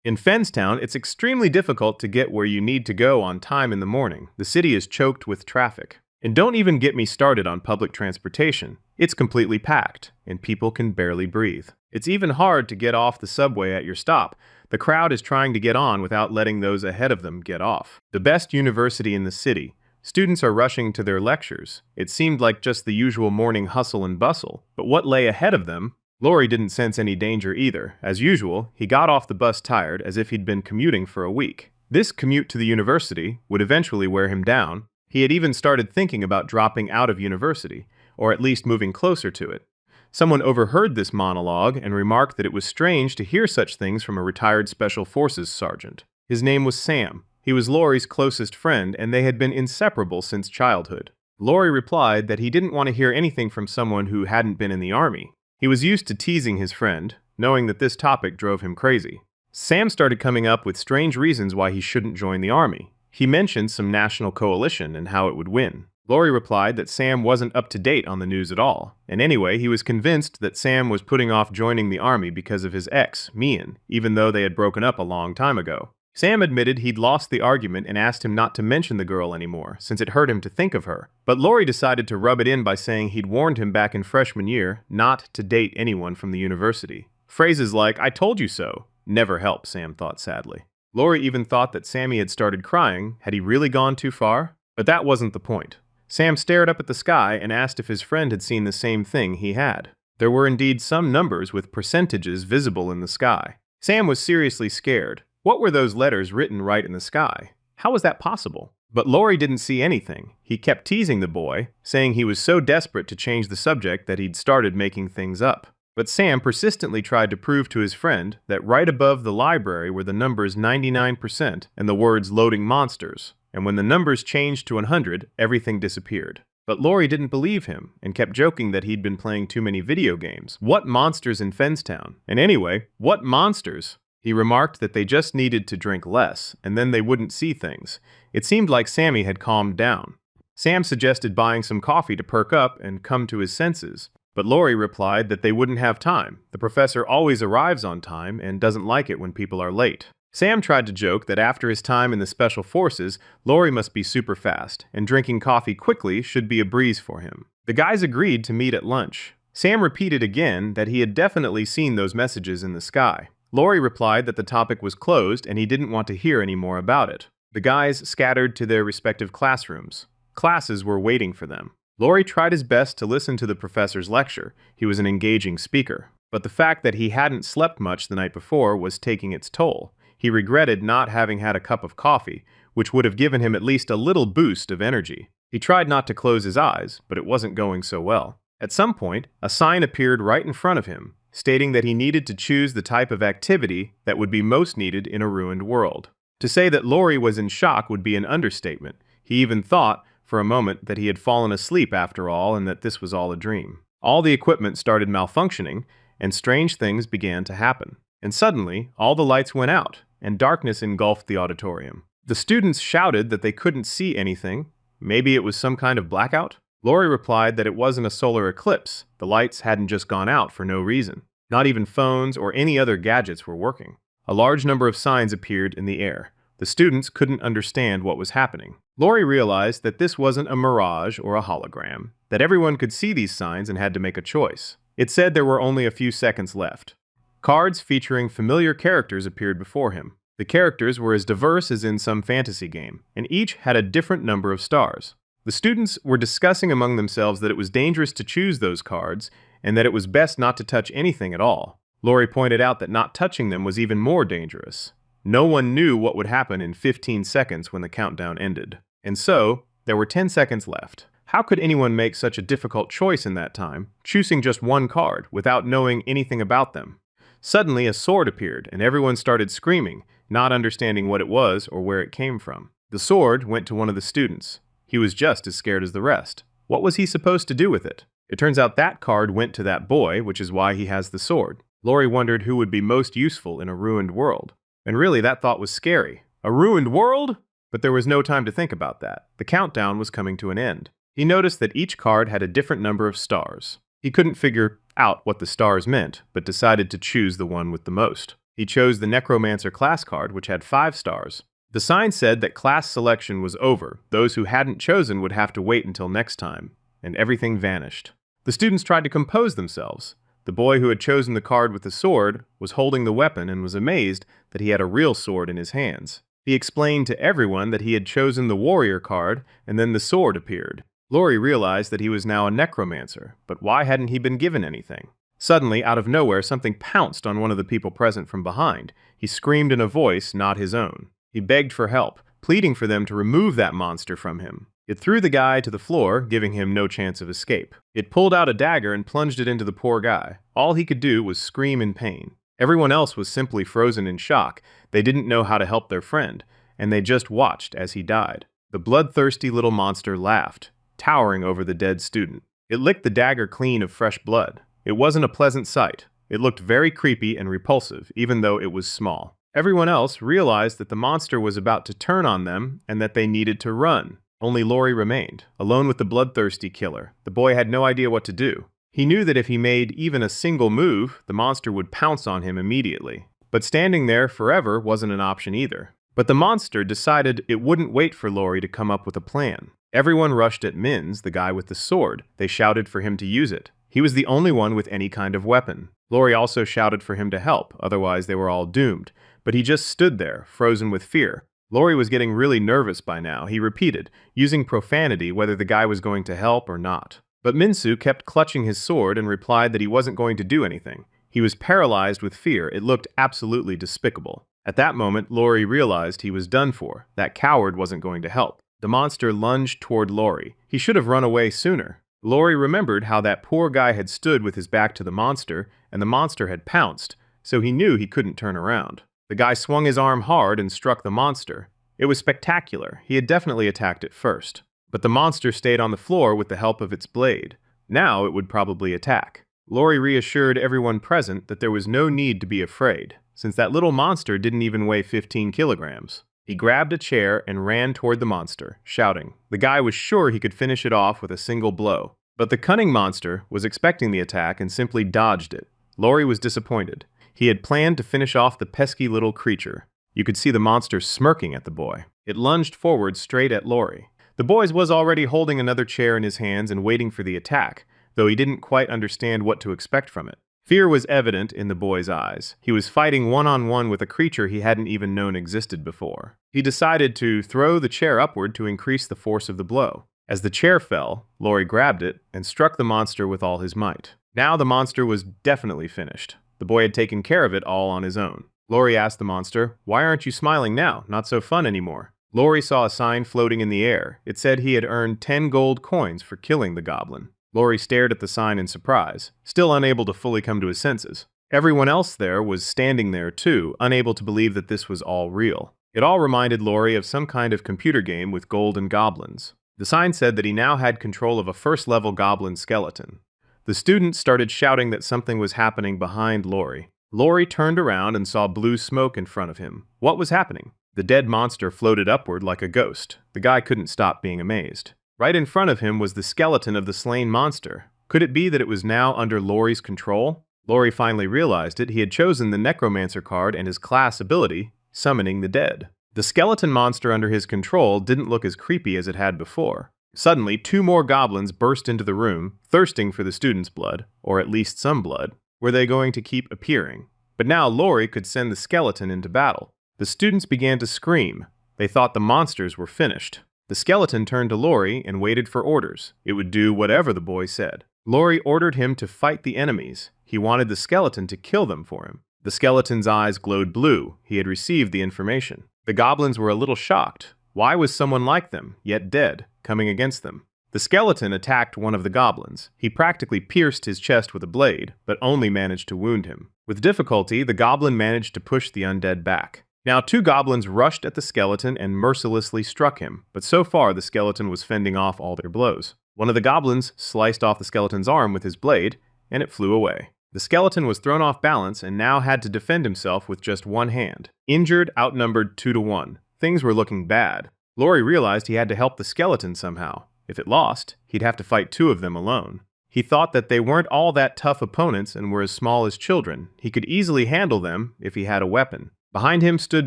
In Fenstown, it's extremely difficult to get where you need to go on time in the morning. The city is choked with traffic. And don't even get me started on public transportation. It's completely packed, and people can barely breathe. It's even hard to get off the subway at your stop. The crowd is trying to get on without letting those ahead of them get off. The best university in the city. Students are rushing to their lectures. It seemed like just the usual morning hustle and bustle. But what lay ahead of them? Laurie didn't sense any danger either. As usual, he got off the bus tired, as if he'd been commuting for a week. This commute to the university would eventually wear him down. He had even started thinking about dropping out of university, or at least moving closer to it. Someone overheard this monologue and remarked that it was strange to hear such things from a retired Special Forces sergeant. His name was Sam. He was Laurie's closest friend, and they had been inseparable since childhood. Laurie replied that he didn't want to hear anything from someone who hadn't been in the army. He was used to teasing his friend, knowing that this topic drove him crazy. Sam started coming up with strange reasons why he shouldn't join the army. He mentioned some national coalition and how it would win. Laurie replied that Sam wasn't up to date on the news at all, and anyway, he was convinced that Sam was putting off joining the army because of his ex, Mian, even though they had broken up a long time ago. Sam admitted he'd lost the argument and asked him not to mention the girl anymore, since it hurt him to think of her. But Laurie decided to rub it in by saying he'd warned him back in freshman year not to date anyone from the university. Phrases like, "I told you so," never helped, Sam thought sadly. Laurie even thought that Sammy had started crying. Had he really gone too far? But that wasn't the point. Sam stared up at the sky and asked if his friend had seen the same thing he had. There were indeed some numbers with percentages visible in the sky. Sam was seriously scared. What were those letters written right in the sky? How was that possible? But Laurie didn't see anything. He kept teasing the boy, saying he was so desperate to change the subject that he'd started making things up. But Sam persistently tried to prove to his friend that right above the library were the numbers 99% and the words "loading monsters." And when the numbers changed to 100, everything disappeared. But Laurie didn't believe him and kept joking that he'd been playing too many video games. What monsters in Fenstown? And anyway, what monsters? He remarked that they just needed to drink less, and then they wouldn't see things. It seemed like Sammy had calmed down. Sam suggested buying some coffee to perk up and come to his senses. But Laurie replied that they wouldn't have time. The professor always arrives on time and doesn't like it when people are late. Sam tried to joke that after his time in the Special Forces, Laurie must be super fast, and drinking coffee quickly should be a breeze for him. The guys agreed to meet at lunch. Sam repeated again that he had definitely seen those messages in the sky. Laurie replied that the topic was closed and he didn't want to hear any more about it. The guys scattered to their respective classrooms. Classes were waiting for them. Laurie tried his best to listen to the professor's lecture. He was an engaging speaker. But the fact that he hadn't slept much the night before was taking its toll. He regretted not having had a cup of coffee, which would have given him at least a little boost of energy. He tried not to close his eyes, but it wasn't going so well. At some point, a sign appeared right in front of him, stating that he needed to choose the type of activity that would be most needed in a ruined world. To say that Laurie was in shock would be an understatement. He even thought, for a moment, that he had fallen asleep after all and that this was all a dream. All the equipment started malfunctioning, and strange things began to happen. And suddenly, all the lights went out, and darkness engulfed the auditorium. The students shouted that they couldn't see anything. Maybe it was some kind of blackout? Laurie replied that it wasn't a solar eclipse. The lights hadn't just gone out for no reason. Not even phones or any other gadgets were working. A large number of signs appeared in the air. The students couldn't understand what was happening. Laurie realized that this wasn't a mirage or a hologram, that everyone could see these signs and had to make a choice. It said there were only a few seconds left. Cards featuring familiar characters appeared before him. The characters were as diverse as in some fantasy game, and each had a different number of stars. The students were discussing among themselves that it was dangerous to choose those cards, and that it was best not to touch anything at all. Laurie pointed out that not touching them was even more dangerous. No one knew what would happen in 15 seconds when the countdown ended. And so, there were 10 seconds left. How could anyone make such a difficult choice in that time, choosing just one card, without knowing anything about them? Suddenly, a sword appeared, and everyone started screaming, not understanding what it was or where it came from. The sword went to one of the students. He was just as scared as the rest. What was he supposed to do with it? It turns out that card went to that boy, which is why he has the sword. Laurie wondered who would be most useful in a ruined world. And really, that thought was scary. A ruined world? But there was no time to think about that. The countdown was coming to an end. He noticed that each card had a different number of stars. He couldn't figure out what the stars meant, but decided to choose the one with the most. He chose the necromancer class card, which had 5 stars. The sign said that class selection was over. Those who hadn't chosen would have to wait until next time. And everything vanished. The students tried to compose themselves. The boy who had chosen the card with the sword was holding the weapon and was amazed that he had a real sword in his hands. He explained to everyone that he had chosen the warrior card, and then the sword appeared. Lori realized that he was now a necromancer, but why hadn't he been given anything? Suddenly, out of nowhere, something pounced on one of the people present from behind. He screamed in a voice not his own. He begged for help, pleading for them to remove that monster from him. It threw the guy to the floor, giving him no chance of escape. It pulled out a dagger and plunged it into the poor guy. All he could do was scream in pain. Everyone else was simply frozen in shock. They didn't know how to help their friend, and they just watched as he died. The bloodthirsty little monster laughed, towering over the dead student. It licked the dagger clean of fresh blood. It wasn't a pleasant sight. It looked very creepy and repulsive, even though it was small. Everyone else realized that the monster was about to turn on them and that they needed to run. Only Lori remained, alone with the bloodthirsty killer. The boy had no idea what to do. He knew that if he made even a single move, the monster would pounce on him immediately. But standing there forever wasn't an option either. But the monster decided it wouldn't wait for Lori to come up with a plan. Everyone rushed at Mins, the guy with the sword. They shouted for him to use it. He was the only one with any kind of weapon. Lori also shouted for him to help, otherwise they were all doomed. But he just stood there, frozen with fear. Lori was getting really nervous by now. He repeated, using profanity, whether the guy was going to help or not. But Minsu kept clutching his sword and replied that he wasn't going to do anything. He was paralyzed with fear. It looked absolutely despicable. At that moment, Lori realized he was done for. That coward wasn't going to help. The monster lunged toward Lori. He should have run away sooner. Lori remembered how that poor guy had stood with his back to the monster, and the monster had pounced, so he knew he couldn't turn around. The guy swung his arm hard and struck the monster. It was spectacular. He had definitely attacked it first. But the monster stayed on the floor with the help of its blade. Now it would probably attack. Lori reassured everyone present that there was no need to be afraid, since that little monster didn't even weigh 15 kilograms. He grabbed a chair and ran toward the monster, shouting. The guy was sure he could finish it off with a single blow. But the cunning monster was expecting the attack and simply dodged it. Lori was disappointed. He had planned to finish off the pesky little creature. You could see the monster smirking at the boy. It lunged forward straight at Lori. The boy was already holding another chair in his hands and waiting for the attack, though he didn't quite understand what to expect from it. Fear was evident in the boy's eyes. He was fighting one-on-one with a creature he hadn't even known existed before. He decided to throw the chair upward to increase the force of the blow. As the chair fell, Lori grabbed it and struck the monster with all his might. Now the monster was definitely finished. The boy had taken care of it all on his own. Lori asked the monster, "Why aren't you smiling now? Not so fun anymore." Lori saw a sign floating in the air. It said he had earned 10 gold coins for killing the goblin. Lori stared at the sign in surprise, still unable to fully come to his senses. Everyone else there was standing there too, unable to believe that this was all real. It all reminded Lori of some kind of computer game with gold and goblins. The sign said that he now had control of a first-level goblin skeleton. The students started shouting that something was happening behind Lori. Lori turned around and saw blue smoke in front of him. What was happening? The dead monster floated upward like a ghost. The guy couldn't stop being amazed. Right in front of him was the skeleton of the slain monster. Could it be that it was now under Lori's control? Lori finally realized it. He had chosen the necromancer card and his class ability, summoning the dead. The skeleton monster under his control didn't look as creepy as it had before. Suddenly, 2 more goblins burst into the room, thirsting for the student's blood, or at least some blood. Were they going to keep appearing? But now Lori could send the skeleton into battle. The students began to scream. They thought the monsters were finished. The skeleton turned to Lori and waited for orders. It would do whatever the boy said. Lori ordered him to fight the enemies. He wanted the skeleton to kill them for him. The skeleton's eyes glowed blue. He had received the information. The goblins were a little shocked. Why was someone like them, yet dead, coming against them? The skeleton attacked one of the goblins. He practically pierced his chest with a blade, but only managed to wound him. With difficulty, the goblin managed to push the undead back. Now 2 goblins rushed at the skeleton and mercilessly struck him, but so far the skeleton was fending off all their blows. One of the goblins sliced off the skeleton's arm with his blade, and it flew away. The skeleton was thrown off balance and now had to defend himself with just one hand. Injured, outnumbered 2 to 1. Things were looking bad. Lori realized he had to help the skeleton somehow. If it lost, he'd have to fight 2 of them alone. He thought that they weren't all that tough opponents and were as small as children. He could easily handle them if he had a weapon. Behind him stood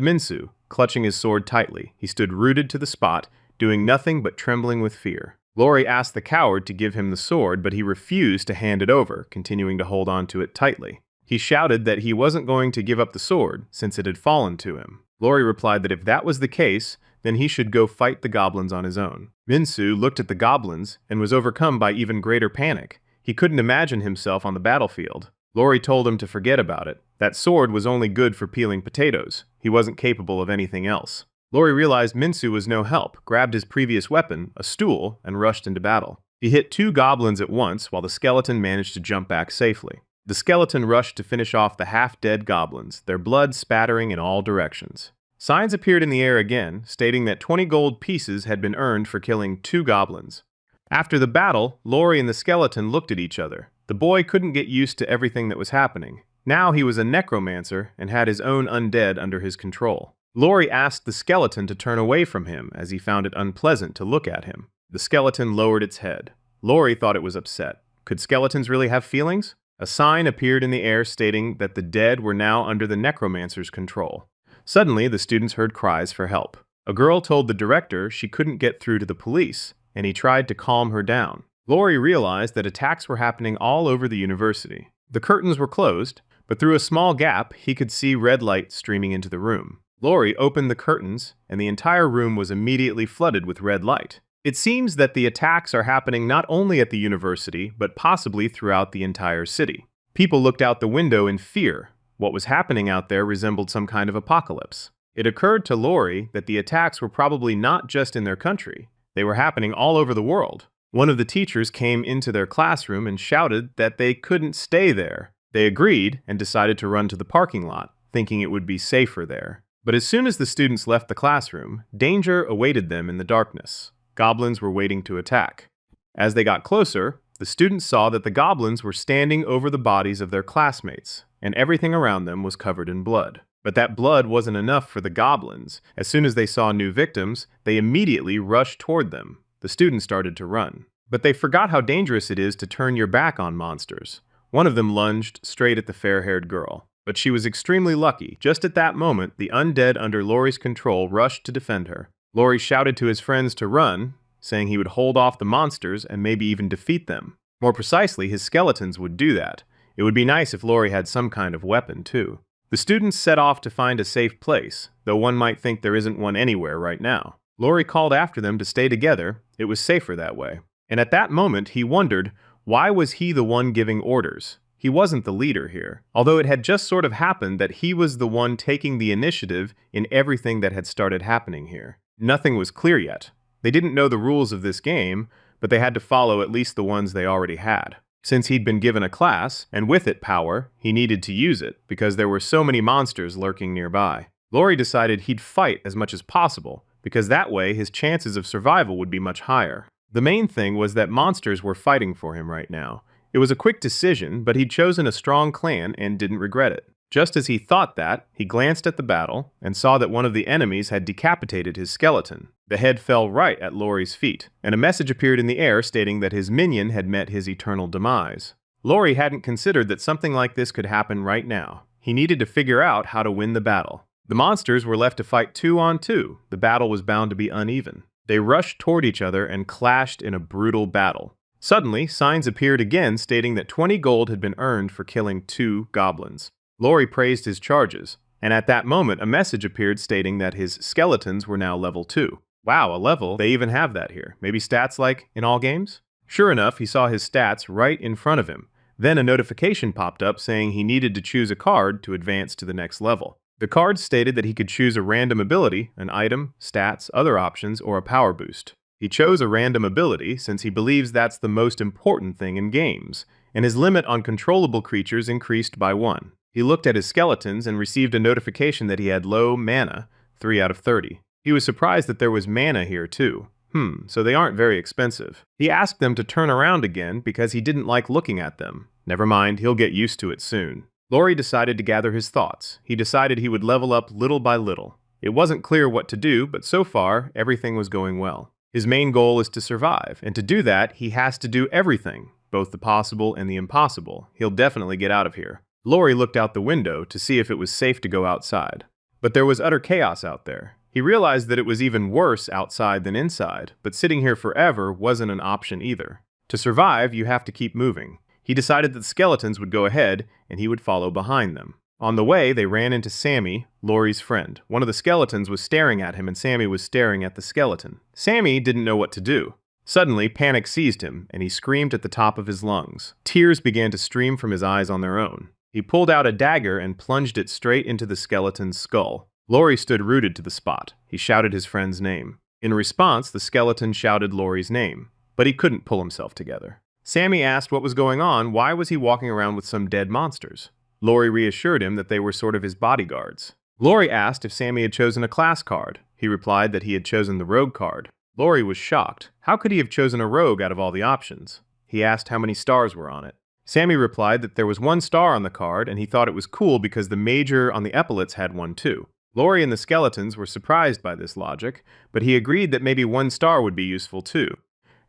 Minsu, clutching his sword tightly. He stood rooted to the spot, doing nothing but trembling with fear. Lori asked the coward to give him the sword, but he refused to hand it over, continuing to hold on to it tightly. He shouted that he wasn't going to give up the sword, since it had fallen to him. Lori replied that if that was the case, then he should go fight the goblins on his own. Minsu looked at the goblins and was overcome by even greater panic. He couldn't imagine himself on the battlefield. Lori told him to forget about it. That sword was only good for peeling potatoes. He wasn't capable of anything else. Lori realized Minsu was no help, grabbed his previous weapon, a stool, and rushed into battle. He hit 2 goblins at once while the skeleton managed to jump back safely. The skeleton rushed to finish off the half-dead goblins, their blood spattering in all directions. Signs appeared in the air again, stating that 20 gold pieces had been earned for killing 2 goblins. After the battle, Lori and the skeleton looked at each other. The boy couldn't get used to everything that was happening. Now he was a necromancer and had his own undead under his control. Lori asked the skeleton to turn away from him as he found it unpleasant to look at him. The skeleton lowered its head. Lori thought it was upset. Could skeletons really have feelings? A sign appeared in the air stating that the dead were now under the necromancer's control. Suddenly, the students heard cries for help. A girl told the director she couldn't get through to the police, and he tried to calm her down. Lori realized that attacks were happening all over the university. The curtains were closed, but through a small gap, he could see red light streaming into the room. Lori opened the curtains, and the entire room was immediately flooded with red light. It seems that the attacks are happening not only at the university, but possibly throughout the entire city. People looked out the window in fear. What was happening out there resembled some kind of apocalypse. It occurred to Lori that the attacks were probably not just in their country. They were happening all over the world. One of the teachers came into their classroom and shouted that they couldn't stay there. They agreed and decided to run to the parking lot, thinking it would be safer there. But as soon as the students left the classroom, danger awaited them in the darkness. Goblins were waiting to attack. As they got closer, the students saw that the goblins were standing over the bodies of their classmates, and everything around them was covered in blood. But that blood wasn't enough for the goblins. As soon as they saw new victims, they immediately rushed toward them. The students started to run. But they forgot how dangerous it is to turn your back on monsters. One of them lunged straight at the fair-haired girl. But she was extremely lucky. Just at that moment, the undead under Lori's control rushed to defend her. Lori shouted to his friends to run, saying he would hold off the monsters and maybe even defeat them. More precisely, his skeletons would do that. It would be nice if Lori had some kind of weapon, too. The students set off to find a safe place, though one might think there isn't one anywhere right now. Lori called after them to stay together. It was safer that way. And at that moment, he wondered, why was he the one giving orders? He wasn't the leader here, although it had just sort of happened that he was the one taking the initiative in everything that had started happening here. Nothing was clear yet. They didn't know the rules of this game, but they had to follow at least the ones they already had. Since he'd been given a class, and with it power, he needed to use it, because there were so many monsters lurking nearby. Lori decided he'd fight as much as possible, because that way his chances of survival would be much higher. The main thing was that monsters were fighting for him right now. It was a quick decision, but he'd chosen a strong clan and didn't regret it. Just as he thought that, he glanced at the battle and saw that one of the enemies had decapitated his skeleton. The head fell right at Lori's feet, and a message appeared in the air stating that his minion had met his eternal demise. Lori hadn't considered that something like this could happen right now. He needed to figure out how to win the battle. The monsters were left to fight 2-on-2. The battle was bound to be uneven. They rushed toward each other and clashed in a brutal battle. Suddenly, signs appeared again stating that 20 gold had been earned for killing 2 goblins. Lori praised his charges, and at that moment a message appeared stating that his skeletons were now level 2. Wow, a level? They even have that here. Maybe stats like in all games? Sure enough, he saw his stats right in front of him. Then a notification popped up saying he needed to choose a card to advance to the next level. The card stated that he could choose a random ability, an item, stats, other options, or a power boost. He chose a random ability since he believes that's the most important thing in games, and his limit on controllable creatures increased by 1. He looked at his skeletons and received a notification that he had low mana, 3 out of 30. He was surprised that there was mana here too. So they aren't very expensive. He asked them to turn around again because he didn't like looking at them. Never mind, he'll get used to it soon. Lori decided to gather his thoughts. He decided he would level up little by little. It wasn't clear what to do, but so far, everything was going well. His main goal is to survive, and to do that, he has to do everything. both the possible and the impossible. He'll definitely get out of here. Lori looked out the window to see if it was safe to go outside. But there was utter chaos out there. He realized that it was even worse outside than inside, but sitting here forever wasn't an option either. To survive, you have to keep moving. He decided that the skeletons would go ahead, and he would follow behind them. On the way, they ran into Sammy, Lori's friend. One of the skeletons was staring at him, and Sammy was staring at the skeleton. Sammy didn't know what to do. Suddenly, panic seized him, and he screamed at the top of his lungs. Tears began to stream from his eyes on their own. He pulled out a dagger and plunged it straight into the skeleton's skull. Lori stood rooted to the spot. He shouted his friend's name. In response, the skeleton shouted Lori's name, but he couldn't pull himself together. Sammy asked what was going on. Why was he walking around with some dead monsters? Lori reassured him that they were sort of his bodyguards. Lori asked if Sammy had chosen a class card. He replied that he had chosen the rogue card. Lori was shocked. How could he have chosen a rogue out of all the options? He asked how many stars were on it. Sammy replied that there was 1 star on the card, and he thought it was cool because the major on the epaulets had one too. Lori and the skeletons were surprised by this logic, but he agreed that maybe 1 star would be useful too.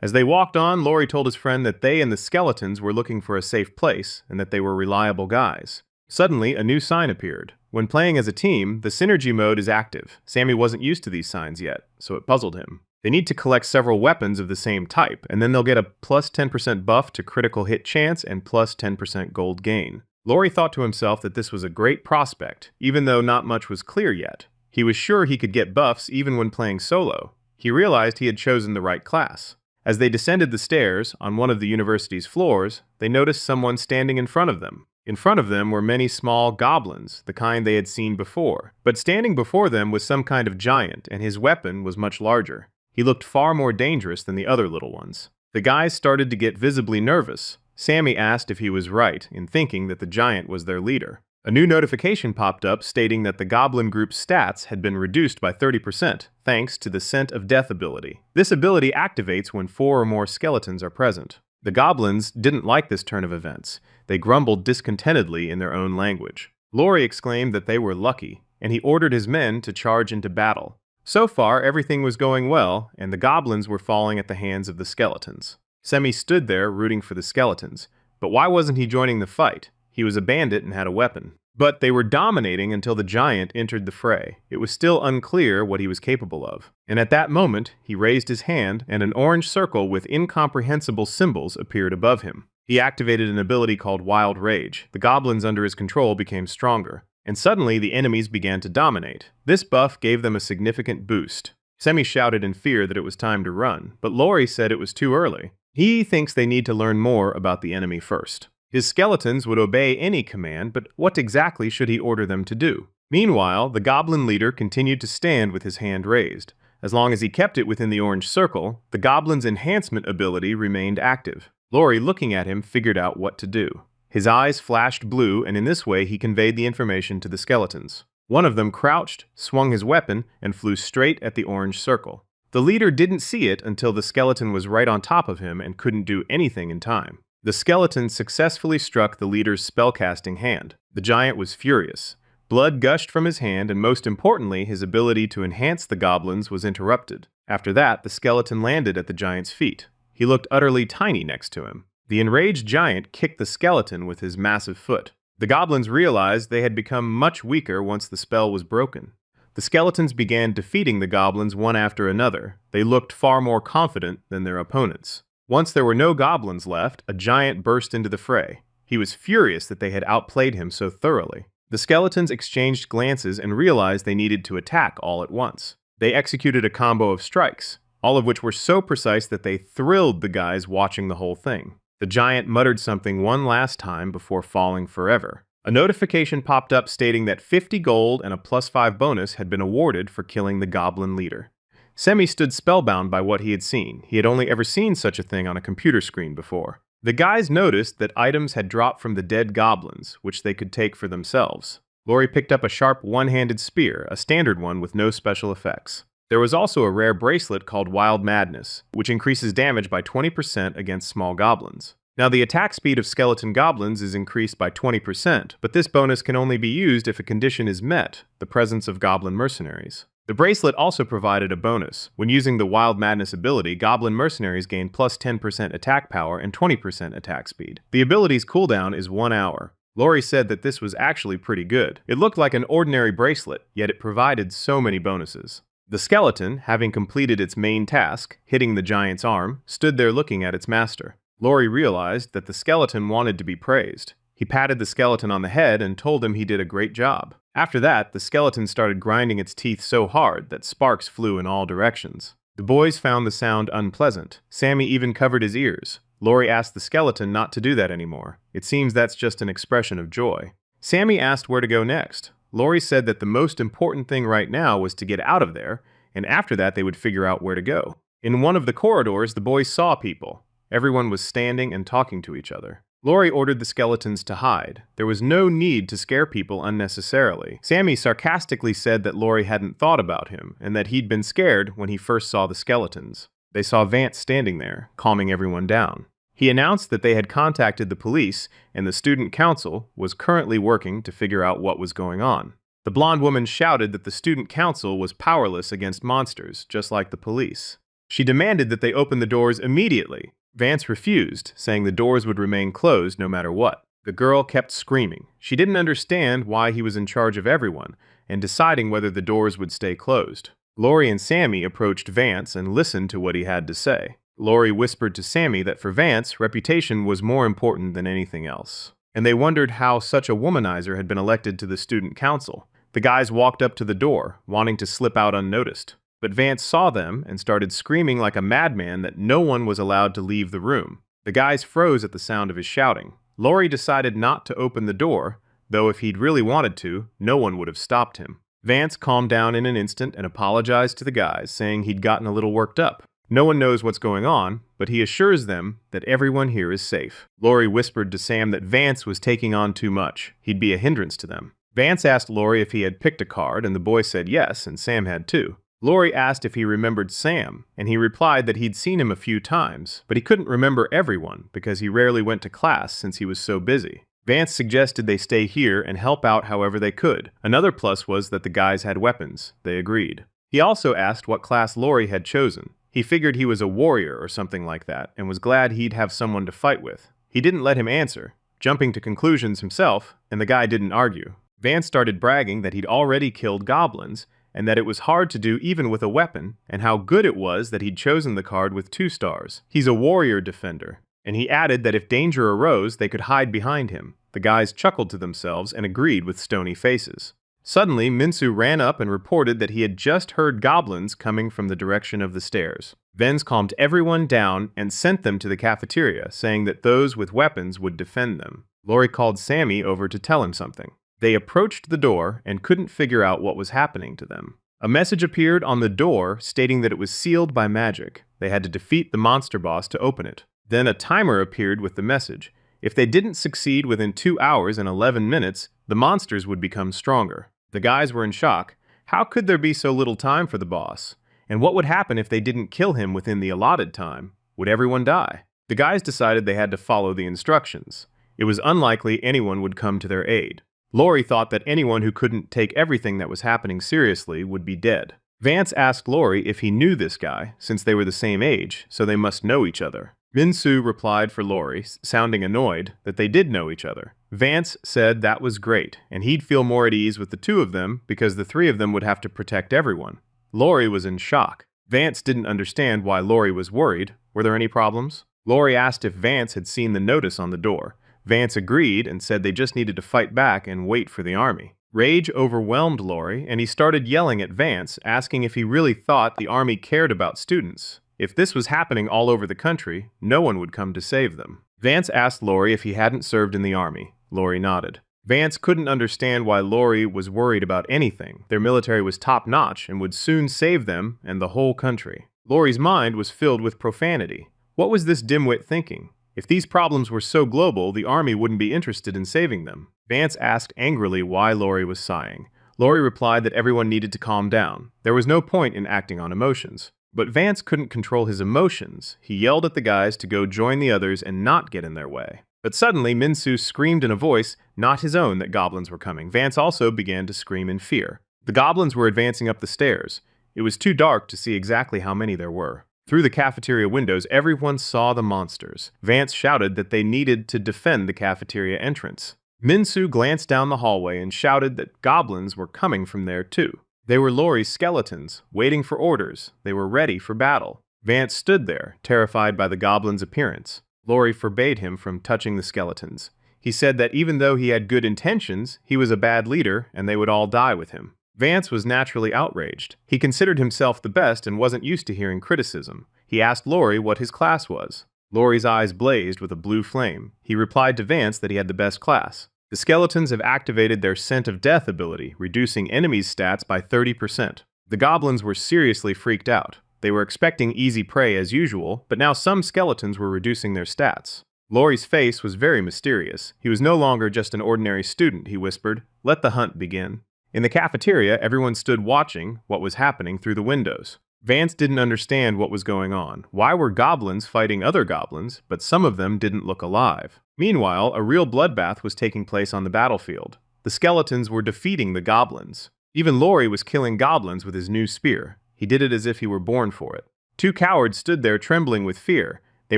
As they walked on, Lori told his friend that they and the skeletons were looking for a safe place, and that they were reliable guys. Suddenly, a new sign appeared. When playing as a team, the synergy mode is active. Sammy wasn't used to these signs yet, so it puzzled him. They need to collect several weapons of the same type, and then they'll get a plus 10% buff to critical hit chance and plus 10% gold gain. Lori thought to himself that this was a great prospect, even though not much was clear yet. He was sure he could get buffs even when playing solo. He realized he had chosen the right class. As they descended the stairs, on one of the university's floors, they noticed someone standing in front of them. In front of them were many small goblins, the kind they had seen before. But standing before them was some kind of giant, and his weapon was much larger. He looked far more dangerous than the other little ones. The guys started to get visibly nervous. Sammy asked if he was right in thinking that the giant was their leader. A new notification popped up stating that the goblin group's stats had been reduced by 30% thanks to the Scent of Death ability. This ability activates when 4 or more skeletons are present. The goblins didn't like this turn of events. They grumbled discontentedly in their own language. Lori exclaimed that they were lucky, and he ordered his men to charge into battle. So far, everything was going well, and the goblins were falling at the hands of the skeletons. Sammy stood there rooting for the skeletons. But why wasn't he joining the fight? He was a bandit and had a weapon. But they were dominating until the giant entered the fray. It was still unclear what he was capable of. And at that moment, he raised his hand, and an orange circle with incomprehensible symbols appeared above him. He activated an ability called Wild Rage. The goblins under his control became stronger, and suddenly the enemies began to dominate. This buff gave them a significant boost. Sammy shouted in fear that it was time to run, but Lori said it was too early. He thinks they need to learn more about the enemy first. His skeletons would obey any command, but what exactly should he order them to do? Meanwhile, the goblin leader continued to stand with his hand raised. As long as he kept it within the orange circle, the goblin's enhancement ability remained active. Lori, looking at him, figured out what to do. His eyes flashed blue, and in this way he conveyed the information to the skeletons. One of them crouched, swung his weapon, and flew straight at the orange circle. The leader didn't see it until the skeleton was right on top of him and couldn't do anything in time. The skeleton successfully struck the leader's spellcasting hand. The giant was furious. Blood gushed from his hand, and most importantly, his ability to enhance the goblins was interrupted. After that, the skeleton landed at the giant's feet. He looked utterly tiny next to him. The enraged giant kicked the skeleton with his massive foot. The goblins realized they had become much weaker once the spell was broken. The skeletons began defeating the goblins one after another. They looked far more confident than their opponents. Once there were no goblins left, a giant burst into the fray. He was furious that they had outplayed him so thoroughly. The skeletons exchanged glances and realized they needed to attack all at once. They executed a combo of strikes, all of which were so precise that they thrilled the guys watching the whole thing. The giant muttered something one last time before falling forever. A notification popped up stating that 50 gold and a +5 bonus had been awarded for killing the goblin leader. Semi stood spellbound by what he had seen. He had only ever seen such a thing on a computer screen before. The guys noticed that items had dropped from the dead goblins, which they could take for themselves. Lori picked up a sharp one-handed spear, a standard one with no special effects. There was also a rare bracelet called Wild Madness, which increases damage by 20% against small goblins. Now, the attack speed of skeleton goblins is increased by 20%, but this bonus can only be used if a condition is met, the presence of goblin mercenaries. The bracelet also provided a bonus. When using the Wild Madness ability, Goblin mercenaries gain plus 10% attack power and 20% attack speed. The ability's cooldown is 1 hour. Lori said that this was actually pretty good. It looked like an ordinary bracelet, yet it provided so many bonuses. The skeleton, having completed its main task, hitting the giant's arm, stood there looking at its master. Lori realized that the skeleton wanted to be praised. He patted the skeleton on the head and told him he did a great job. After that, the skeleton started grinding its teeth so hard that sparks flew in all directions. The boys found the sound unpleasant. Sammy even covered his ears. Lori asked the skeleton not to do that anymore. It seems that's just an expression of joy. Sammy asked where to go next. Lori said that the most important thing right now was to get out of there, and after that they would figure out where to go. In one of the corridors, the boys saw people. Everyone was standing and talking to each other. Lori ordered the skeletons to hide. There was no need to scare people unnecessarily. Sammy sarcastically said that Lori hadn't thought about him, and that he'd been scared when he first saw the skeletons. They saw Vance standing there, calming everyone down. He announced that they had contacted the police, and the student council was currently working to figure out what was going on. The blonde woman shouted that the student council was powerless against monsters, just like the police. She demanded that they open the doors immediately. Vance refused, saying the doors would remain closed no matter what. The girl kept screaming. She didn't understand why he was in charge of everyone, and deciding whether the doors would stay closed. Lori and Sammy approached Vance and listened to what he had to say. Lori whispered to Sammy that for Vance, reputation was more important than anything else. And they wondered how such a womanizer had been elected to the student council. The guys walked up to the door, wanting to slip out unnoticed. But Vance saw them and started screaming like a madman that no one was allowed to leave the room. The guys froze at the sound of his shouting. Lori decided not to open the door, though if he'd really wanted to, no one would have stopped him. Vance calmed down in an instant and apologized to the guys, saying he'd gotten a little worked up. No one knows what's going on, but he assures them that everyone here is safe. Lori whispered to Sam that Vance was taking on too much. He'd be a hindrance to them. Vance asked Lori if he had picked a card, and the boy said yes, and Sam had too. Lori asked if he remembered Sam, and he replied that he'd seen him a few times, but he couldn't remember everyone because he rarely went to class since he was so busy. Vance suggested they stay here and help out however they could. Another plus was that the guys had weapons. They agreed. He also asked what class Lori had chosen. He figured he was a warrior or something like that, and was glad he'd have someone to fight with. He didn't let him answer, jumping to conclusions himself, and the guy didn't argue. Vance started bragging that he'd already killed goblins, and that it was hard to do even with a weapon, and how good it was that he'd chosen the card with 2 stars. He's a warrior defender, and he added that if danger arose, they could hide behind him. The guys chuckled to themselves and agreed with stony faces. Suddenly, Minsu ran up and reported that he had just heard goblins coming from the direction of the stairs. Vance calmed everyone down and sent them to the cafeteria, saying that those with weapons would defend them. Lori called Sammy over to tell him something. They approached the door and couldn't figure out what was happening to them. A message appeared on the door stating that it was sealed by magic. They had to defeat the monster boss to open it. Then a timer appeared with the message. If they didn't succeed within 2 hours and 11 minutes, the monsters would become stronger. The guys were in shock. How could there be so little time for the boss? And what would happen if they didn't kill him within the allotted time? Would everyone die? The guys decided they had to follow the instructions. It was unlikely anyone would come to their aid. Lori thought that anyone who couldn't take everything that was happening seriously would be dead. Vance asked Lori if he knew this guy, since they were the same age, so they must know each other. Minsu replied for Lori, sounding annoyed, that they did know each other. Vance said that was great, and he'd feel more at ease with the 2 of them because the 3 of them would have to protect everyone. Lori was in shock. Vance didn't understand why Lori was worried. Were there any problems? Lori asked if Vance had seen the notice on the door. Vance agreed and said they just needed to fight back and wait for the army. Rage overwhelmed Lori, and he started yelling at Vance, asking if he really thought the army cared about students. If this was happening all over the country, no one would come to save them. Vance asked Lori if he hadn't served in the army. Lori nodded. Vance couldn't understand why Lori was worried about anything. Their military was top-notch and would soon save them and the whole country. Lori's mind was filled with profanity. What was this dimwit thinking? If these problems were so global, the army wouldn't be interested in saving them. Vance asked angrily why Lori was sighing. Lori replied that everyone needed to calm down. There was no point in acting on emotions. But Vance couldn't control his emotions. He yelled at the guys to go join the others and not get in their way. But suddenly, Minsu screamed in a voice not his own that goblins were coming. Vance also began to scream in fear. The goblins were advancing up the stairs. It was too dark to see exactly how many there were. Through the cafeteria windows, everyone saw the monsters. Vance shouted that they needed to defend the cafeteria entrance. Minsu glanced down the hallway and shouted that goblins were coming from there too. They were Laurie's skeletons, waiting for orders. They were ready for battle. Vance stood there, terrified by the goblins' appearance. Laurie forbade him from touching the skeletons. He said that even though he had good intentions, he was a bad leader and they would all die with him. Vance was naturally outraged. He considered himself the best and wasn't used to hearing criticism. He asked Laurie what his class was. Laurie's eyes blazed with a blue flame. He replied to Vance that he had the best class. The skeletons have activated their Scent of Death ability, reducing enemies' stats by 30%. The goblins were seriously freaked out. They were expecting easy prey as usual, but now some skeletons were reducing their stats. Laurie's face was very mysterious. He was no longer just an ordinary student, he whispered. Let the hunt begin. In the cafeteria, everyone stood watching what was happening through the windows. Vance didn't understand what was going on. Why were goblins fighting other goblins, but some of them didn't look alive? Meanwhile, a real bloodbath was taking place on the battlefield. The skeletons were defeating the goblins. Even Laurie was killing goblins with his new spear. He did it as if he were born for it. Two cowards stood there trembling with fear. They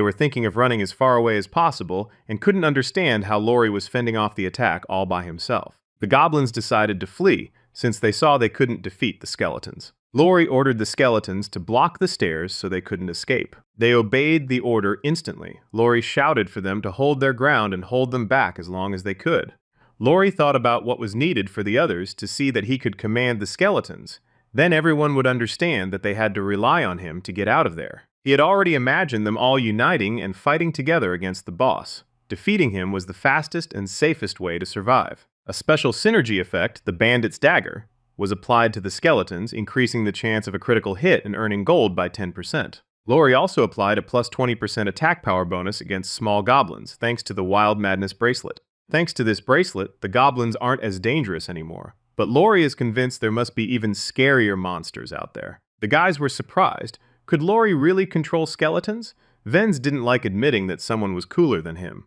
were thinking of running as far away as possible and couldn't understand how Laurie was fending off the attack all by himself. The goblins decided to flee, since they saw they couldn't defeat the skeletons. Laurie ordered the skeletons to block the stairs so they couldn't escape. They obeyed the order instantly. Laurie shouted for them to hold their ground and hold them back as long as they could. Laurie thought about what was needed for the others to see that he could command the skeletons. Then everyone would understand that they had to rely on him to get out of there. He had already imagined them all uniting and fighting together against the boss. Defeating him was the fastest and safest way to survive. A special synergy effect, the Bandit's Dagger, was applied to the skeletons, increasing the chance of a critical hit and earning gold by 10%. Laurie also applied a plus 20% attack power bonus against small goblins, thanks to the Wild Madness bracelet. Thanks to this bracelet, the goblins aren't as dangerous anymore. But Laurie is convinced there must be even scarier monsters out there. The guys were surprised. Could Laurie really control skeletons? Venz didn't like admitting that someone was cooler than him.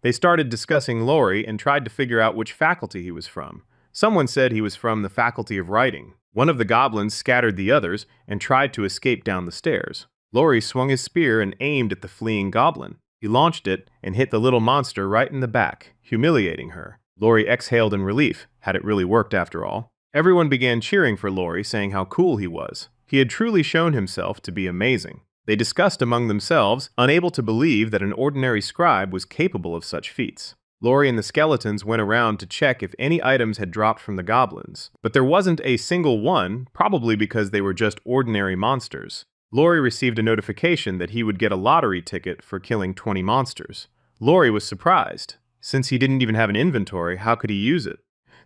They started discussing Laurie and tried to figure out which faculty he was from. Someone said he was from the faculty of writing. One of the goblins scattered the others and tried to escape down the stairs. Laurie swung his spear and aimed at the fleeing goblin. He launched it and hit the little monster right in the back, humiliating her. Laurie exhaled in relief. Had it really worked after all? Everyone began cheering for Laurie, saying how cool he was. He had truly shown himself to be amazing. They discussed among themselves, unable to believe that an ordinary scribe was capable of such feats. Laurie and the skeletons went around to check if any items had dropped from the goblins, but there wasn't a single one, probably because they were just ordinary monsters. Laurie received a notification that he would get a lottery ticket for killing 20 monsters. Laurie was surprised. Since he didn't even have an inventory, how could he use it?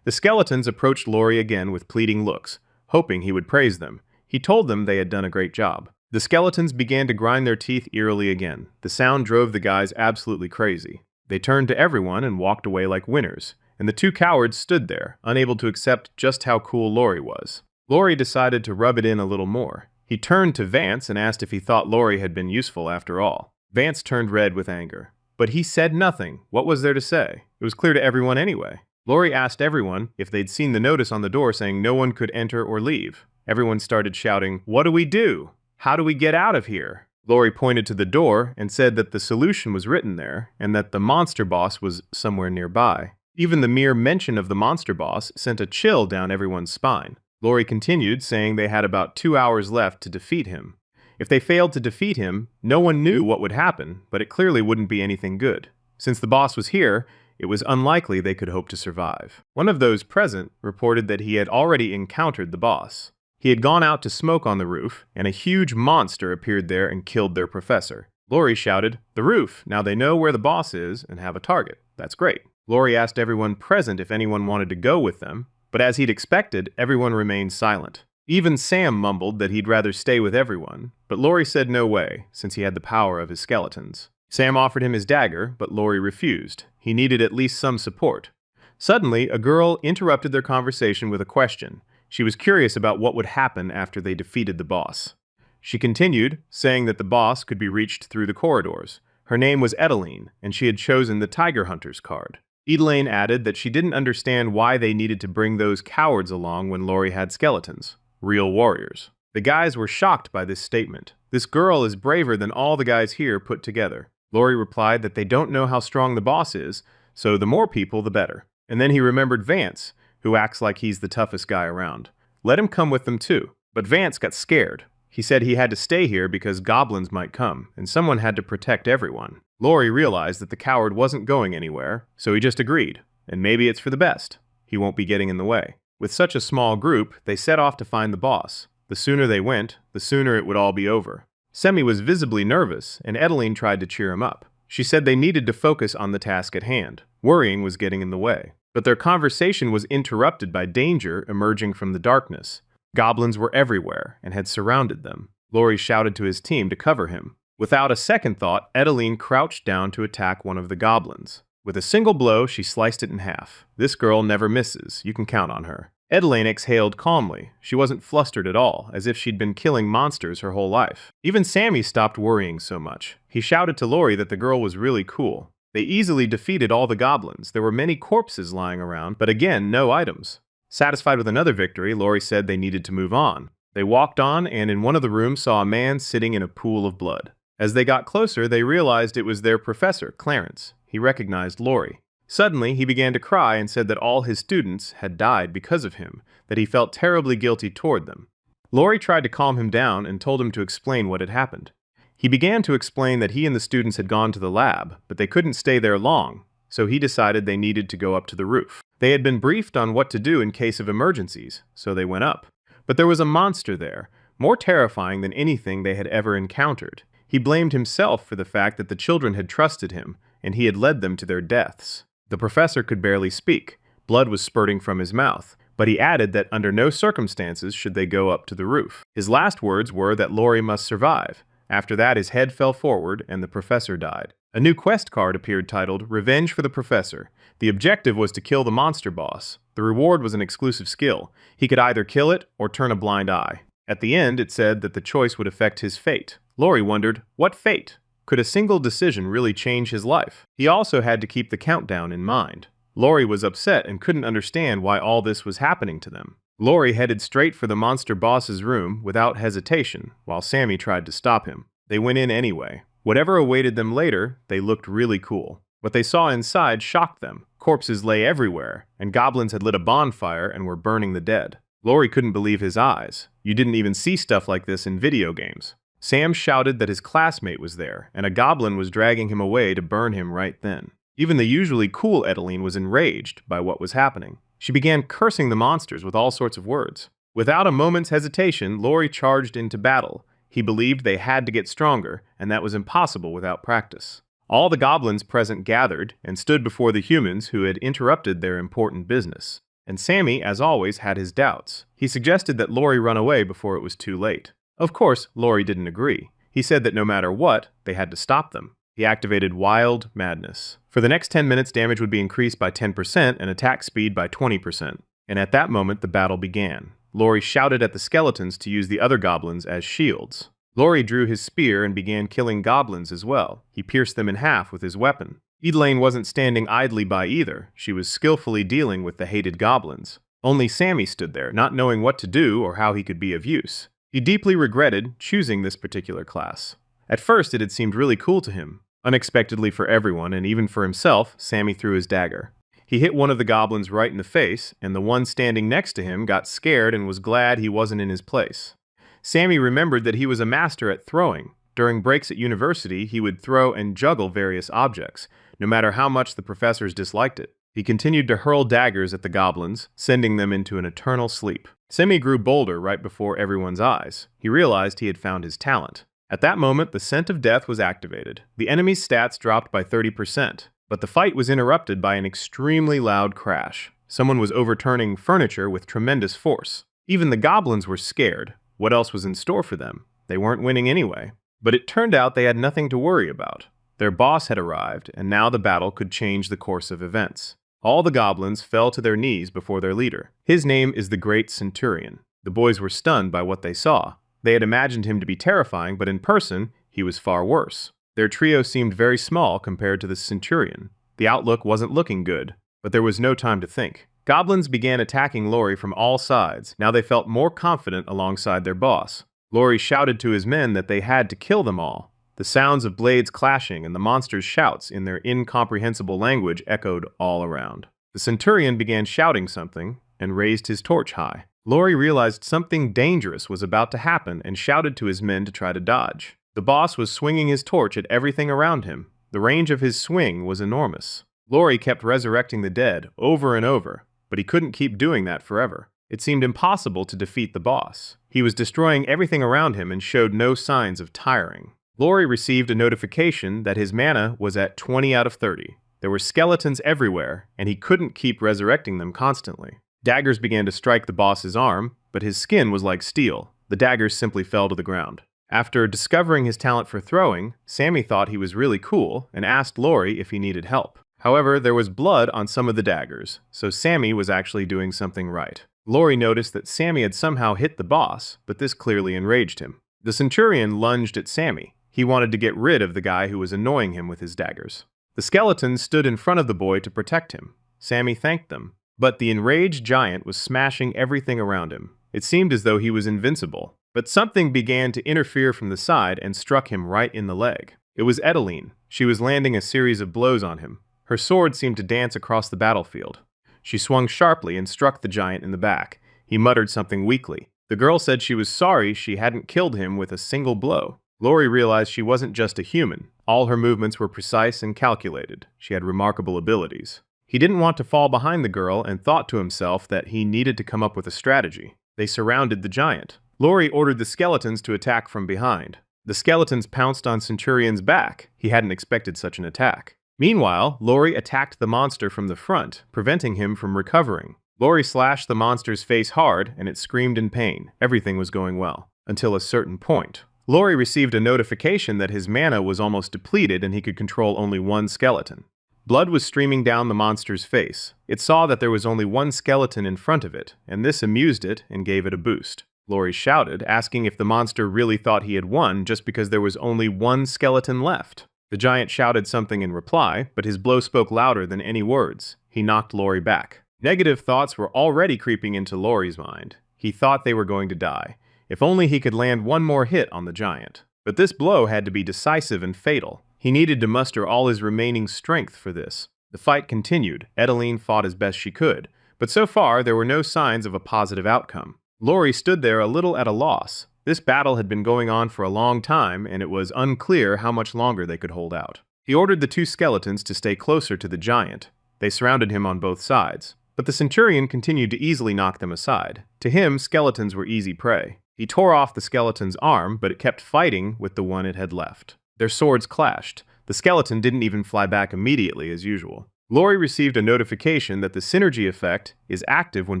The skeletons approached Laurie again with pleading looks, hoping he would praise them. He told them they had done a great job. The skeletons began to grind their teeth eerily again. The sound drove the guys absolutely crazy. They turned to everyone and walked away like winners, and the two cowards stood there, unable to accept just how cool Laurie was. Laurie decided to rub it in a little more. He turned to Vance and asked if he thought Laurie had been useful after all. Vance turned red with anger. But he said nothing. What was there to say? It was clear to everyone anyway. Laurie asked everyone if they'd seen the notice on the door saying no one could enter or leave. Everyone started shouting, "What do we do? How do we get out of here?" Laurie pointed to the door and said that the solution was written there and that the monster boss was somewhere nearby. Even the mere mention of the monster boss sent a chill down everyone's spine. Laurie continued, saying they had about 2 hours left to defeat him. If they failed to defeat him, no one knew what would happen, but it clearly wouldn't be anything good. Since the boss was here, it was unlikely they could hope to survive. One of those present reported that he had already encountered the boss. He had gone out to smoke on the roof, and a huge monster appeared there and killed their professor. Laurie shouted, "The roof! Now they know where the boss is and have a target. That's great." Laurie asked everyone present if anyone wanted to go with them, but as he'd expected, everyone remained silent. Even Sam mumbled that he'd rather stay with everyone, but Laurie said no way, since he had the power of his skeletons. Sam offered him his dagger, but Laurie refused. He needed at least some support. Suddenly, a girl interrupted their conversation with a question. She was curious about what would happen after they defeated the boss. She continued, saying that the boss could be reached through the corridors. Her name was Edeline, and she had chosen the Tiger Hunter's card. Elaine added that she didn't understand why they needed to bring those cowards along when Lori had skeletons, real warriors. The guys were shocked by this statement. This girl is braver than all the guys here put together. Lori replied that they don't know how strong the boss is, so the more people, the better. And then he remembered Vance, who acts like he's the toughest guy around. Let him come with them too. But Vance got scared. He said he had to stay here because goblins might come, and someone had to protect everyone. Lori realized that the coward wasn't going anywhere, so he just agreed. And maybe it's for the best. He won't be getting in the way. With such a small group, they set off to find the boss. The sooner they went, the sooner it would all be over. Semi was visibly nervous, and Edeline tried to cheer him up. She said they needed to focus on the task at hand. Worrying was getting in the way. But their conversation was interrupted by danger emerging from the darkness. Goblins were everywhere and had surrounded them. Lori shouted to his team to cover him. Without a second thought, Edeline crouched down to attack one of the goblins. With a single blow, she sliced it in half. This girl never misses. You can count on her. Edeline exhaled calmly. She wasn't flustered at all, as if she'd been killing monsters her whole life. Even Sammy stopped worrying so much. He shouted to Lori that the girl was really cool. They easily defeated all the goblins. There were many corpses lying around, but again, no items. Satisfied with another victory, Lori said they needed to move on. They walked on and in one of the rooms saw a man sitting in a pool of blood. As they got closer, they realized it was their professor, Clarence. He recognized Lori. Suddenly, he began to cry and said that all his students had died because of him, that he felt terribly guilty toward them. Lori tried to calm him down and told him to explain what had happened. He began to explain that he and the students had gone to the lab, but they couldn't stay there long, so he decided they needed to go up to the roof. They had been briefed on what to do in case of emergencies, so they went up. But there was a monster there, more terrifying than anything they had ever encountered. He blamed himself for the fact that the children had trusted him, and he had led them to their deaths. The professor could barely speak. Blood was spurting from his mouth, but he added that under no circumstances should they go up to the roof. His last words were that Lori must survive. After that, his head fell forward and the professor died. A new quest card appeared titled Revenge for the Professor. The objective was to kill the monster boss. The reward was an exclusive skill. He could either kill it or turn a blind eye. At the end, it said that the choice would affect his fate. Lori wondered, what fate? Could a single decision really change his life? He also had to keep the countdown in mind. Lori was upset and couldn't understand why all this was happening to them. Lori headed straight for the monster boss's room without hesitation, while Sammy tried to stop him. They went in anyway. Whatever awaited them later, they looked really cool. What they saw inside shocked them. Corpses lay everywhere, and goblins had lit a bonfire and were burning the dead. Lori couldn't believe his eyes. You didn't even see stuff like this in video games. Sam shouted that his classmate was there, and a goblin was dragging him away to burn him right then. Even the usually cool Edeline was enraged by what was happening. She began cursing the monsters with all sorts of words. Without a moment's hesitation, Lori charged into battle. He believed they had to get stronger, and that was impossible without practice. All the goblins present gathered and stood before the humans who had interrupted their important business. And Sammy, as always, had his doubts. He suggested that Lori run away before it was too late. Of course, Lori didn't agree. He said that no matter what, they had to stop them. He activated Wild Madness. For the next 10 minutes, damage would be increased by 10% and attack speed by 20%. And at that moment, the battle began. Lori shouted at the skeletons to use the other goblins as shields. Lori drew his spear and began killing goblins as well. He pierced them in half with his weapon. Elaine wasn't standing idly by either. She was skillfully dealing with the hated goblins. Only Sammy stood there, not knowing what to do or how he could be of use. He deeply regretted choosing this particular class. At first, it had seemed really cool to him. Unexpectedly for everyone, and even for himself, Sammy threw his dagger. He hit one of the goblins right in the face, and the one standing next to him got scared and was glad he wasn't in his place. Sammy remembered that he was a master at throwing. During breaks at university, he would throw and juggle various objects, no matter how much the professors disliked it. He continued to hurl daggers at the goblins, sending them into an eternal sleep. Sammy grew bolder right before everyone's eyes. He realized he had found his talent. At that moment, the scent of death was activated. The enemy's stats dropped by 30%, but the fight was interrupted by an extremely loud crash. Someone was overturning furniture with tremendous force. Even the goblins were scared. What else was in store for them? They weren't winning anyway. But it turned out they had nothing to worry about. Their boss had arrived, and now the battle could change the course of events. All the goblins fell to their knees before their leader. His name is the Great Centurion. The boys were stunned by what they saw. They had imagined him to be terrifying, but in person, he was far worse. Their trio seemed very small compared to the Centurion. The outlook wasn't looking good. But there was no time to think. Goblins began attacking Lori from all sides. Now they felt more confident alongside their boss. Lori shouted to his men that they had to kill them all. The sounds of blades clashing and the monsters' shouts in their incomprehensible language echoed all around. The centurion began shouting something and raised his torch high. Lori realized something dangerous was about to happen and shouted to his men to try to dodge. The boss was swinging his torch at everything around him. The range of his swing was enormous. Lori kept resurrecting the dead over and over, but he couldn't keep doing that forever. It seemed impossible to defeat the boss. He was destroying everything around him and showed no signs of tiring. Lori received a notification that his mana was at 20 out of 30. There were skeletons everywhere, and he couldn't keep resurrecting them constantly. Daggers began to strike the boss's arm, but his skin was like steel. The daggers simply fell to the ground. After discovering his talent for throwing, Sammy thought he was really cool and asked Lori if he needed help. However, there was blood on some of the daggers, so Sammy was actually doing something right. Lori noticed that Sammy had somehow hit the boss, but this clearly enraged him. The centurion lunged at Sammy. He wanted to get rid of the guy who was annoying him with his daggers. The skeletons stood in front of the boy to protect him. Sammy thanked them. But the enraged giant was smashing everything around him. It seemed as though he was invincible. But something began to interfere from the side and struck him right in the leg. It was Edeline. She was landing a series of blows on him. Her sword seemed to dance across the battlefield. She swung sharply and struck the giant in the back. He muttered something weakly. The girl said she was sorry she hadn't killed him with a single blow. Lori realized she wasn't just a human. All her movements were precise and calculated. She had remarkable abilities. He didn't want to fall behind the girl and thought to himself that he needed to come up with a strategy. They surrounded the giant. Lori ordered the skeletons to attack from behind. The skeletons pounced on Centurion's back. He hadn't expected such an attack. Meanwhile, Lori attacked the monster from the front, preventing him from recovering. Lori slashed the monster's face hard, and it screamed in pain. Everything was going well. Until a certain point. Lori received a notification that his mana was almost depleted and he could control only one skeleton. Blood was streaming down the monster's face. It saw that there was only one skeleton in front of it, and this amused it and gave it a boost. Lori shouted, asking if the monster really thought he had won just because there was only one skeleton left. The giant shouted something in reply, but his blow spoke louder than any words. He knocked Lori back. Negative thoughts were already creeping into Lori's mind. He thought they were going to die. If only he could land one more hit on the giant. But this blow had to be decisive and fatal. He needed to muster all his remaining strength for this. The fight continued. Edeline fought as best she could, but so far there were no signs of a positive outcome. Lori stood there a little at a loss. This battle had been going on for a long time, and it was unclear how much longer they could hold out. He ordered the two skeletons to stay closer to the giant. They surrounded him on both sides, but the centurion continued to easily knock them aside. To him, skeletons were easy prey. He tore off the skeleton's arm, but it kept fighting with the one it had left. Their swords clashed. The skeleton didn't even fly back immediately as usual. Lori received a notification that the synergy effect is active when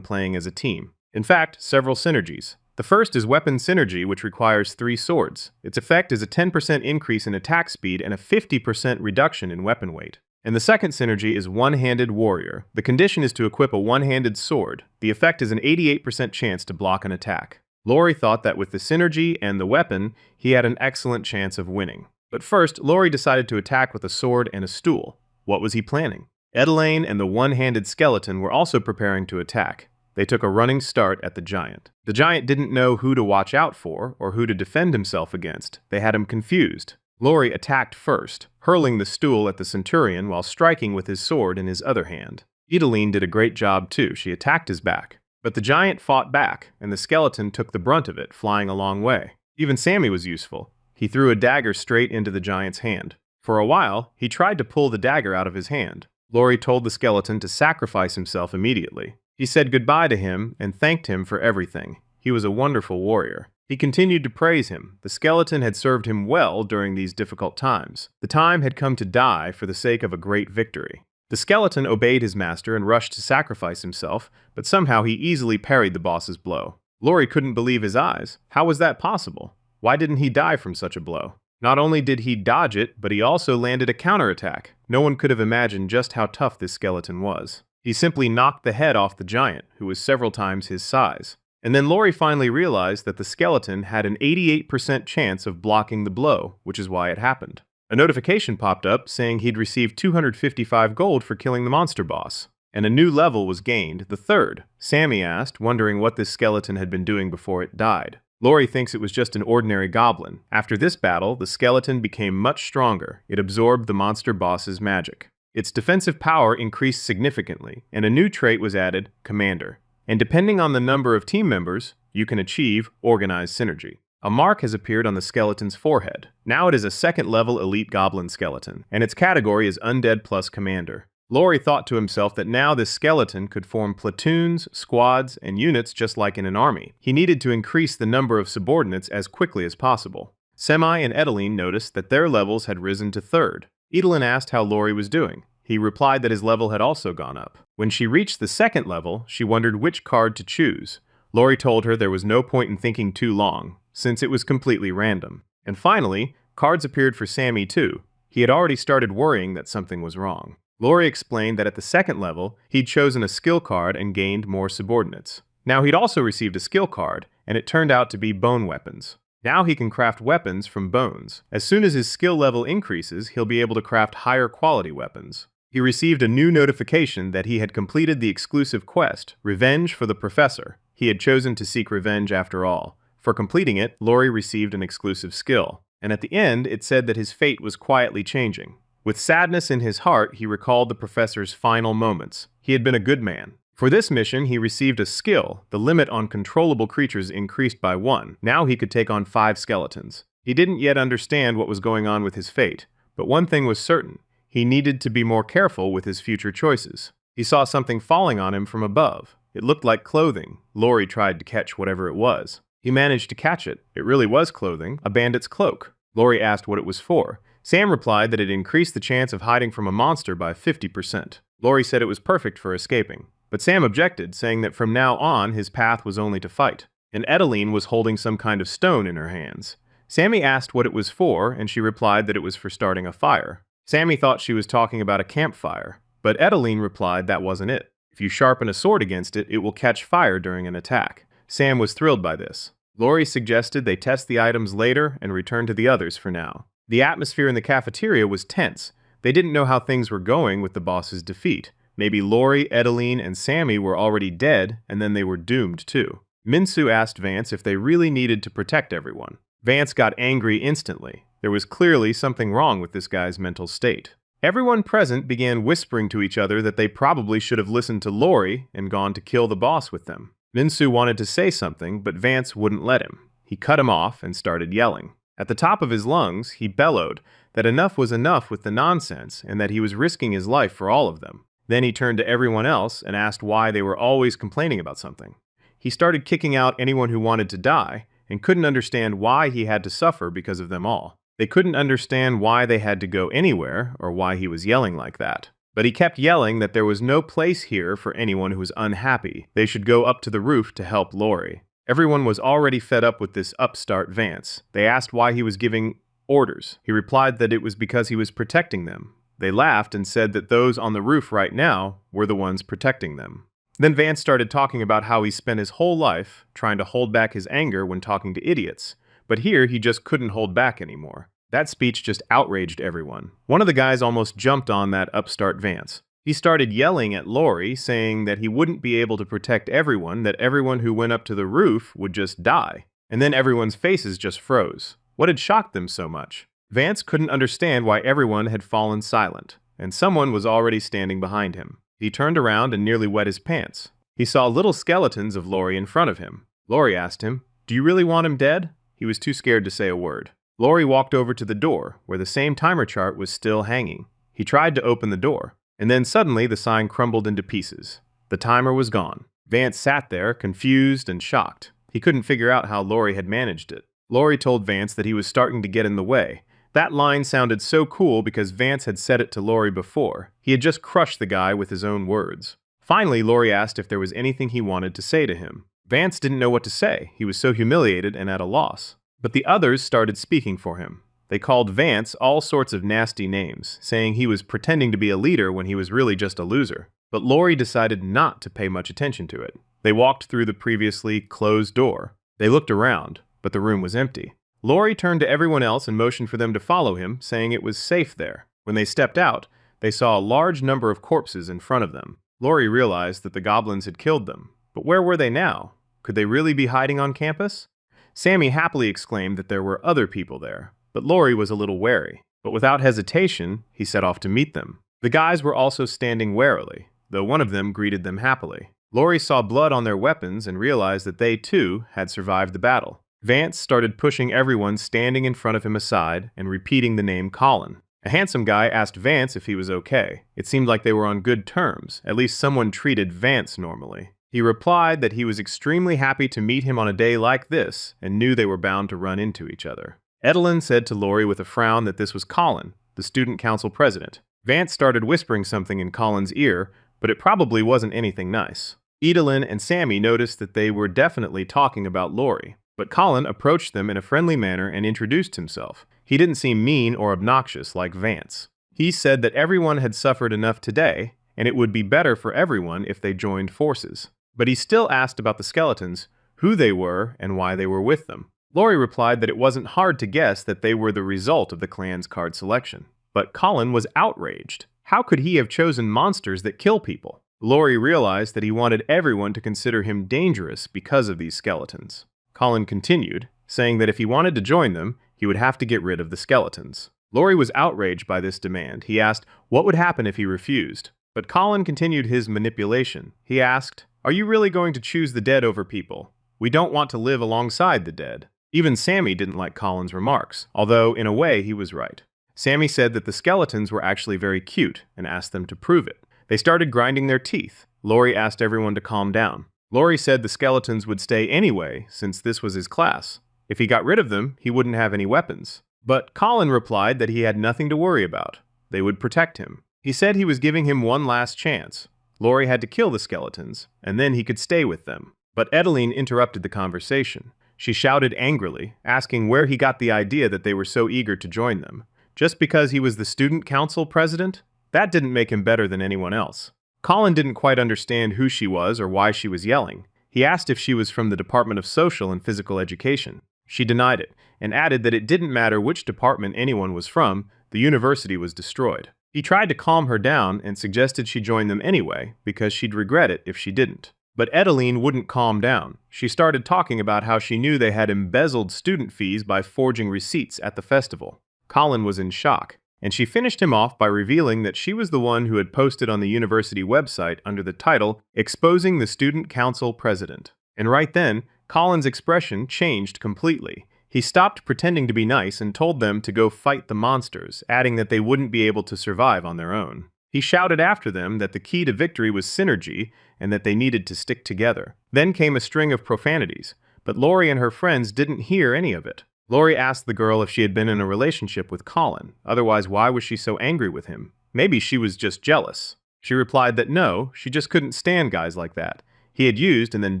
playing as a team. In fact, several synergies. The first is weapon synergy, which requires 3 swords. Its effect is a 10% increase in attack speed and a 50% reduction in weapon weight. And the second synergy is one-handed warrior. The condition is to equip a one-handed sword. The effect is an 88% chance to block an attack. Lori thought that with the synergy and the weapon, he had an excellent chance of winning. But first, Lori decided to attack with a sword and a stool. What was he planning? Edeline and the one-handed skeleton were also preparing to attack. They took a running start at the giant. The giant didn't know who to watch out for or who to defend himself against. They had him confused. Lori attacked first, hurling the stool at the centurion while striking with his sword in his other hand. Edeline did a great job too. She attacked his back. But the giant fought back, and the skeleton took the brunt of it, flying a long way. Even Sammy was useful. He threw a dagger straight into the giant's hand. For a while, he tried to pull the dagger out of his hand. Lori told the skeleton to sacrifice himself immediately. He said goodbye to him and thanked him for everything. He was a wonderful warrior. He continued to praise him. The skeleton had served him well during these difficult times. The time had come to die for the sake of a great victory. The skeleton obeyed his master and rushed to sacrifice himself, but somehow he easily parried the boss's blow. Lori couldn't believe his eyes. How was that possible? Why didn't he die from such a blow? Not only did he dodge it, but he also landed a counterattack. No one could have imagined just how tough this skeleton was. He simply knocked the head off the giant, who was several times his size. And then Lori finally realized that the skeleton had an 88% chance of blocking the blow, which is why it happened. A notification popped up saying he'd received 255 gold for killing the monster boss. and a new level was gained, the third. Sammy asked, wondering what this skeleton had been doing before it died. Lori thinks it was just an ordinary goblin. After this battle, the skeleton became much stronger. It absorbed the monster boss's magic. Its defensive power increased significantly, and a new trait was added, Commander. And depending on the number of team members, you can achieve organized synergy. A mark has appeared on the skeleton's forehead. Now it is a second-level elite goblin skeleton, and its category is Undead plus Commander. Lori thought to himself that now this skeleton could form platoons, squads, and units just like in an army. He needed to increase the number of subordinates as quickly as possible. Semi and Edeline noticed that their levels had risen to third. Edelin asked how Lori was doing. He replied that his level had also gone up. When she reached the second level, she wondered which card to choose. Lori told her there was no point in thinking too long, since it was completely random. And finally, cards appeared for Sammy too. He had already started worrying that something was wrong. Lori explained that at the second level, he'd chosen a skill card and gained more subordinates. Now he'd also received a skill card, and it turned out to be bone weapons. Now he can craft weapons from bones. As soon as his skill level increases, he'll be able to craft higher quality weapons. He received a new notification that he had completed the exclusive quest, Revenge for the Professor. He had chosen to seek revenge after all. For completing it, Lori received an exclusive skill. And at the end, it said that his fate was quietly changing. With sadness in his heart, he recalled the professor's final moments. He had been a good man. For this mission, he received a skill. The limit on controllable creatures increased by 1. Now he could take on 5 skeletons. He didn't yet understand what was going on with his fate, but one thing was certain. He needed to be more careful with his future choices. He saw something falling on him from above. It looked like clothing. Lori tried to catch whatever it was. He managed to catch it. It really was clothing, a bandit's cloak. Lori asked what it was for. Sam replied that it increased the chance of hiding from a monster by 50%. Lori said it was perfect for escaping. But Sam objected, saying that from now on his path was only to fight. And Edeline was holding some kind of stone in her hands. Sammy asked what it was for, and she replied that it was for starting a fire. Sammy thought she was talking about a campfire, but Edeline replied that wasn't it. If you sharpen a sword against it, it will catch fire during an attack. Sam was thrilled by this. Lori suggested they test the items later and return to the others for now. The atmosphere in the cafeteria was tense. They didn't know how things were going with the boss's defeat. Maybe Lori, Edeline, and Sammy were already dead, and then they were doomed too. Minsu asked Vance if they really needed to protect everyone. Vance got angry instantly. There was clearly something wrong with this guy's mental state. Everyone present began whispering to each other that they probably should have listened to Lori and gone to kill the boss with them. Minsu wanted to say something, but Vance wouldn't let him. He cut him off and started yelling. At the top of his lungs, he bellowed that enough was enough with the nonsense and that he was risking his life for all of them. Then he turned to everyone else and asked why they were always complaining about something. He started kicking out anyone who wanted to die and couldn't understand why he had to suffer because of them all. They couldn't understand why they had to go anywhere or why he was yelling like that. But he kept yelling that there was no place here for anyone who was unhappy. They should go up to the roof to help Lori. Everyone was already fed up with this upstart Vance. They asked why he was giving orders. He replied that it was because he was protecting them. They laughed and said that those on the roof right now were the ones protecting them. Then Vance started talking about how he spent his whole life trying to hold back his anger when talking to idiots. But here he just couldn't hold back anymore. That speech just outraged everyone. One of the guys almost jumped on that upstart Vance. He started yelling at Lori, saying that he wouldn't be able to protect everyone, that everyone who went up to the roof would just die. And then everyone's faces just froze. What had shocked them so much? Vance couldn't understand why everyone had fallen silent, and someone was already standing behind him. He turned around and nearly wet his pants. He saw little skeletons of Lori in front of him. Lori asked him, "Do you really want him dead?" He was too scared to say a word. Lori walked over to the door, where the same timer chart was still hanging. He tried to open the door, and then suddenly the sign crumbled into pieces. The timer was gone. Vance sat there, confused and shocked. He couldn't figure out how Lori had managed it. Lori told Vance that he was starting to get in the way. That line sounded so cool because Vance had said it to Lori before. He had just crushed the guy with his own words. Finally, Lori asked if there was anything he wanted to say to him. Vance didn't know what to say. He was so humiliated and at a loss. But the others started speaking for him. They called Vance all sorts of nasty names, saying he was pretending to be a leader when he was really just a loser. But Lori decided not to pay much attention to it. They walked through the previously closed door. They looked around, but the room was empty. Lori turned to everyone else and motioned for them to follow him, saying it was safe there. When they stepped out, they saw a large number of corpses in front of them. Lori realized that the goblins had killed them. But where were they now? Could they really be hiding on campus? Sammy happily exclaimed that there were other people there, but Lori was a little wary. But without hesitation, he set off to meet them. The guys were also standing warily, though one of them greeted them happily. Lori saw blood on their weapons and realized that they, too, had survived the battle. Vance started pushing everyone standing in front of him aside and repeating the name Colin. A handsome guy asked Vance if he was okay. It seemed like they were on good terms. At least someone treated Vance normally. He replied that he was extremely happy to meet him on a day like this and knew they were bound to run into each other. Edelin said to Lori with a frown that this was Colin, the student council president. Vance started whispering something in Colin's ear, but it probably wasn't anything nice. Edelin and Sammy noticed that they were definitely talking about Lori, but Colin approached them in a friendly manner and introduced himself. He didn't seem mean or obnoxious like Vance. He said that everyone had suffered enough today, and it would be better for everyone if they joined forces. But he still asked about the skeletons, who they were, and why they were with them. Lori replied that it wasn't hard to guess that they were the result of the clan's card selection. But Colin was outraged. How could he have chosen monsters that kill people? Lori realized that he wanted everyone to consider him dangerous because of these skeletons. Colin continued, saying that if he wanted to join them, he would have to get rid of the skeletons. Lori was outraged by this demand. He asked what would happen if he refused. But Colin continued his manipulation. He asked, "Are you really going to choose the dead over people? We don't want to live alongside the dead." Even Sammy didn't like Colin's remarks, although in a way he was right. Sammy said that the skeletons were actually very cute and asked them to prove it. They started grinding their teeth. Lori asked everyone to calm down. Lori said the skeletons would stay anyway since this was his class. If he got rid of them, he wouldn't have any weapons. But Colin replied that he had nothing to worry about. They would protect him. He said he was giving him one last chance. Lori had to kill the skeletons, and then he could stay with them. But Edeline interrupted the conversation. She shouted angrily, asking where he got the idea that they were so eager to join them. Just because he was the student council president? That didn't make him better than anyone else. Colin didn't quite understand who she was or why she was yelling. He asked if she was from the Department of Social and Physical Education. She denied it, and added that it didn't matter which department anyone was from, the university was destroyed. He tried to calm her down and suggested she join them anyway, because she'd regret it if she didn't. But Edeline wouldn't calm down. She started talking about how she knew they had embezzled student fees by forging receipts at the festival. Colin was in shock, and she finished him off by revealing that she was the one who had posted on the university website under the title, "Exposing the Student Council President." And right then, Colin's expression changed completely. He stopped pretending to be nice and told them to go fight the monsters, adding that they wouldn't be able to survive on their own. He shouted after them that the key to victory was synergy and that they needed to stick together. Then came a string of profanities, but Lori and her friends didn't hear any of it. Lori asked the girl if she had been in a relationship with Colin. Otherwise, why was she so angry with him? Maybe she was just jealous. She replied that no, she just couldn't stand guys like that. He had used and then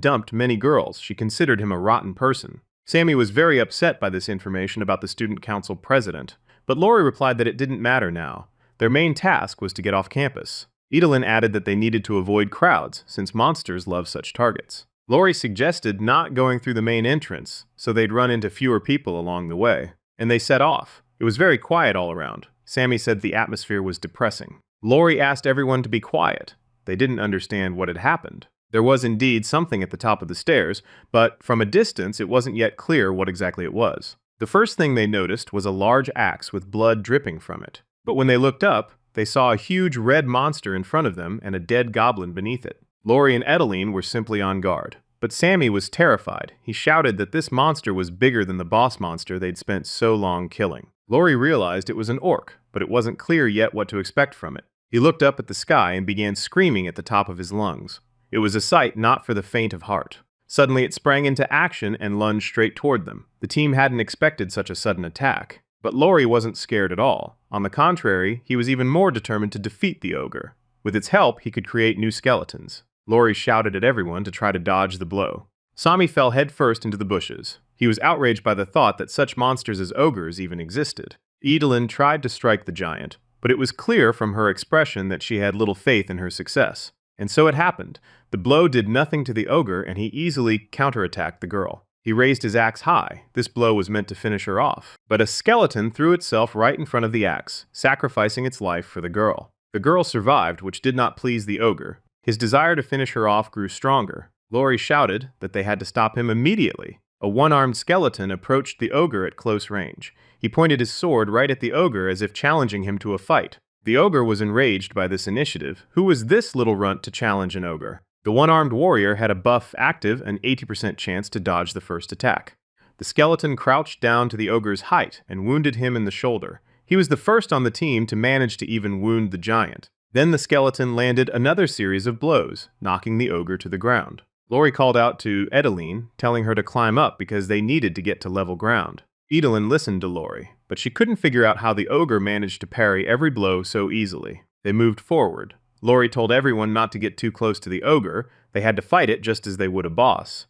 dumped many girls. She considered him a rotten person. Sammy was very upset by this information about the student council president, but Lori replied that it didn't matter now. Their main task was to get off campus. Edelin added that they needed to avoid crowds, since monsters love such targets. Lori suggested not going through the main entrance, so they'd run into fewer people along the way. And they set off. It was very quiet all around. Sammy said the atmosphere was depressing. Lori asked everyone to be quiet. They didn't understand what had happened. There was indeed something at the top of the stairs, but from a distance it wasn't yet clear what exactly it was. The first thing they noticed was a large axe with blood dripping from it. But when they looked up, they saw a huge red monster in front of them and a dead goblin beneath it. Lori and Edeline were simply on guard. But Sammy was terrified. He shouted that this monster was bigger than the boss monster they'd spent so long killing. Lori realized it was an orc, but it wasn't clear yet what to expect from it. He looked up at the sky and began screaming at the top of his lungs. It was a sight not for the faint of heart. Suddenly it sprang into action and lunged straight toward them. The team hadn't expected such a sudden attack. But Lori wasn't scared at all. On the contrary, he was even more determined to defeat the ogre. With its help, he could create new skeletons. Lori shouted at everyone to try to dodge the blow. Sammy fell headfirst into the bushes. He was outraged by the thought that such monsters as ogres even existed. Edelin tried to strike the giant, but it was clear from her expression that she had little faith in her success. And so it happened. The blow did nothing to the ogre, and he easily counterattacked the girl. He raised his axe high. This blow was meant to finish her off. But a skeleton threw itself right in front of the axe, sacrificing its life for the girl. The girl survived, which did not please the ogre. His desire to finish her off grew stronger. Lori shouted that they had to stop him immediately. A one-armed skeleton approached the ogre at close range. He pointed his sword right at the ogre as if challenging him to a fight. The ogre was enraged by this initiative. Who was this little runt to challenge an ogre? The one-armed warrior had a buff active, an 80% chance to dodge the first attack. The skeleton crouched down to the ogre's height and wounded him in the shoulder. He was the first on the team to manage to even wound the giant. Then the skeleton landed another series of blows, knocking the ogre to the ground. Lori called out to Edeline, telling her to climb up because they needed to get to level ground. Edeline listened to Lori, but she couldn't figure out how the ogre managed to parry every blow so easily. They moved forward. Lori told everyone not to get too close to the ogre. They had to fight it just as they would a boss.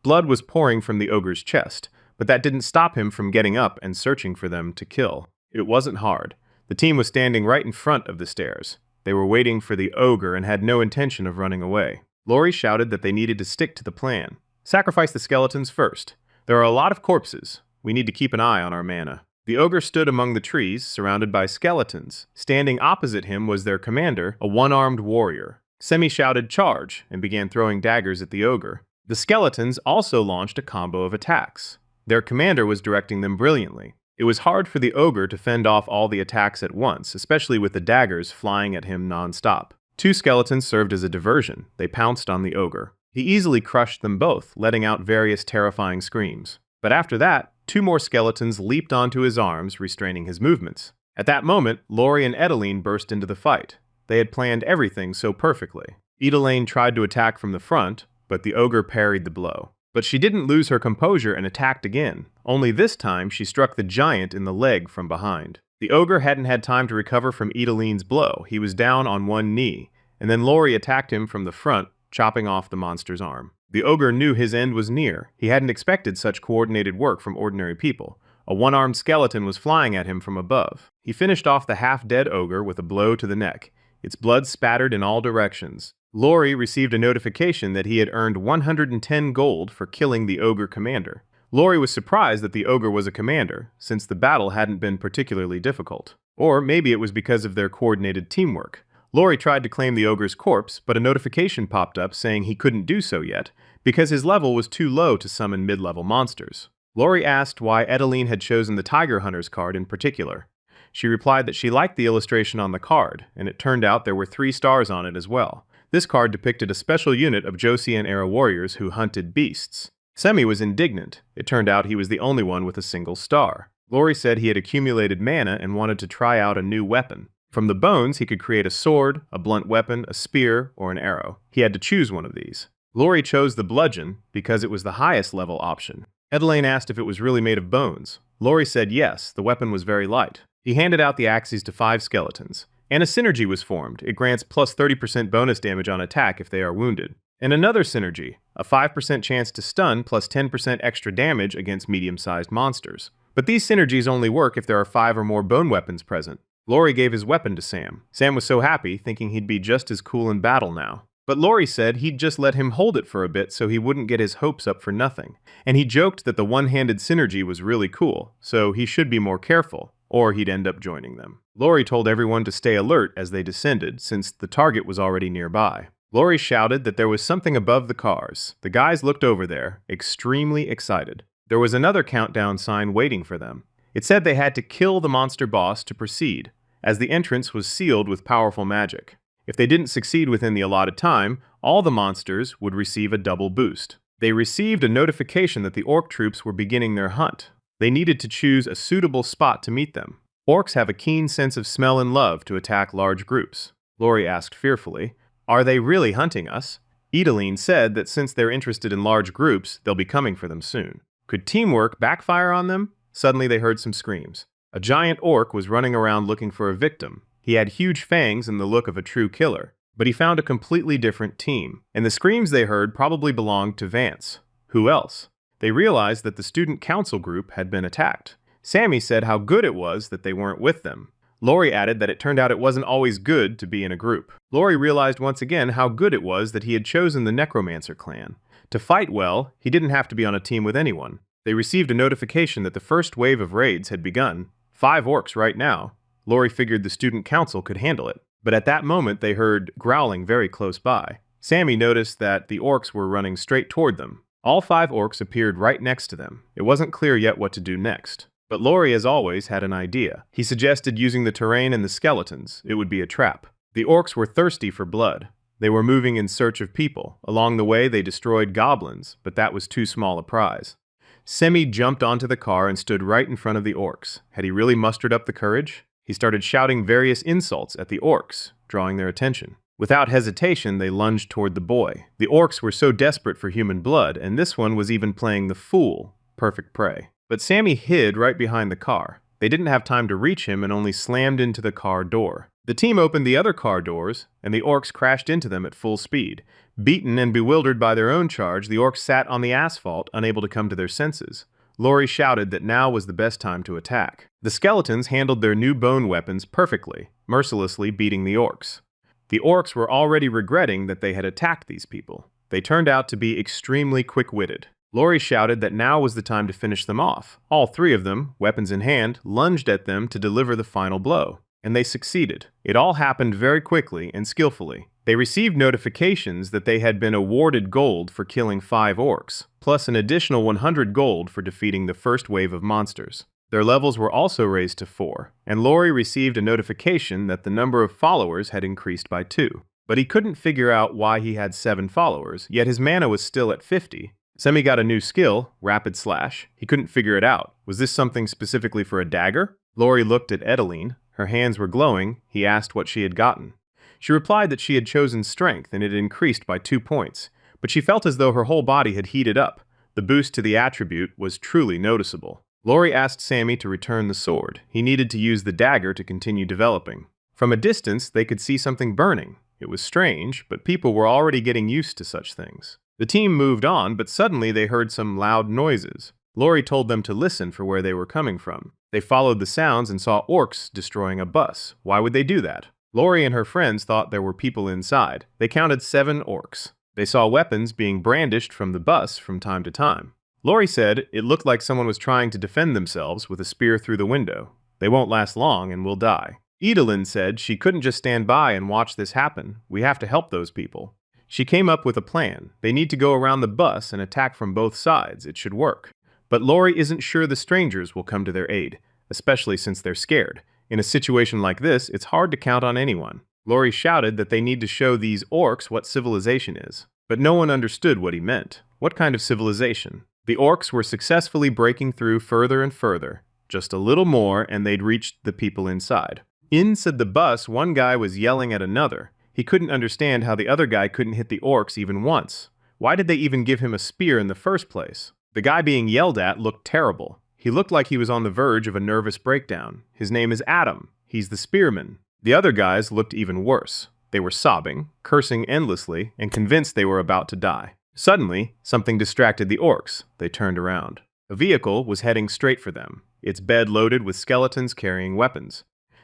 Blood was pouring from the ogre's chest, but that didn't stop him from getting up and searching for them to kill. It wasn't hard. The team was standing right in front of the stairs. They were waiting for the ogre and had no intention of running away. Lori shouted that they needed to stick to the plan. Sacrifice the skeletons first. There are a lot of corpses. We need to keep an eye on our mana. The ogre stood among the trees, surrounded by skeletons. Standing opposite him was their commander, a one-armed warrior. Semi shouted charge and began throwing daggers at the ogre. The skeletons also launched a combo of attacks. Their commander was directing them brilliantly. It was hard for the ogre to fend off all the attacks at once, especially with the daggers flying at him non-stop. Two skeletons served as a diversion. They pounced on the ogre. He easily crushed them both, letting out various terrifying screams. But after that, two more skeletons leaped onto his arms, restraining his movements. At that moment, Lori and Edeline burst into the fight. They had planned everything so perfectly. Edeline tried to attack from the front, but the ogre parried the blow. But she didn't lose her composure and attacked again. Only this time, she struck the giant in the leg from behind. The ogre hadn't had time to recover from Edeline's blow. He was down on one knee, and then Lori attacked him from the front, chopping off the monster's arm. The ogre knew his end was near. He hadn't expected such coordinated work from ordinary people. A one-armed skeleton was flying at him from above. He finished off the half-dead ogre with a blow to the neck. Its blood spattered in all directions. Lori received a notification that he had earned 110 gold for killing the ogre commander. Lori was surprised that the ogre was a commander, since the battle hadn't been particularly difficult. Or maybe it was because of their coordinated teamwork. Lori tried to claim the ogre's corpse, but a notification popped up saying he couldn't do so yet, because his level was too low to summon mid-level monsters. Lori asked why Edeline had chosen the Tiger Hunters card in particular. She replied that she liked the illustration on the card, and it turned out there were 3 stars on it as well. This card depicted a special unit of Joseon era warriors who hunted beasts. Semi was indignant. It turned out he was the only one with a single star. Lori said he had accumulated mana and wanted to try out a new weapon. From the bones, he could create a sword, a blunt weapon, a spear, or an arrow. He had to choose one of these. Lori chose the bludgeon because it was the highest level option. Edeline asked if it was really made of bones. Lori said yes, the weapon was very light. He handed out the axes to 5 skeletons. And a synergy was formed. It grants plus 30% bonus damage on attack if they are wounded. And another synergy, a 5% chance to stun plus 10% extra damage against medium-sized monsters. But these synergies only work if there are 5 or more bone weapons present. Lori gave his weapon to Sam. Sam was so happy, thinking he'd be just as cool in battle now. But Lori said he'd just let him hold it for a bit so he wouldn't get his hopes up for nothing. And he joked that the one-handed synergy was really cool, so he should be more careful, or he'd end up joining them. Lori told everyone to stay alert as they descended, since the target was already nearby. Lori shouted that there was something above the cars. The guys looked over there, extremely excited. There was another countdown sign waiting for them. It said they had to kill the monster boss to proceed, as the entrance was sealed with powerful magic. If they didn't succeed within the allotted time, all the monsters would receive a double boost. They received a notification that the orc troops were beginning their hunt. They needed to choose a suitable spot to meet them. Orcs have a keen sense of smell and love to attack large groups. Lori asked fearfully, "Are they really hunting us?" Edeline said that since they're interested in large groups, they'll be coming for them soon. Could teamwork backfire on them? Suddenly they heard some screams. A giant orc was running around looking for a victim. He had huge fangs and the look of a true killer, but he found a completely different team, and the screams they heard probably belonged to Vance. Who else? They realized that the student council group had been attacked. Sammy said how good it was that they weren't with them. Lori added that it turned out it wasn't always good to be in a group. Lori realized once again how good it was that he had chosen the necromancer clan. To fight well, he didn't have to be on a team with anyone. They received a notification that the first wave of raids had begun. 5 orcs right now. Lori figured the student council could handle it. But at that moment, they heard growling very close by. Sammy noticed that the orcs were running straight toward them. All 5 orcs appeared right next to them. It wasn't clear yet what to do next. But Laurie, as always, had an idea. He suggested using the terrain and the skeletons. It would be a trap. The orcs were thirsty for blood. They were moving in search of people. Along the way, they destroyed goblins, but that was too small a prize. Semi jumped onto the car and stood right in front of the orcs. Had he really mustered up the courage? He started shouting various insults at the orcs, drawing their attention. Without hesitation, they lunged toward the boy. The orcs were so desperate for human blood, and this one was even playing the fool. Perfect prey. But Sammy hid right behind the car. They didn't have time to reach him and only slammed into the car door. The team opened the other car doors, and the orcs crashed into them at full speed. Beaten and bewildered by their own charge, the orcs sat on the asphalt, unable to come to their senses. Laurie shouted that now was the best time to attack. The skeletons handled their new bone weapons perfectly, mercilessly beating the orcs. The orcs were already regretting that they had attacked these people. They turned out to be extremely quick-witted. Laurie shouted that now was the time to finish them off. All 3 of them, weapons in hand, lunged at them to deliver the final blow. And they succeeded. It all happened very quickly and skillfully. They received notifications that they had been awarded gold for killing 5 orcs, plus an additional 100 gold for defeating the first wave of monsters. Their levels were also raised to 4, and Laurie received a notification that the number of followers had increased by 2. But he couldn't figure out why he had 7 followers, yet his mana was still at 50. Semi got a new skill, Rapid Slash. He couldn't figure it out. Was this something specifically for a dagger? Laurie looked at Edeline. Her hands were glowing. He asked what she had gotten. She replied that she had chosen Strength and it had increased by 2 points, but she felt as though her whole body had heated up. The boost to the attribute was truly noticeable. Laurie asked Sammy to return the sword. He needed to use the dagger to continue developing. From a distance, they could see something burning. It was strange, but people were already getting used to such things. The team moved on, but suddenly they heard some loud noises. Laurie told them to listen for where they were coming from. They followed the sounds and saw orcs destroying a bus. Why would they do that? Laurie and her friends thought there were people inside. They counted 7 orcs. They saw weapons being brandished from the bus from time to time. Laurie said it looked like someone was trying to defend themselves with a spear through the window. They won't last long and will die. Edeline said she couldn't just stand by and watch this happen. We have to help those people. She came up with a plan. They need to go around the bus and attack from both sides. It should work. But Laurie isn't sure the strangers will come to their aid, especially since they're scared. In a situation like this, it's hard to count on anyone. Laurie shouted that they need to show these orcs what civilization is. But no one understood what he meant. What kind of civilization? The orcs were successfully breaking through further and further. Just a little more and they'd reached the people inside. Inside the bus, one guy was yelling at another. He couldn't understand how the other guy couldn't hit the orcs even once. Why did they even give him a spear in the first place? The guy being yelled at looked terrible. He looked like he was on the verge of a nervous breakdown. His name is Adam. He's the spearman. The other guys looked even worse. They were sobbing, cursing endlessly, and convinced they were about to die. Suddenly, something distracted the orcs. They turned around. A vehicle was heading straight for them, its bed loaded with skeletons carrying weapons.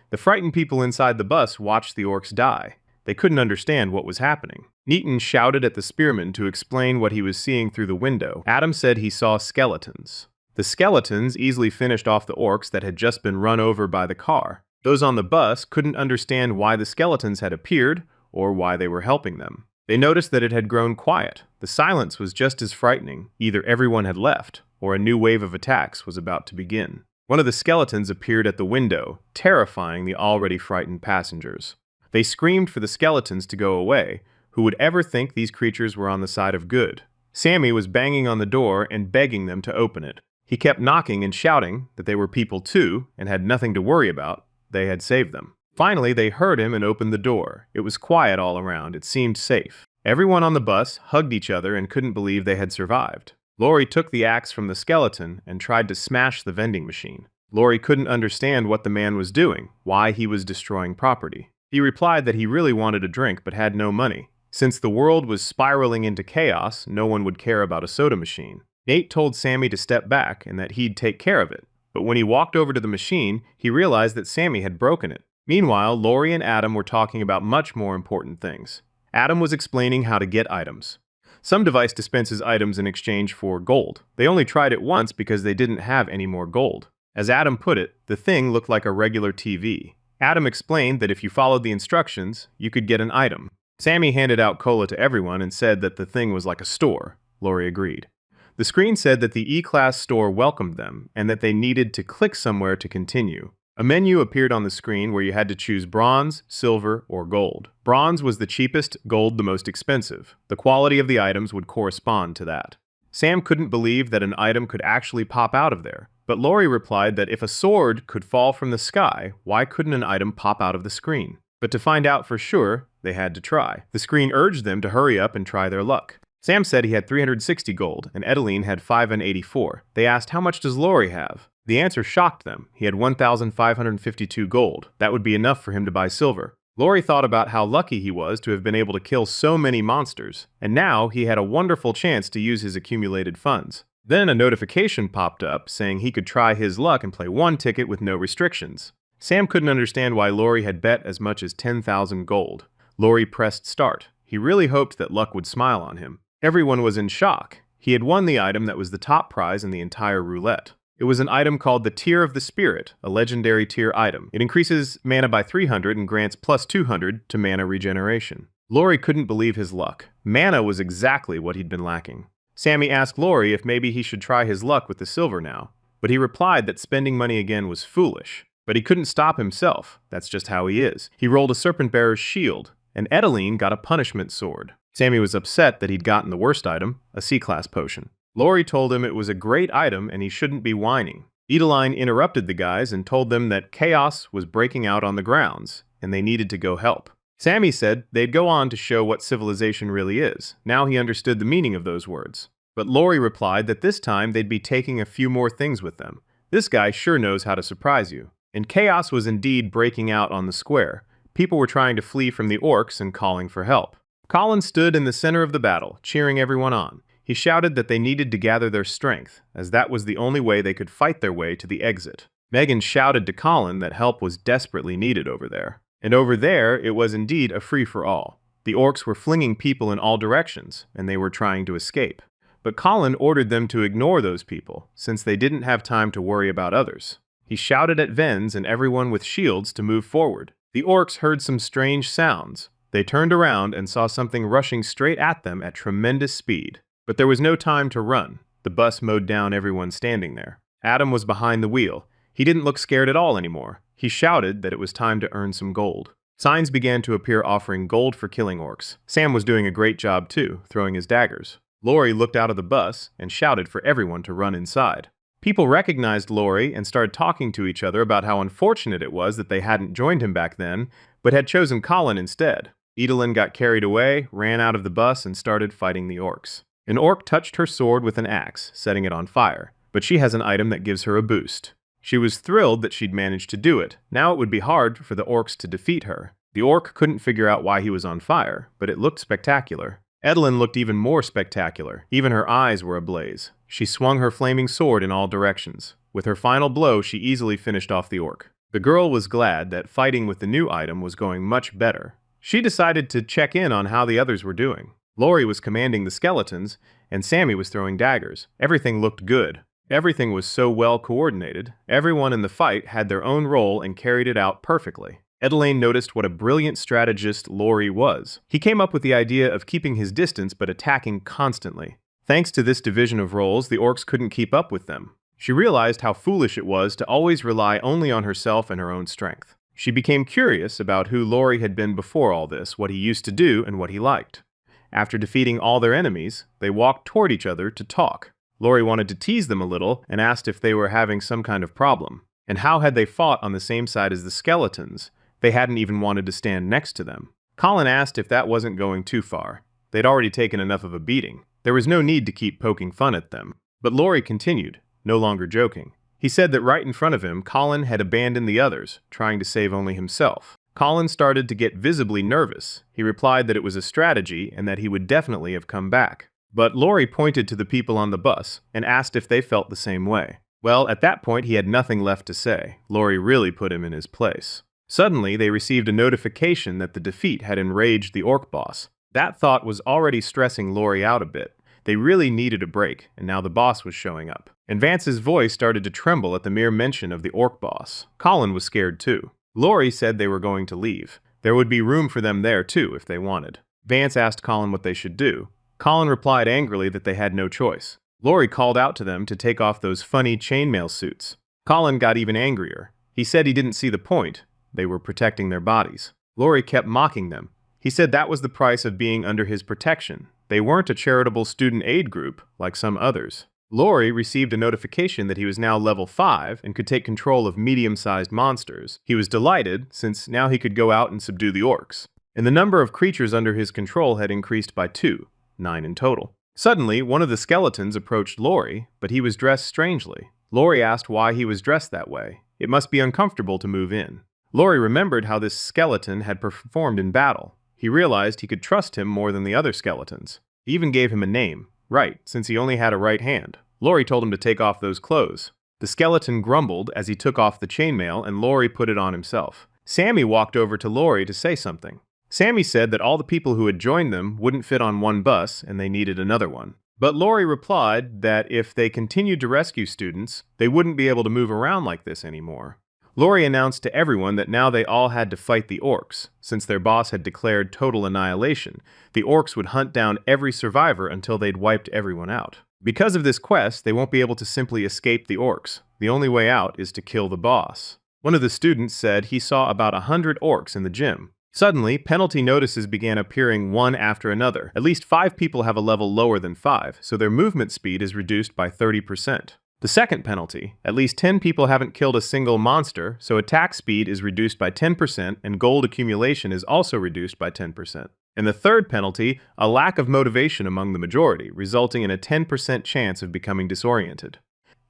The frightened people inside the bus watched the orcs die. They couldn't understand what was happening. Neaton shouted at the spearman to explain what he was seeing through the window. Adam said he saw skeletons. The skeletons easily finished off the orcs that had just been run over by the car. Those on the bus couldn't understand why the skeletons had appeared or why they were helping them. They noticed that it had grown quiet. The silence was just as frightening. Either everyone had left, or a new wave of attacks was about to begin. One of the skeletons appeared at the window, terrifying the already frightened passengers. They screamed for the skeletons to go away. Who would ever think these creatures were on the side of good? Sammy was banging on the door and begging them to open it. He kept knocking and shouting that they were people too and had nothing to worry about. They had saved them. Finally, they heard him and opened the door. It was quiet all around. It seemed safe. Everyone on the bus hugged each other and couldn't believe they had survived. Laurie took the axe from the skeleton and tried to smash the vending machine. Laurie couldn't understand what the man was doing, why he was destroying property. He replied that he really wanted a drink but had no money. Since the world was spiraling into chaos, no one would care about a soda machine. Nate told Sammy to step back and that he'd take care of it. But when he walked over to the machine, he realized that Sammy had broken it. Meanwhile, Laurie and Adam were talking about much more important things. Adam was explaining how to get items. Some device dispenses items in exchange for gold. They only tried it once because they didn't have any more gold. As Adam put it, the thing looked like a regular TV. Adam explained that if you followed the instructions, you could get an item. Sammy handed out cola to everyone and said that the thing was like a store. Lori agreed. The screen said that the E-Class store welcomed them and that they needed to click somewhere to continue. A menu appeared on the screen where you had to choose bronze, silver, or gold. Bronze was the cheapest, gold the most expensive. The quality of the items would correspond to that. Sam couldn't believe that an item could actually pop out of there, but Lori replied that if a sword could fall from the sky, why couldn't an item pop out of the screen? But to find out for sure, they had to try. The screen urged them to hurry up and try their luck. Sam said he had 360 gold, and Edeline had 584. They asked, how much does Lori have? The answer shocked them. He had 1,552 gold. That would be enough for him to buy silver. Lori thought about how lucky he was to have been able to kill so many monsters, and now he had a wonderful chance to use his accumulated funds. Then a notification popped up saying he could try his luck and play one ticket with no restrictions. Sam couldn't understand why Lori had bet as much as 10,000 gold. Lori pressed start. He really hoped that luck would smile on him. Everyone was in shock. He had won the item that was the top prize in the entire roulette. It was an item called the Tear of the Spirit, a legendary tier item. It increases mana by 300 and grants plus 200 to mana regeneration. Lori couldn't believe his luck. Mana was exactly what he'd been lacking. Sammy asked Lori if maybe he should try his luck with the silver now, but he replied that spending money again was foolish. But he couldn't stop himself. That's just how he is. He rolled a serpent bearer's shield, and Edeline got a punishment sword. Sammy was upset that he'd gotten the worst item, a C-class potion. Lori told him it was a great item and he shouldn't be whining. Edeline interrupted the guys and told them that chaos was breaking out on the grounds, and they needed to go help. Sammy said they'd go on to show what civilization really is. Now he understood the meaning of those words. But Lori replied that this time they'd be taking a few more things with them. This guy sure knows how to surprise you. And chaos was indeed breaking out on the square. People were trying to flee from the orcs and calling for help. Colin stood in the center of the battle, cheering everyone on. He shouted that they needed to gather their strength, as that was the only way they could fight their way to the exit. Megan shouted to Colin that help was desperately needed over there. And over there, it was indeed a free-for-all. The orcs were flinging people in all directions, and they were trying to escape. But Colin ordered them to ignore those people, since they didn't have time to worry about others. He shouted at Vens and everyone with shields to move forward. The orcs heard some strange sounds. They turned around and saw something rushing straight at them at tremendous speed. But there was no time to run. The bus mowed down everyone standing there. Adam was behind the wheel. He didn't look scared at all anymore. He shouted that it was time to earn some gold. Signs began to appear offering gold for killing orcs. Sam was doing a great job too, throwing his daggers. Lori looked out of the bus and shouted for everyone to run inside. People recognized Lori and started talking to each other about how unfortunate it was that they hadn't joined him back then, but had chosen Colin instead. Edeline got carried away, ran out of the bus, and started fighting the orcs. An orc touched her sword with an axe, setting it on fire, but she has an item that gives her a boost. She was thrilled that she'd managed to do it. Now it would be hard for the orcs to defeat her. The orc couldn't figure out why he was on fire, but it looked spectacular. Edeline looked even more spectacular. Even her eyes were ablaze. She swung her flaming sword in all directions. With her final blow, she easily finished off the orc. The girl was glad that fighting with the new item was going much better. She decided to check in on how the others were doing. Lori was commanding the skeletons, and Sammy was throwing daggers. Everything looked good. Everything was so well coordinated. Everyone in the fight had their own role and carried it out perfectly. Edeline noticed what a brilliant strategist Lori was. He came up with the idea of keeping his distance but attacking constantly. Thanks to this division of roles, the orcs couldn't keep up with them. She realized how foolish it was to always rely only on herself and her own strength. She became curious about who Lori had been before all this, what he used to do, and what he liked. After defeating all their enemies, they walked toward each other to talk. Lori wanted to tease them a little and asked if they were having some kind of problem. And how had they fought on the same side as the skeletons? They hadn't even wanted to stand next to them. Colin asked if that wasn't going too far. They'd already taken enough of a beating. There was no need to keep poking fun at them. But Lori continued, no longer joking. He said that right in front of him, Colin had abandoned the others, trying to save only himself. Colin started to get visibly nervous. He replied that it was a strategy and that he would definitely have come back. But Lori pointed to the people on the bus and asked if they felt the same way. Well, at that point he had nothing left to say. Lori really put him in his place. Suddenly, they received a notification that the defeat had enraged the orc boss. That thought was already stressing Lori out a bit. They really needed a break, and now the boss was showing up. And Vance's voice started to tremble at the mere mention of the orc boss. Colin was scared too. Lori said they were going to leave. There would be room for them there too if they wanted. Vance asked Colin what they should do. Colin replied angrily that they had no choice. Lori called out to them to take off those funny chainmail suits. Colin got even angrier. He said he didn't see the point. They were protecting their bodies. Lori kept mocking them. He said that was the price of being under his protection. They weren't a charitable student aid group like some others. Lori received a notification that he was now level 5 and could take control of medium-sized monsters. He was delighted, since now he could go out and subdue the orcs. And the number of creatures under his control had increased by 2, 9 in total. Suddenly, one of the skeletons approached Lori, but he was dressed strangely. Lori asked why he was dressed that way. It must be uncomfortable to move in. Lori remembered how this skeleton had performed in battle. He realized he could trust him more than the other skeletons. He even gave him a name. Right, since he only had a right hand. Lori told him to take off those clothes. The skeleton grumbled as he took off the chainmail, and Lori put it on himself. Sammy walked over to Lori to say something. Sammy said that all the people who had joined them wouldn't fit on one bus and they needed another one. But Lori replied that if they continued to rescue students, they wouldn't be able to move around like this anymore. Lori announced to everyone that now they all had to fight the orcs. Since their boss had declared total annihilation, the orcs would hunt down every survivor until they'd wiped everyone out. Because of this quest, they won't be able to simply escape the orcs. The only way out is to kill the boss. One of the students said he saw about 100 orcs in the gym. Suddenly, penalty notices began appearing one after another. At least 5 people have a level lower than 5, so their movement speed is reduced by 30%. The second penalty, at least 10 people haven't killed a single monster, so attack speed is reduced by 10% and gold accumulation is also reduced by 10%. And the third penalty, a lack of motivation among the majority, resulting in a 10% chance of becoming disoriented.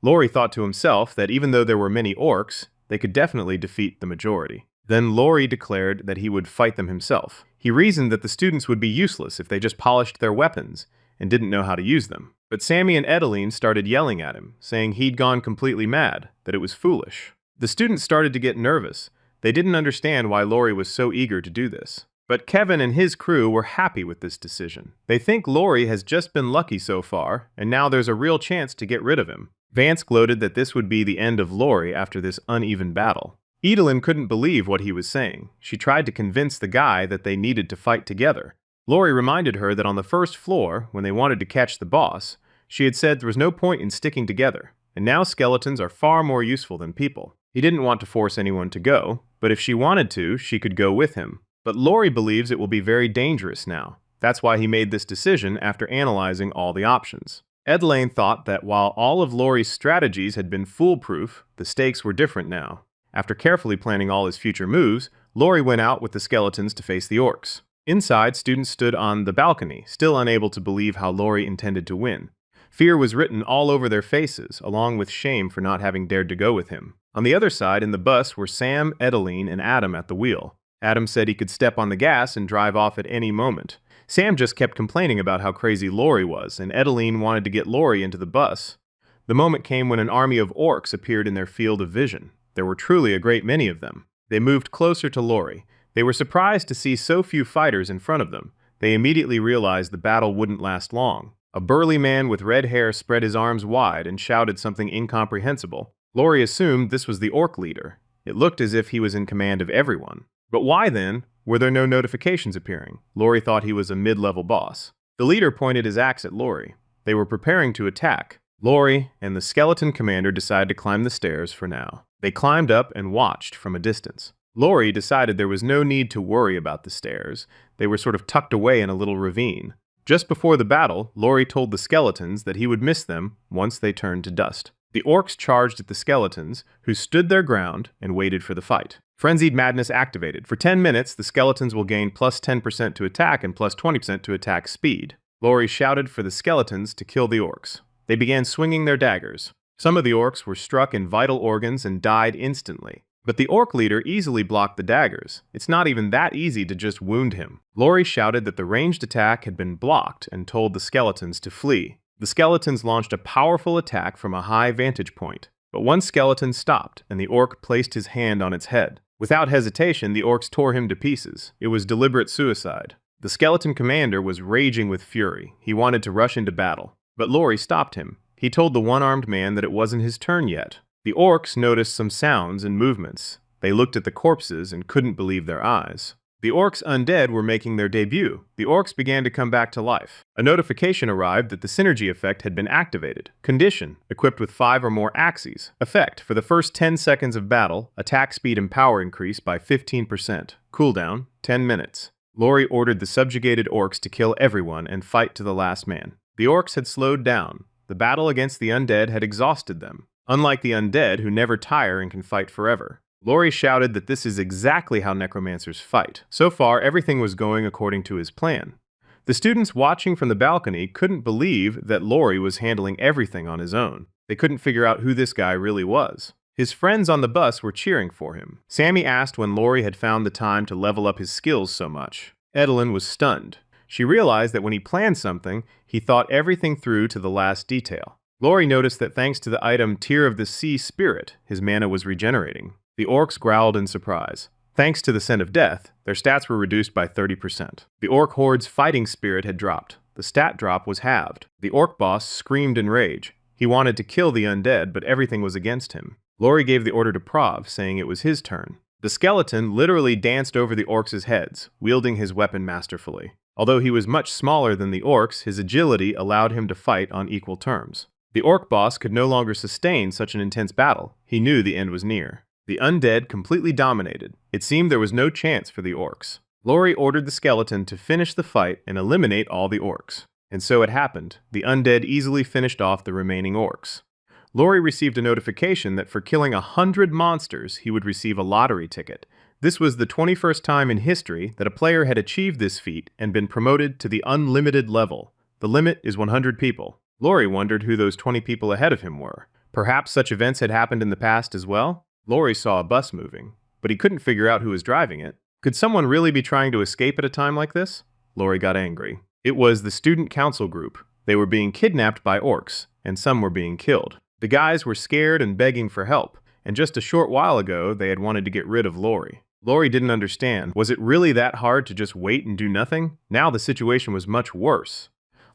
Lori thought to himself that even though there were many orcs, they could definitely defeat the majority. Then Lori declared that he would fight them himself. He reasoned that the students would be useless if they just polished their weapons and didn't know how to use them. But Sammy and Edeline started yelling at him, saying he'd gone completely mad, that it was foolish. The students started to get nervous. They didn't understand why Lori was so eager to do this. But Kevin and his crew were happy with this decision. They think Lori has just been lucky so far, and now there's a real chance to get rid of him. Vance gloated that this would be the end of Lori after this uneven battle. Edeline couldn't believe what he was saying. She tried to convince the guy that they needed to fight together. Lori reminded her that on the first floor, when they wanted to catch the boss, she had said there was no point in sticking together, and now skeletons are far more useful than people. He didn't want to force anyone to go, but if she wanted to, she could go with him. But Lori believes it will be very dangerous now. That's why he made this decision after analyzing all the options. Edeline thought that while all of Lori's strategies had been foolproof, the stakes were different now. After carefully planning all his future moves, Lori went out with the skeletons to face the orcs. Inside, students stood on the balcony, still unable to believe how Lori intended to win. Fear was written all over their faces, along with shame for not having dared to go with him. On the other side, in the bus, were Sam, Edeline, and Adam at the wheel. Adam said he could step on the gas and drive off at any moment. Sam just kept complaining about how crazy Lori was, and Edeline wanted to get Lori into the bus. The moment came when an army of orcs appeared in their field of vision. There were truly a great many of them. They moved closer to Lori. They were surprised to see so few fighters in front of them. They immediately realized the battle wouldn't last long. A burly man with red hair spread his arms wide and shouted something incomprehensible. Lori assumed this was the orc leader. It looked as if he was in command of everyone. But why then were there no notifications appearing? Lori thought he was a mid-level boss. The leader pointed his axe at Lori. They were preparing to attack. Lori and the skeleton commander decided to climb the stairs for now. They climbed up and watched from a distance. Lori decided there was no need to worry about the stairs. They were sort of tucked away in a little ravine. Just before the battle, Lori told the skeletons that he would miss them once they turned to dust. The orcs charged at the skeletons, who stood their ground and waited for the fight. Frenzied Madness activated. For 10 minutes, the skeletons will gain plus 10% to attack and plus 20% to attack speed. Lori shouted for the skeletons to kill the orcs. They began swinging their daggers. Some of the orcs were struck in vital organs and died instantly. But the orc leader easily blocked the daggers. It's not even that easy to just wound him. Lori shouted that the ranged attack had been blocked and told the skeletons to flee. The skeletons launched a powerful attack from a high vantage point. But one skeleton stopped, and the orc placed his hand on its head. Without hesitation, the orcs tore him to pieces. It was deliberate suicide. The skeleton commander was raging with fury. He wanted to rush into battle. But Lori stopped him. He told the one-armed man that it wasn't his turn yet. The orcs noticed some sounds and movements. They They looked at the corpses and couldn't believe their eyes. The orcs undead were making their debut. The orcs began to come back to life. A notification arrived that the synergy effect had been activated. Condition: equipped with 5 or more axes. Effect: for the first 10 seconds of battle, attack speed and power increase by 15%. Cooldown: 10 minutes. Lori ordered the subjugated orcs to kill everyone and fight to the last man. The orcs had slowed down. The battle against the undead had exhausted them. Unlike the undead, who never tire and can fight forever. Lori shouted that this is exactly how necromancers fight. So far, everything was going according to his plan. The students watching from the balcony couldn't believe that Lori was handling everything on his own. They couldn't figure out who this guy really was. His friends on the bus were cheering for him. Sammy asked when Lori had found the time to level up his skills so much. Edelyn was stunned. She realized that when he planned something, he thought everything through to the last detail. Lori noticed that thanks to the item Tear of the Sea Spirit, his mana was regenerating. The orcs growled in surprise. Thanks to the Scent of Death, their stats were reduced by 30%. The orc horde's fighting spirit had dropped. The stat drop was halved. The orc boss screamed in rage. He wanted to kill the undead, but everything was against him. Lori gave the order to Prov, saying it was his turn. The skeleton literally danced over the orcs' heads, wielding his weapon masterfully. Although he was much smaller than the orcs, his agility allowed him to fight on equal terms. The orc boss could no longer sustain such an intense battle. He knew the end was near. The undead completely dominated. It seemed there was no chance for the orcs. Lori ordered the skeleton to finish the fight and eliminate all the orcs. And so it happened. The undead easily finished off the remaining orcs. Lori received a notification that for killing 100 monsters, he would receive a lottery ticket. This was the 21st time in history that a player had achieved this feat and been promoted to the unlimited level. The limit is 100 people. Lori wondered who those 20 people ahead of him were. Perhaps such events had happened in the past as well? Lori saw a bus moving, but he couldn't figure out who was driving it. Could someone really be trying to escape at a time like this? Lori got angry. It was the student council group. They were being kidnapped by orcs, and some were being killed. The guys were scared and begging for help, and just a short while ago they had wanted to get rid of Lori. Lori didn't understand. Was it really that hard to just wait and do nothing? Now the situation was much worse.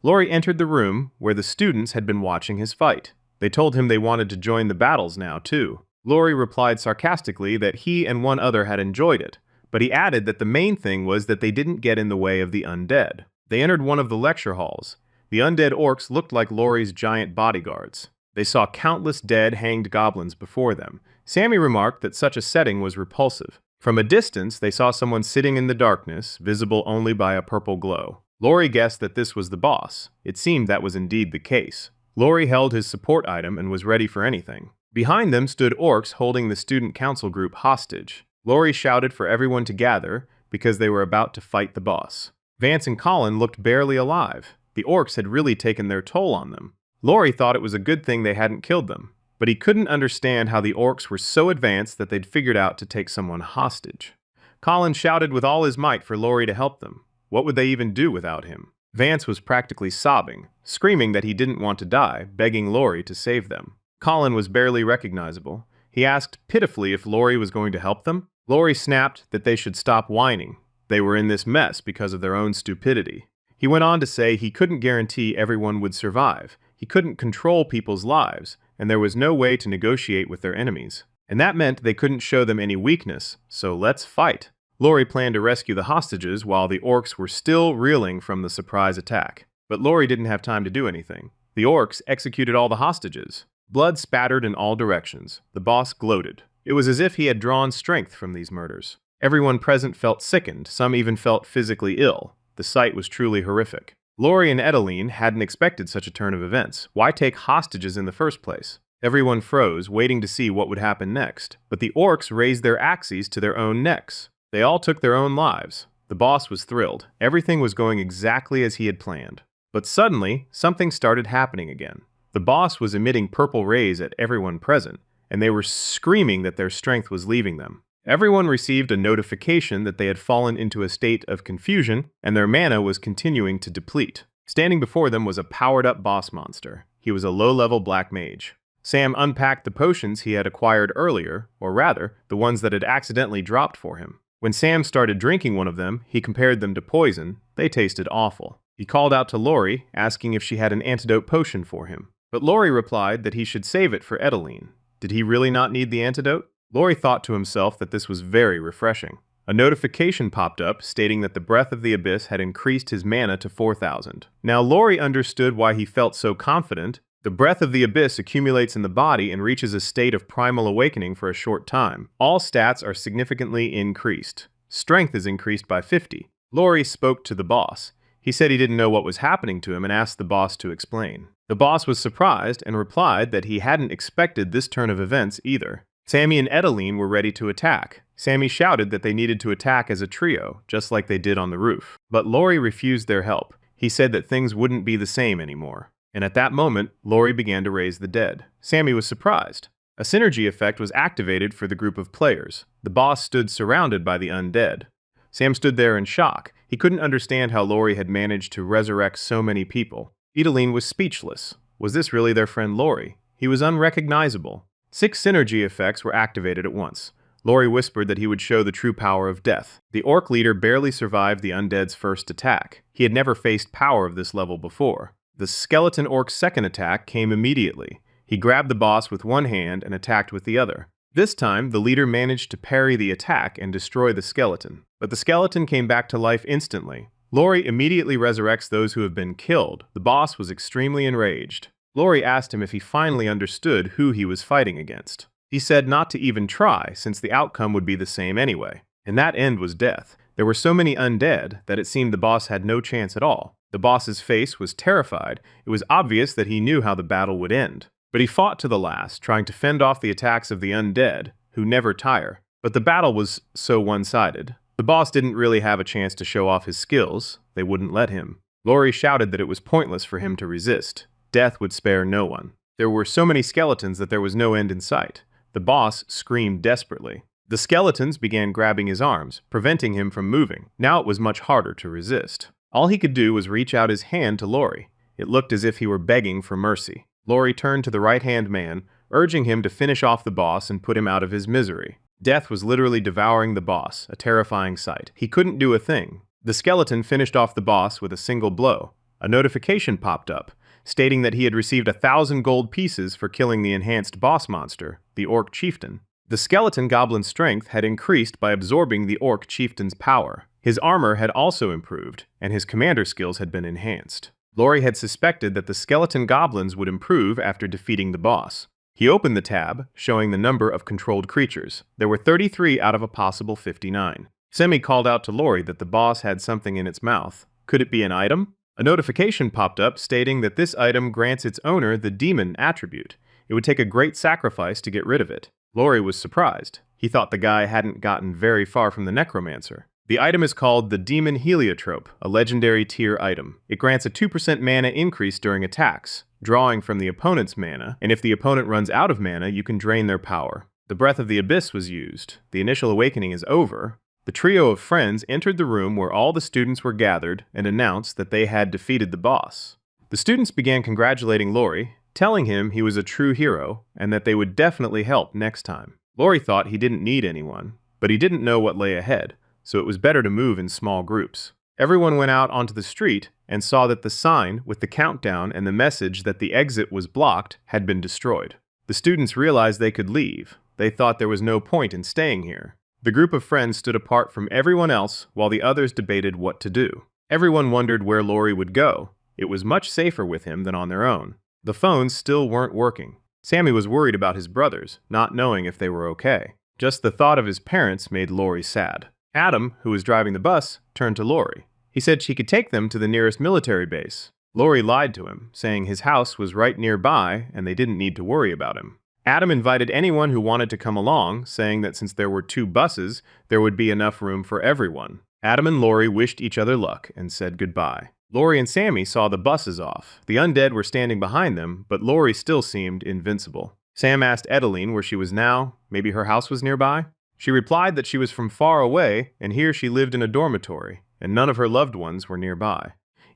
Lori entered the room where the students had been watching his fight. They told him they wanted to join the battles now, too. Lori replied sarcastically that he and one other had enjoyed it, but he added that the main thing was that they didn't get in the way of the undead. They entered one of the lecture halls. The undead orcs looked like Lori's giant bodyguards. They saw countless dead, hanged goblins before them. Sammy remarked that such a setting was repulsive. From a distance, they saw someone sitting in the darkness, visible only by a purple glow. Lori guessed that this was the boss. It seemed that was indeed the case. Lori held his support item and was ready for anything. Behind them stood orcs holding the student council group hostage. Lori shouted for everyone to gather because they were about to fight the boss. Vance and Colin looked barely alive. The orcs had really taken their toll on them. Lori thought it was a good thing they hadn't killed them, but he couldn't understand how the orcs were so advanced that they'd figured out to take someone hostage. Colin shouted with all his might for Lori to help them. What would they even do without him? Vance was practically sobbing, screaming that he didn't want to die, begging Lori to save them. Colin was barely recognizable. He asked pitifully if Lori was going to help them. Lori snapped that they should stop whining. They were in this mess because of their own stupidity. He went on to say he couldn't guarantee everyone would survive. He couldn't control people's lives, and there was no way to negotiate with their enemies. And that meant they couldn't show them any weakness, so let's fight. Lori planned to rescue the hostages while the orcs were still reeling from the surprise attack. But Lori didn't have time to do anything. The orcs executed all the hostages. Blood spattered in all directions. The boss gloated. It was as if he had drawn strength from these murders. Everyone present felt sickened, some even felt physically ill. The sight was truly horrific. Lori and Edeline hadn't expected such a turn of events. Why take hostages in the first place? Everyone froze, waiting to see what would happen next. But the orcs raised their axes to their own necks. They all took their own lives. The boss was thrilled. Everything was going exactly as he had planned. But suddenly, something started happening again. The boss was emitting purple rays at everyone present, and they were screaming that their strength was leaving them. Everyone received a notification that they had fallen into a state of confusion, and their mana was continuing to deplete. Standing before them was a powered-up boss monster. He was a low-level black mage. Sam unpacked the potions he had acquired earlier, or rather, the ones that had accidentally dropped for him. When Sam started drinking one of them, he compared them to poison. They tasted awful. He called out to Lori, asking if she had an antidote potion for him. But Lori replied that he should save it for Edeline. Did he really not need the antidote? Lori thought to himself that this was very refreshing. A notification popped up stating that the Breath of the Abyss had increased his mana to 4,000. Now Lori understood why he felt so confident. The Breath of the Abyss accumulates in the body and reaches a state of primal awakening for a short time. All stats are significantly increased. Strength is increased by 50. Lori spoke to the boss. He said he didn't know what was happening to him and asked the boss to explain. The boss was surprised and replied that he hadn't expected this turn of events either. Sammy and Edeline were ready to attack. Sammy shouted that they needed to attack as a trio, just like they did on the roof. But Lori refused their help. He said that things wouldn't be the same anymore. And at that moment, Lori began to raise the dead. Sammy was surprised. A synergy effect was activated for the group of players. The boss stood surrounded by the undead. Sam stood there in shock. He couldn't understand how Lori had managed to resurrect so many people. Edeline was speechless. Was this really their friend Lori? He was unrecognizable. 6 synergy effects were activated at once. Lori whispered that he would show the true power of death. The orc leader barely survived the undead's first attack. He had never faced power of this level before. The skeleton orc's second attack came immediately. He grabbed the boss with one hand and attacked with the other. This time, the leader managed to parry the attack and destroy the skeleton. But the skeleton came back to life instantly. Lori immediately resurrects those who have been killed. The boss was extremely enraged. Lori asked him if he finally understood who he was fighting against. He said not to even try, since the outcome would be the same anyway. And that end was death. There were so many undead that it seemed the boss had no chance at all. The boss's face was terrified. It was obvious that he knew how the battle would end. But he fought to the last, trying to fend off the attacks of the undead, who never tire. But the battle was so one-sided. The boss didn't really have a chance to show off his skills. They wouldn't let him. Lori shouted that it was pointless for him to resist. Death would spare no one. There were so many skeletons that there was no end in sight. The boss screamed desperately. The skeletons began grabbing his arms, preventing him from moving. Now it was much harder to resist. All he could do was reach out his hand to Lori. It looked as if he were begging for mercy. Lori turned to the right-hand man, urging him to finish off the boss and put him out of his misery. Death was literally devouring the boss, a terrifying sight. He couldn't do a thing. The skeleton finished off the boss with a single blow. A notification popped up, stating that he had received 1,000 gold pieces for killing the enhanced boss monster, the Orc Chieftain. The skeleton goblin's strength had increased by absorbing the Orc Chieftain's power. His armor had also improved, and his commander skills had been enhanced. Lori had suspected that the skeleton goblins would improve after defeating the boss. He opened the tab, showing the number of controlled creatures. There were 33 out of a possible 59. Semi called out to Lori that the boss had something in its mouth. Could it be an item? A notification popped up stating that this item grants its owner the demon attribute. It would take a great sacrifice to get rid of it. Lori was surprised. He thought the guy hadn't gotten very far from the necromancer. The item is called the Demon Heliotrope, a legendary tier item. It grants a 2% mana increase during attacks, drawing from the opponent's mana, and if the opponent runs out of mana, you can drain their power. The Breath of the Abyss was used. The initial awakening is over. The trio of friends entered the room where all the students were gathered and announced that they had defeated the boss. The students began congratulating Lori, telling him he was a true hero and that they would definitely help next time. Lori thought he didn't need anyone, but he didn't know what lay ahead, so it was better to move in small groups. Everyone went out onto the street and saw that the sign with the countdown and the message that the exit was blocked had been destroyed. The students realized they could leave. They thought there was no point in staying here. The group of friends stood apart from everyone else while the others debated what to do. Everyone wondered where Lori would go. It was much safer with him than on their own. The phones still weren't working. Sammy was worried about his brothers, not knowing if they were okay. Just the thought of his parents made Lori sad. Adam, who was driving the bus, turned to Lori. He said she could take them to the nearest military base. Lori lied to him, saying his house was right nearby and they didn't need to worry about him. Adam invited anyone who wanted to come along, saying that since there were 2 buses, there would be enough room for everyone. Adam and Lori wished each other luck and said goodbye. Lori and Sammy saw the buses off. The undead were standing behind them, but Lori still seemed invincible. Sam asked Edeline where she was now. Maybe her house was nearby? She replied that she was from far away, and here she lived in a dormitory, and none of her loved ones were nearby.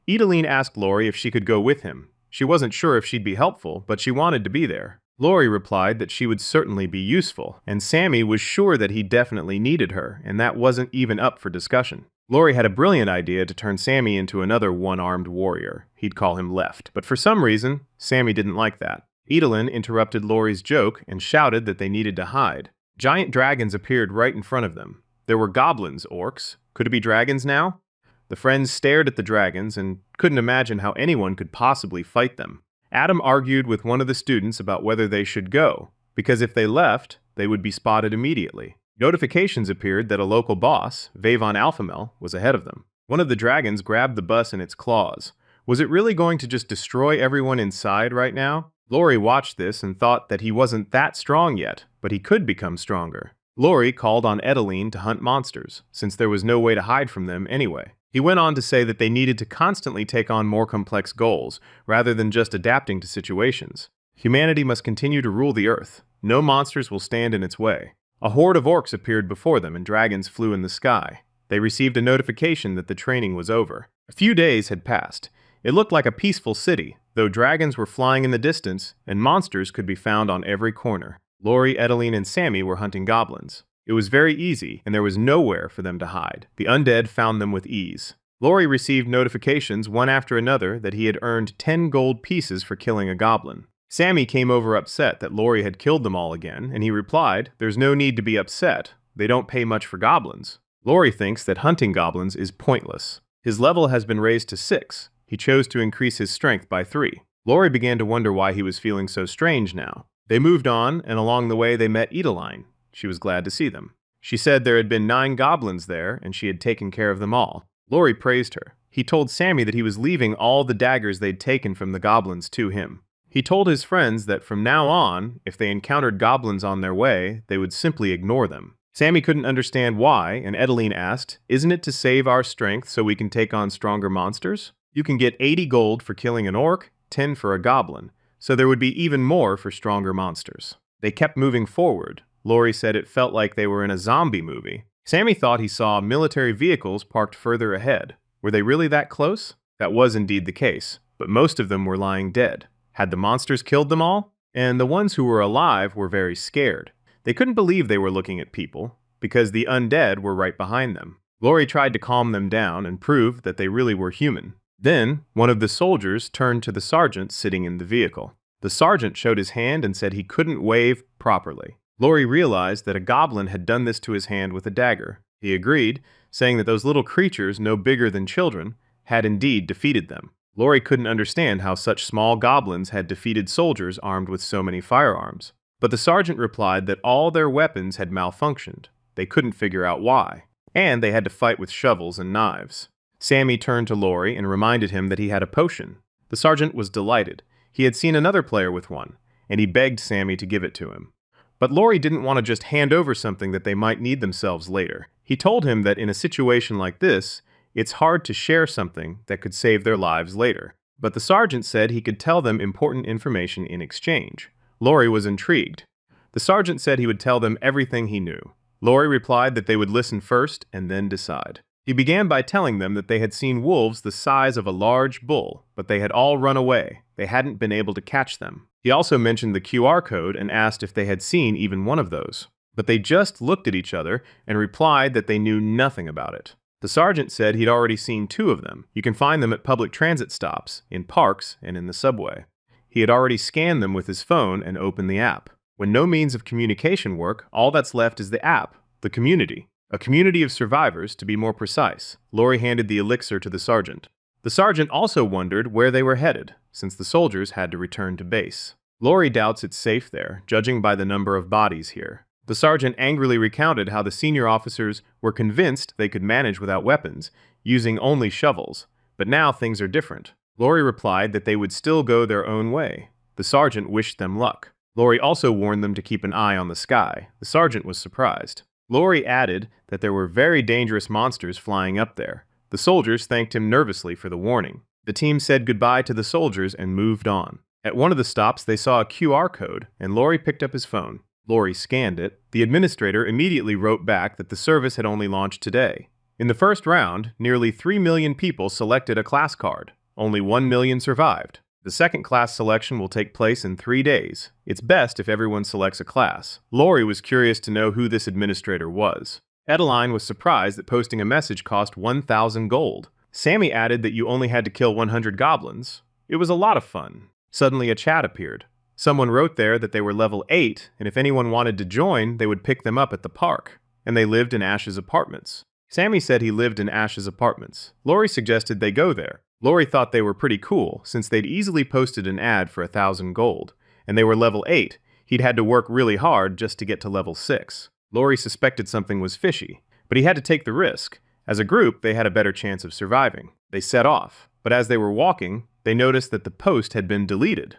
Edeline asked Lori if she could go with him. She wasn't sure if she'd be helpful, but she wanted to be there. Lori replied that she would certainly be useful, and Sammy was sure that he definitely needed her, and that wasn't even up for discussion. Lori had a brilliant idea to turn Sammy into another one-armed warrior. He'd call him Left, but for some reason, Sammy didn't like that. Edeline interrupted Lori's joke and shouted that they needed to hide. Giant dragons appeared right in front of them. There were goblins, orcs. Could it be dragons now? The friends stared at the dragons and couldn't imagine how anyone could possibly fight them. Adam argued with one of the students about whether they should go, because if they left, they would be spotted immediately. Notifications appeared that a local boss, Vavon Alphamel, was ahead of them. One of the dragons grabbed the bus in its claws. Was it really going to just destroy everyone inside right now? Lori watched this and thought that he wasn't that strong yet, but he could become stronger. Lori called on Edeline to hunt monsters, since there was no way to hide from them anyway. He went on to say that they needed to constantly take on more complex goals, rather than just adapting to situations. Humanity must continue to rule the earth. No monsters will stand in its way. A horde of orcs appeared before them and dragons flew in the sky. They received a notification that the training was over. A few days had passed. It looked like a peaceful city, though dragons were flying in the distance and monsters could be found on every corner. Lori, Edeline, and Sammy were hunting goblins. It was very easy, and there was nowhere for them to hide. The undead found them with ease. Lori received notifications one after another that he had earned 10 gold pieces for killing a goblin. Sammy came over upset that Lori had killed them all again, and he replied, "There's no need to be upset. They don't pay much for goblins." Lori thinks that hunting goblins is pointless. His level has been raised to 6. He chose to increase his strength by 3. Lori began to wonder why he was feeling so strange now. They moved on, and along the way they met Edeline. She was glad to see them. She said there had been 9 goblins there, and she had taken care of them all. Lori praised her. He told Sammy that he was leaving all the daggers they'd taken from the goblins to him. He told his friends that from now on, if they encountered goblins on their way, they would simply ignore them. Sammy couldn't understand why, and Edeline asked, "Isn't it to save our strength so we can take on stronger monsters? You can get 80 gold for killing an orc, 10 for a goblin, so there would be even more for stronger monsters." They kept moving forward. Lori said it felt like they were in a zombie movie. Sammy thought he saw military vehicles parked further ahead. Were they really that close? That was indeed the case, but most of them were lying dead. Had the monsters killed them all? And the ones who were alive were very scared. They couldn't believe they were looking at people, because the undead were right behind them. Lori tried to calm them down and prove that they really were human. Then, one of the soldiers turned to the sergeant sitting in the vehicle. The sergeant showed his hand and said he couldn't wave properly. Lori realized that a goblin had done this to his hand with a dagger. He agreed, saying that those little creatures, no bigger than children, had indeed defeated them. Lori couldn't understand how such small goblins had defeated soldiers armed with so many firearms. But the sergeant replied that all their weapons had malfunctioned. They couldn't figure out why. And they had to fight with shovels and knives. Sammy turned to Lori and reminded him that he had a potion. The sergeant was delighted. He had seen another player with one, and he begged Sammy to give it to him. But Lori didn't want to just hand over something that they might need themselves later. He told him that in a situation like this, it's hard to share something that could save their lives later. But the sergeant said he could tell them important information in exchange. Lori was intrigued. The sergeant said he would tell them everything he knew. Lori replied that they would listen first and then decide. He began by telling them that they had seen wolves the size of a large bull, but they had all run away. They hadn't been able to catch them. He also mentioned the QR code and asked if they had seen even one of those. But they just looked at each other and replied that they knew nothing about it. The sergeant said he'd already seen 2 of them. You can find them at public transit stops, in parks, and in the subway. He had already scanned them with his phone and opened the app. When no means of communication work, all that's left is the app, the community. A community of survivors, to be more precise. Lori handed the elixir to the sergeant. The sergeant also wondered where they were headed, since the soldiers had to return to base. Lori doubts it's safe there, judging by the number of bodies here. The sergeant angrily recounted how the senior officers were convinced they could manage without weapons, using only shovels. But now things are different. Lori replied that they would still go their own way. The sergeant wished them luck. Lori also warned them to keep an eye on the sky. The sergeant was surprised. Lori added that there were very dangerous monsters flying up there. The soldiers thanked him nervously for the warning. The team said goodbye to the soldiers and moved on. At one of the stops, they saw a QR code, and Lori picked up his phone. Lori scanned it. The administrator immediately wrote back that the service had only launched today. In the first round, nearly 3 million people selected a class card. Only 1 million survived. The second class selection will take place in 3 days. It's best if everyone selects a class. Lori was curious to know who this administrator was. Edeline was surprised that posting a message cost 1,000 gold. Sammy added that you only had to kill 100 goblins. It was a lot of fun. Suddenly a chat appeared. Someone wrote there that they were level 8, and if anyone wanted to join, they would pick them up at the park. And they lived in Ash's apartments. Sammy said he lived in Ash's apartments. Lori suggested they go there. Lori thought they were pretty cool, since they'd easily posted an ad for 1,000 gold. And they were level 8. He'd had to work really hard just to get to level 6. Lori suspected something was fishy, but he had to take the risk. As a group, they had a better chance of surviving. They set off, but as they were walking, they noticed that the post had been deleted.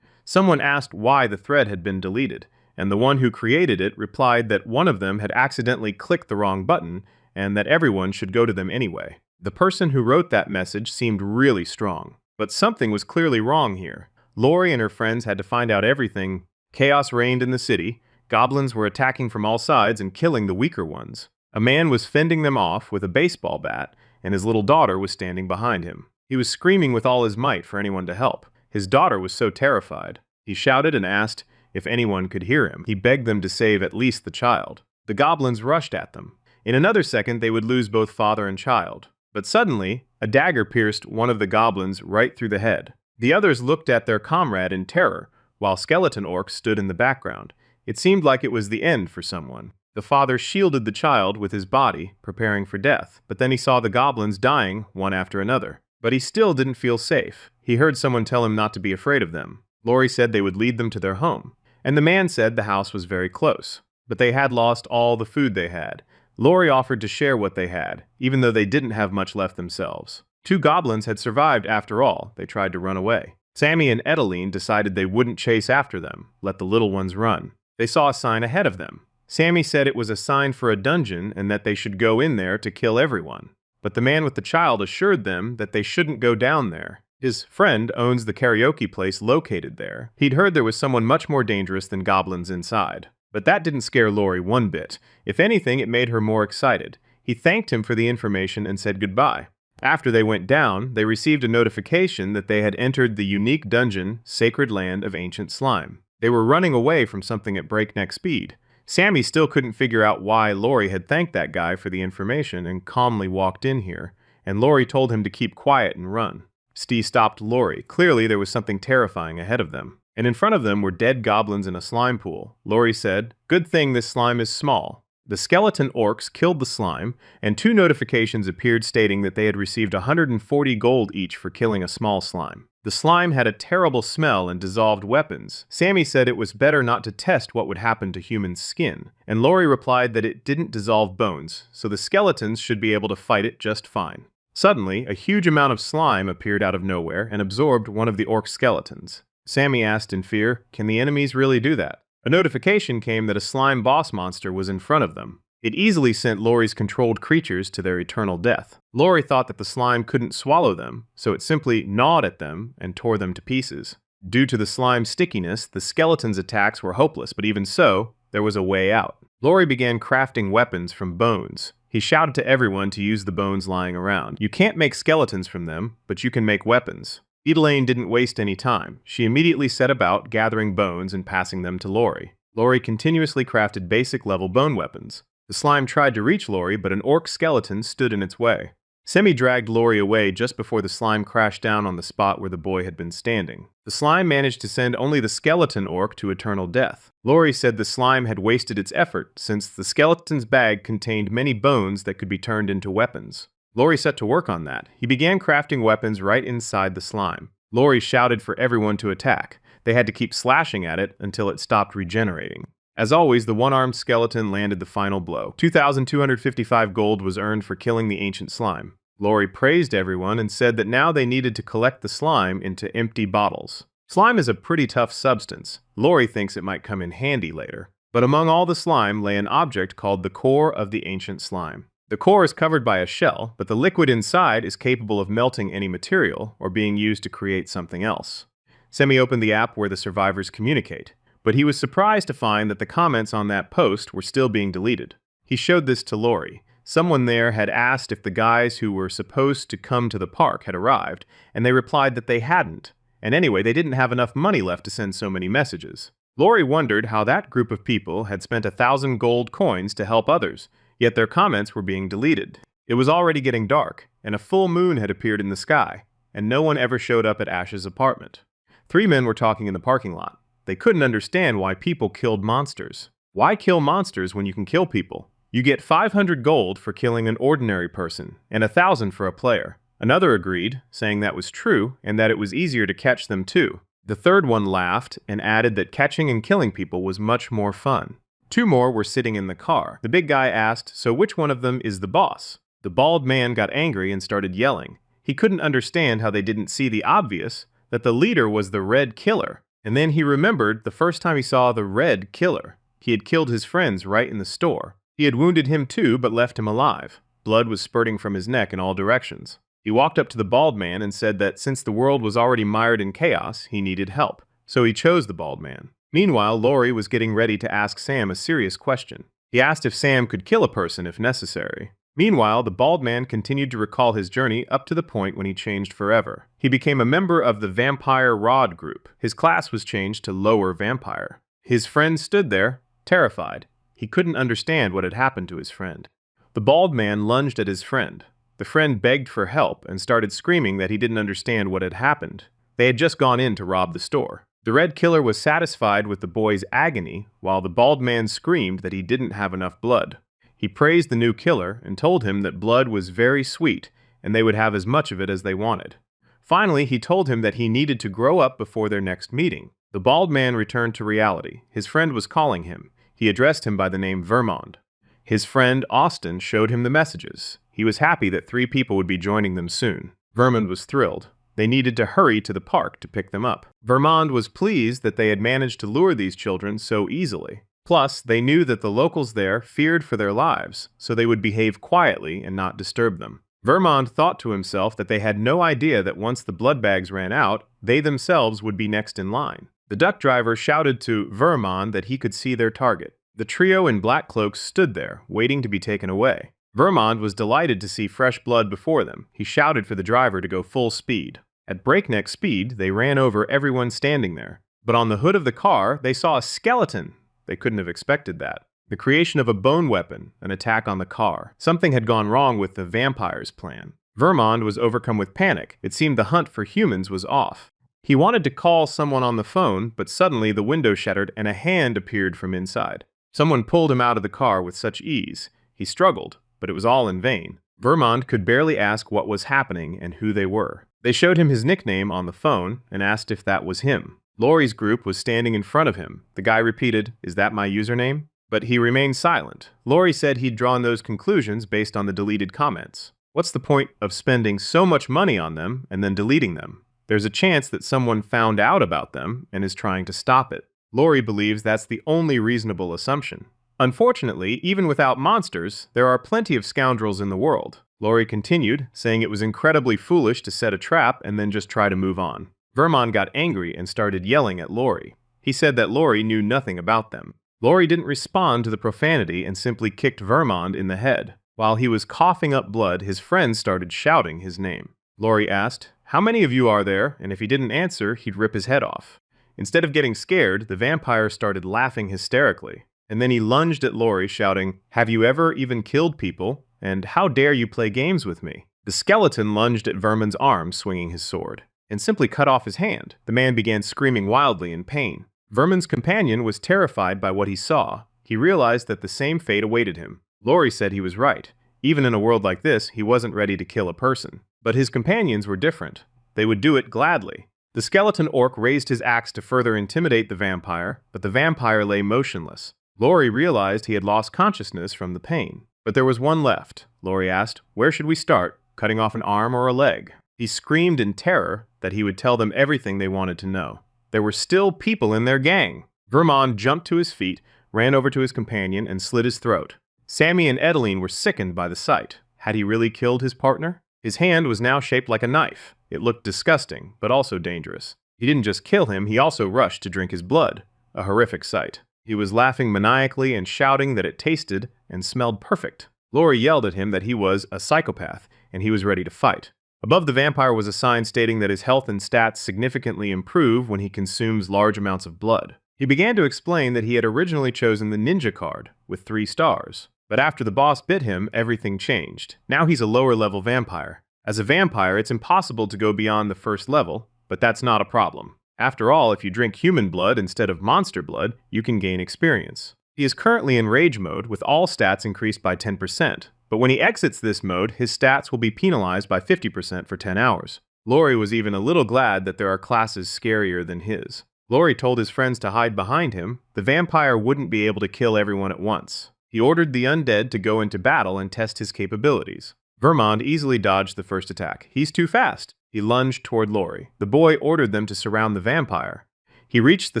Someone asked why the thread had been deleted, and the one who created it replied that one of them had accidentally clicked the wrong button and that everyone should go to them anyway. The person who wrote that message seemed really strong, but something was clearly wrong here. Lori and her friends had to find out everything. Chaos reigned in the city. Goblins were attacking from all sides and killing the weaker ones. A man was fending them off with a baseball bat, and his little daughter was standing behind him. He was screaming with all his might for anyone to help. His daughter was so terrified. He shouted and asked if anyone could hear him. He begged them to save at least the child. The goblins rushed at them. In another second, they would lose both father and child. But suddenly, a dagger pierced one of the goblins right through the head. The others looked at their comrade in terror, while skeleton orcs stood in the background. It seemed like it was the end for someone. The father shielded the child with his body, preparing for death, but then he saw the goblins dying one after another. But he still didn't feel safe. He heard someone tell him not to be afraid of them. Lori said they would lead them to their home, and the man said the house was very close. But they had lost all the food they had. Lori offered to share what they had, even though they didn't have much left themselves. 2 goblins had survived after all. They tried to run away. Sammy and Edeline decided they wouldn't chase after them, let the little ones run. They saw a sign ahead of them. Sammy said it was a sign for a dungeon and that they should go in there to kill everyone. But the man with the child assured them that they shouldn't go down there. His friend owns the karaoke place located there. He'd heard there was someone much more dangerous than goblins inside. But that didn't scare Lori one bit. If anything, it made her more excited. He thanked him for the information and said goodbye. After they went down, they received a notification that they had entered the unique dungeon, Sacred Land of Ancient Slime. They were running away from something at breakneck speed. Sammy still couldn't figure out why Lori had thanked that guy for the information and calmly walked in here, and Lori told him to keep quiet and run. Steve stopped Lori. Clearly there was something terrifying ahead of them. And in front of them were dead goblins in a slime pool. Lori said, "Good thing this slime is small." The skeleton orcs killed the slime, and 2 notifications appeared stating that they had received 140 gold each for killing a small slime. The slime had a terrible smell and dissolved weapons. Sammy said it was better not to test what would happen to human skin, and Lori replied that it didn't dissolve bones, so the skeletons should be able to fight it just fine. Suddenly, a huge amount of slime appeared out of nowhere and absorbed one of the orc skeletons. Sammy asked in fear, "Can the enemies really do that?" A notification came that a slime boss monster was in front of them. It easily sent Lori's controlled creatures to their eternal death. Lori thought that the slime couldn't swallow them, so it simply gnawed at them and tore them to pieces. Due to the slime's stickiness, the skeleton's attacks were hopeless, but even so, there was a way out. Lori began crafting weapons from bones. He shouted to everyone to use the bones lying around. You can't make skeletons from them, but you can make weapons. Edeline didn't waste any time. She immediately set about gathering bones and passing them to Lori. Lori continuously crafted basic-level bone weapons. The slime tried to reach Lori, but an orc skeleton stood in its way. Semi dragged Lori away just before the slime crashed down on the spot where the boy had been standing. The slime managed to send only the skeleton orc to eternal death. Lori said the slime had wasted its effort, since the skeleton's bag contained many bones that could be turned into weapons. Lori set to work on that. He began crafting weapons right inside the slime. Lori shouted for everyone to attack. They had to keep slashing at it until it stopped regenerating. As always, the one-armed skeleton landed the final blow. 2,255 gold was earned for killing the ancient slime. Lori praised everyone and said that now they needed to collect the slime into empty bottles. Slime is a pretty tough substance. Lori thinks it might come in handy later. But among all the slime lay an object called the core of the ancient slime. The core is covered by a shell, but the liquid inside is capable of melting any material or being used to create something else. Semi opened the app where the survivors communicate, but he was surprised to find that the comments on that post were still being deleted. He showed this to Lori. Someone there had asked if the guys who were supposed to come to the park had arrived, and they replied that they hadn't. And anyway, they didn't have enough money left to send so many messages. Lori wondered how that group of people had spent 1,000 gold coins to help others, yet their comments were being deleted. It was already getting dark, and a full moon had appeared in the sky, and no one ever showed up at Ash's apartment. 3 men were talking in the parking lot. They couldn't understand why people killed monsters. Why kill monsters when you can kill people? You get 500 gold for killing an ordinary person, and 1,000 for a player. Another agreed, saying that was true, and that it was easier to catch them too. The third one laughed and added that catching and killing people was much more fun. 2 more were sitting in the car. The big guy asked, so which one of them is the boss? The bald man got angry and started yelling. He couldn't understand how they didn't see the obvious, that the leader was the red killer. And then he remembered the first time he saw the red killer. He had killed his friends right in the store. He had wounded him too, but left him alive. Blood was spurting from his neck in all directions. He walked up to the bald man and said that since the world was already mired in chaos, he needed help. So he chose the bald man. Meanwhile, Lori was getting ready to ask Sam a serious question. He asked if Sam could kill a person if necessary. Meanwhile, the bald man continued to recall his journey up to the point when he changed forever. He became a member of the Vampire Rod group. His class was changed to Lower Vampire. His friend stood there, terrified. He couldn't understand what had happened to his friend. The bald man lunged at his friend. The friend begged for help and started screaming that he didn't understand what had happened. They had just gone in to rob the store. The red killer was satisfied with the boy's agony, while the bald man screamed that he didn't have enough blood. He praised the new killer and told him that blood was very sweet and they would have as much of it as they wanted. Finally, he told him that he needed to grow up before their next meeting. The bald man returned to reality. His friend was calling him. He addressed him by the name Vermond. His friend, Austin, showed him the messages. He was happy that 3 people would be joining them soon. Vermond was thrilled. They needed to hurry to the park to pick them up. Vermond was pleased that they had managed to lure these children so easily. Plus, they knew that the locals there feared for their lives, so they would behave quietly and not disturb them. Vermond thought to himself that they had no idea that once the blood bags ran out, they themselves would be next in line. The duck driver shouted to Vermond that he could see their target. The trio in black cloaks stood there, waiting to be taken away. Vermond was delighted to see fresh blood before them. He shouted for the driver to go full speed. At breakneck speed, they ran over everyone standing there. But on the hood of the car, they saw a skeleton. They couldn't have expected that. The creation of a bone weapon, an attack on the car. Something had gone wrong with the vampire's plan. Vermond was overcome with panic. It seemed the hunt for humans was off. He wanted to call someone on the phone, but suddenly the window shattered and a hand appeared from inside. Someone pulled him out of the car with such ease. He struggled, but it was all in vain. Vermond could barely ask what was happening and who they were. They showed him his nickname on the phone and asked if that was him. Lori's group was standing in front of him. The guy repeated, "Is that my username?" But he remained silent. Lori said he'd drawn those conclusions based on the deleted comments. What's the point of spending so much money on them and then deleting them? There's a chance that someone found out about them and is trying to stop it. Lori believes that's the only reasonable assumption. Unfortunately, even without monsters, there are plenty of scoundrels in the world. Lori continued, saying it was incredibly foolish to set a trap and then just try to move on. Vermond got angry and started yelling at Lori. He said that Lori knew nothing about them. Lori didn't respond to the profanity and simply kicked Vermond in the head. While he was coughing up blood, his friends started shouting his name. Lori asked, "How many of you are there?" And if he didn't answer, he'd rip his head off. Instead of getting scared, the vampire started laughing hysterically. And then he lunged at Lori, shouting, "Have you ever even killed people? And how dare you play games with me?" The skeleton lunged at Vermond's arm, swinging his sword, and simply cut off his hand. The man began screaming wildly in pain. Vermond's companion was terrified by what he saw. He realized that the same fate awaited him. Lori said he was right. Even in a world like this, he wasn't ready to kill a person. But his companions were different. They would do it gladly. The skeleton orc raised his axe to further intimidate the vampire, but the vampire lay motionless. Lori realized he had lost consciousness from the pain. But there was one left. Lori asked, "Where should we start? Cutting off an arm or a leg?" He screamed in terror that he would tell them everything they wanted to know. There were still people in their gang. Vermond jumped to his feet, ran over to his companion, and slit his throat. Sammy and Edeline were sickened by the sight. Had he really killed his partner? His hand was now shaped like a knife. It looked disgusting, but also dangerous. He didn't just kill him, he also rushed to drink his blood. A horrific sight. He was laughing maniacally and shouting that it tasted and smelled perfect. Lori yelled at him that he was a psychopath, and he was ready to fight. Above the vampire was a sign stating that his health and stats significantly improve when he consumes large amounts of blood. He began to explain that he had originally chosen the ninja card, with 3 stars. But after the boss bit him, everything changed. Now he's a lower-level vampire. As a vampire, it's impossible to go beyond the first level, but that's not a problem. After all, if you drink human blood instead of monster blood, you can gain experience. He is currently in Rage mode with all stats increased by 10%, but when he exits this mode, his stats will be penalized by 50% for 10 hours. Lori was even a little glad that there are classes scarier than his. Lori told his friends to hide behind him. The vampire wouldn't be able to kill everyone at once. He ordered the undead to go into battle and test his capabilities. Vermond easily dodged the first attack. He's too fast. He lunged toward Lori. The boy ordered them to surround the vampire. He reached the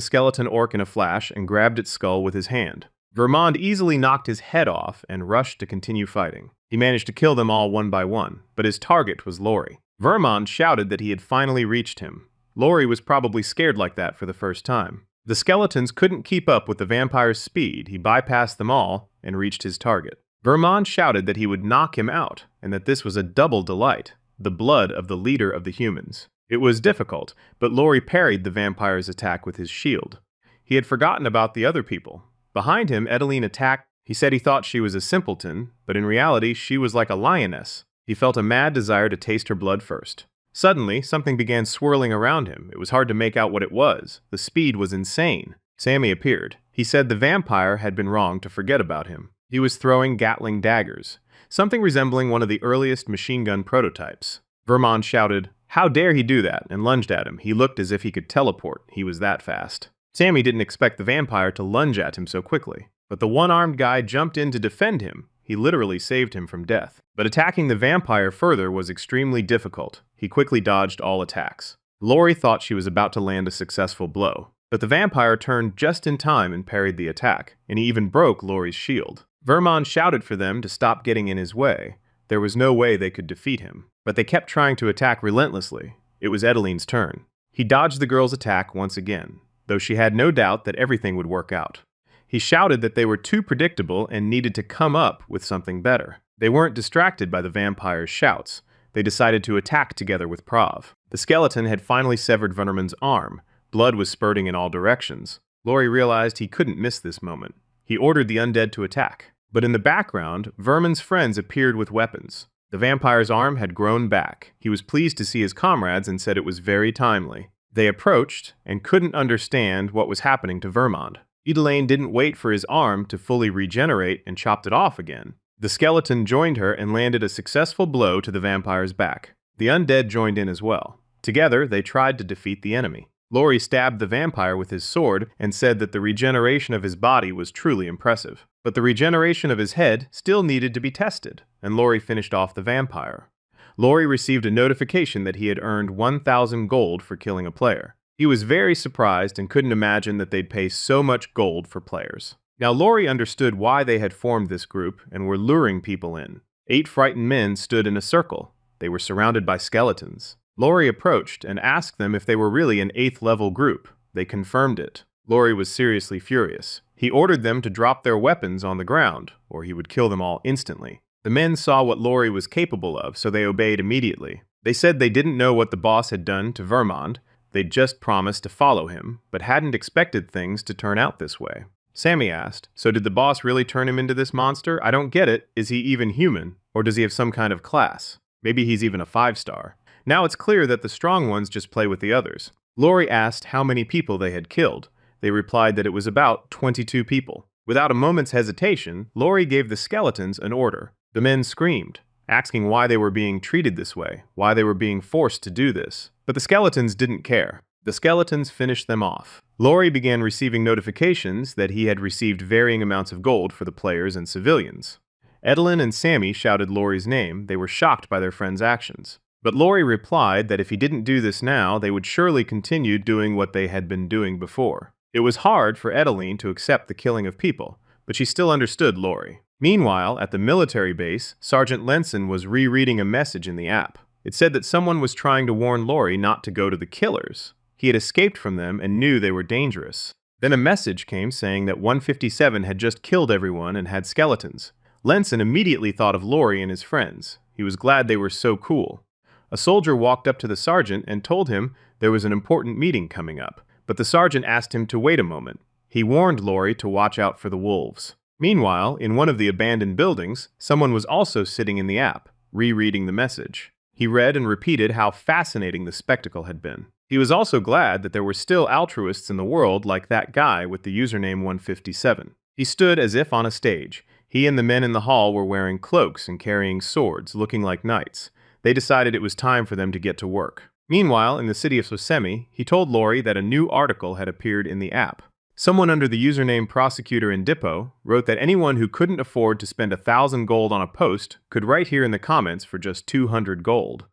skeleton orc in a flash and grabbed its skull with his hand. Vermond easily knocked his head off and rushed to continue fighting. He managed to kill them all one by one, but his target was Lori. Vermond shouted that he had finally reached him. Lori was probably scared like that for the first time. The skeletons couldn't keep up with the vampire's speed. He bypassed them all and reached his target. Vermond shouted that he would knock him out, and that this was a double delight, the blood of the leader of the humans. It was difficult, but Lori parried the vampire's attack with his shield. He had forgotten about the other people. Behind him, Edeline attacked. He said he thought she was a simpleton, but in reality she was like a lioness. He felt a mad desire to taste her blood first. Suddenly, something began swirling around him. It was hard to make out what it was. The speed was insane. Sammy appeared. He said the vampire had been wrong to forget about him. He was throwing Gatling daggers, something resembling one of the earliest machine gun prototypes. Vermond shouted, "How dare he do that?" and lunged at him. He looked as if he could teleport. He was that fast. Sammy didn't expect the vampire to lunge at him so quickly, but the one-armed guy jumped in to defend him. He literally saved him from death. But attacking the vampire further was extremely difficult. He quickly dodged all attacks. Lori thought she was about to land a successful blow, but the vampire turned just in time and parried the attack, and he even broke Lori's shield. Vermond shouted for them to stop getting in his way. There was no way they could defeat him, but they kept trying to attack relentlessly. It was Edeline's turn. He dodged the girl's attack once again, though she had no doubt that everything would work out. He shouted that they were too predictable and needed to come up with something better. They weren't distracted by the vampire's shouts. They decided to attack together with Prav. The skeleton had finally severed Vunnerman's arm. Blood was spurting in all directions. Lori realized he couldn't miss this moment. He ordered the undead to attack. But in the background, Vermin's friends appeared with weapons. The vampire's arm had grown back. He was pleased to see his comrades and said it was very timely. They approached and couldn't understand what was happening to Vermond. Edelaine didn't wait for his arm to fully regenerate and chopped it off again. The skeleton joined her and landed a successful blow to the vampire's back. The undead joined in as well. Together, they tried to defeat the enemy. Lori stabbed the vampire with his sword and said that the regeneration of his body was truly impressive. But the regeneration of his head still needed to be tested, and Lori finished off the vampire. Lori received a notification that he had earned 1,000 gold for killing a player. He was very surprised and couldn't imagine that they'd pay so much gold for players. Now Lori understood why they had formed this group and were luring people in. 8 frightened men stood in a circle. They were surrounded by skeletons. Lori approached and asked them if they were really an 8th level group. They confirmed it. Lori was seriously furious. He ordered them to drop their weapons on the ground, or he would kill them all instantly. The men saw what Lori was capable of, so they obeyed immediately. They said they didn't know what the boss had done to Vermond. They'd just promised to follow him, but hadn't expected things to turn out this way. Sammy asked, "So did the boss really turn him into this monster? I don't get it. Is he even human? Or does he have some kind of class? Maybe he's even a 5-star. Now it's clear that the strong ones just play with the others." Lori asked how many people they had killed. They replied that it was about 22 people. Without a moment's hesitation, Lori gave the skeletons an order. The men screamed, asking why they were being treated this way, why they were being forced to do this. But the skeletons didn't care. The skeletons finished them off. Lori began receiving notifications that he had received varying amounts of gold for the players and civilians. Edeline and Sammy shouted Lori's name. They were shocked by their friend's actions. But Lori replied that if he didn't do this now, they would surely continue doing what they had been doing before. It was hard for Edeline to accept the killing of people, but she still understood Lori. Meanwhile, at the military base, Sergeant Lenson was rereading a message in the app. It said that someone was trying to warn Lori not to go to the killers. He had escaped from them and knew they were dangerous. Then a message came saying that 157 had just killed everyone and had skeletons. Lenson immediately thought of Lori and his friends. He was glad they were so cool. A soldier walked up to the sergeant and told him there was an important meeting coming up, but the sergeant asked him to wait a moment. He warned Lori to watch out for the wolves. Meanwhile, in one of the abandoned buildings, someone was also sitting in the app, rereading the message. He read and repeated how fascinating the spectacle had been. He was also glad that there were still altruists in the world like that guy with the username 157. He stood as if on a stage. He and the men in the hall were wearing cloaks and carrying swords, looking like knights. They decided it was time for them to get to work. Meanwhile, in the city of Sosemi, he told Lori that a new article had appeared in the app. Someone under the username Prosecutor in Dippo wrote that anyone who couldn't afford to spend 1,000 gold on a post could write here in the comments for just 200 gold.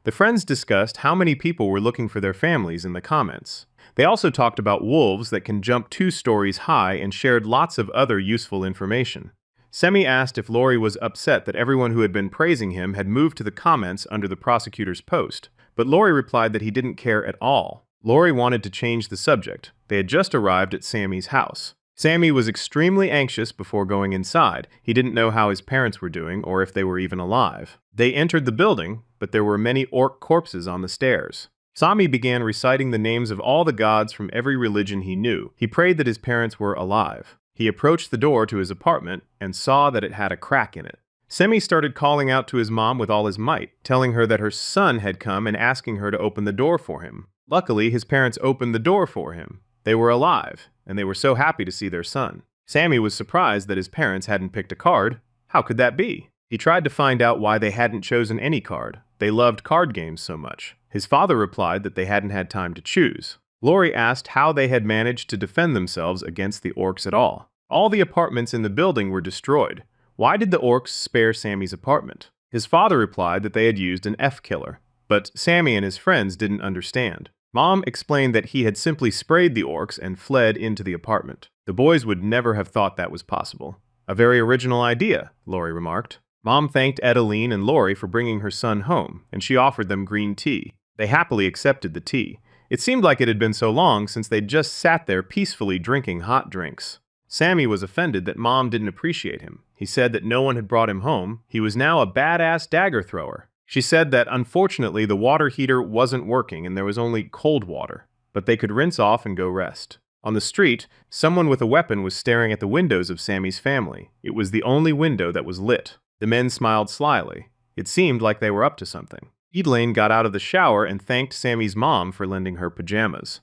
The friends discussed how many people were looking for their families in the comments. They also talked about wolves that can jump 2 stories high and shared lots of other useful information. Semi asked if Lori was upset that everyone who had been praising him had moved to the comments under the prosecutor's post, but Lori replied that he didn't care at all. Lori wanted to change the subject. They had just arrived at Sammy's house. Sammy was extremely anxious before going inside. He didn't know how his parents were doing or if they were even alive. They entered the building, but there were many orc corpses on the stairs. Sammy began reciting the names of all the gods from every religion he knew. He prayed that his parents were alive. He approached the door to his apartment and saw that it had a crack in it. Semi started calling out to his mom with all his might, telling her that her son had come and asking her to open the door for him. Luckily, his parents opened the door for him. They were alive, and they were so happy to see their son. Sammy was surprised that his parents hadn't picked a card. How could that be? He tried to find out why they hadn't chosen any card. They loved card games so much. His father replied that they hadn't had time to choose. Lori asked how they had managed to defend themselves against the orcs at all. All the apartments in the building were destroyed. Why did the orcs spare Sammy's apartment? His father replied that they had used an F-killer, but Sammy and his friends didn't understand. Mom explained that he had simply sprayed the orcs and fled into the apartment. The boys would never have thought that was possible. A very original idea, Lori remarked. Mom thanked Edeline and Lori for bringing her son home, and she offered them green tea. They happily accepted the tea. It seemed like it had been so long since they'd just sat there peacefully drinking hot drinks. Sammy was offended that Mom didn't appreciate him. He said that no one had brought him home. He was now a badass dagger thrower. She said that unfortunately the water heater wasn't working and there was only cold water, but they could rinse off and go rest. On the street, someone with a weapon was staring at the windows of Sammy's family. It was the only window that was lit. The men smiled slyly. It seemed like they were up to something. Elaine got out of the shower and thanked Sammy's mom for lending her pajamas.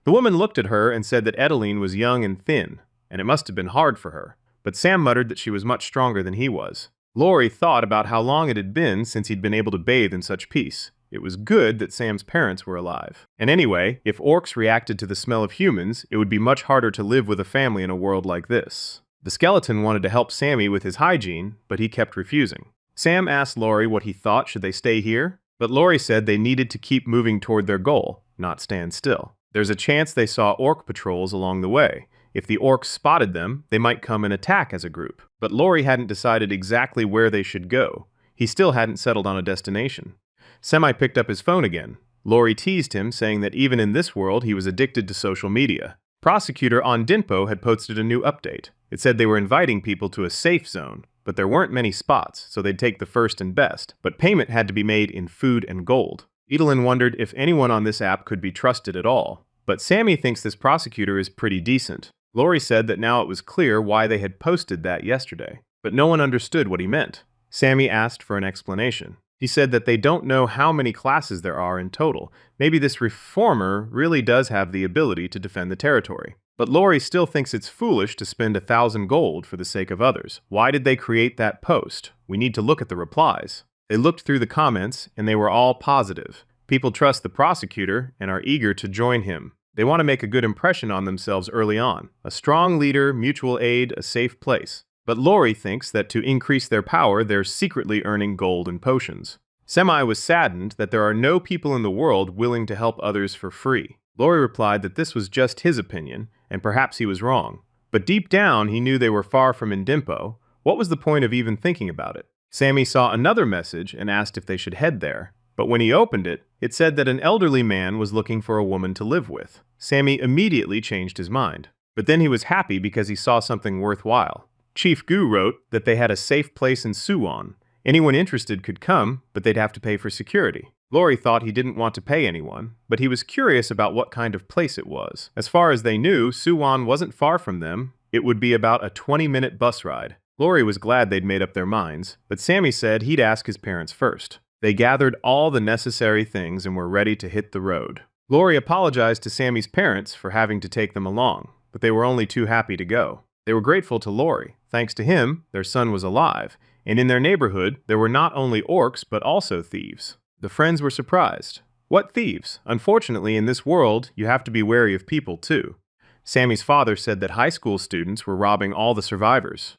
The woman looked at her and said that Edeline was young and thin, and it must have been hard for her, but Sam muttered that she was much stronger than he was. Lori thought about how long it had been since he'd been able to bathe in such peace. It was good that Sam's parents were alive. And anyway, if orcs reacted to the smell of humans, it would be much harder to live with a family in a world like this. The skeleton wanted to help Sammy with his hygiene, but he kept refusing. Sam asked Lori what he thought should they stay here, but Lori said they needed to keep moving toward their goal, not stand still. There's a chance they saw orc patrols along the way. If the orcs spotted them, they might come and attack as a group. But Lori hadn't decided exactly where they should go. He still hadn't settled on a destination. Semi picked up his phone again. Lori teased him, saying that even in this world he was addicted to social media. Prosecutor on Dinpo had posted a new update. It said they were inviting people to a safe zone, but there weren't many spots, so they'd take the first and best. But payment had to be made in food and gold. Edelin wondered if anyone on this app could be trusted at all. But Sammy thinks this prosecutor is pretty decent. Lori said that now it was clear why they had posted that yesterday, but no one understood what he meant. Sammy asked for an explanation. He said that they don't know how many classes there are in total. Maybe this reformer really does have the ability to defend the territory. But Lori still thinks it's foolish to spend 1,000 gold for the sake of others. Why did they create that post? We need to look at the replies. They looked through the comments, and they were all positive. People trust the prosecutor and are eager to join him. They want to make a good impression on themselves early on. A strong leader, mutual aid, a safe place. But Lori thinks that to increase their power, they're secretly earning gold and potions. Semi was saddened that there are no people in the world willing to help others for free. Lori replied that this was just his opinion, and perhaps he was wrong. But deep down, he knew they were far from Indimpo. What was the point of even thinking about it? Sammy saw another message and asked if they should head there. But when he opened it, it said that an elderly man was looking for a woman to live with. Sammy immediately changed his mind. But then he was happy because he saw something worthwhile. Chief Gu wrote that they had a safe place in Suwon. Anyone interested could come, but they'd have to pay for security. Lori thought he didn't want to pay anyone, but he was curious about what kind of place it was. As far as they knew, Suwon wasn't far from them. It would be about a 20-minute bus ride. Lori was glad they'd made up their minds, but Sammy said he'd ask his parents first. They gathered all the necessary things and were ready to hit the road. Lori apologized to Sammy's parents for having to take them along, but they were only too happy to go. They were grateful to Lori. Thanks to him, their son was alive, and in their neighborhood, there were not only orcs but also thieves. The friends were surprised. What thieves? Unfortunately, in this world, you have to be wary of people too. Sammy's father said that high school students were robbing all the survivors.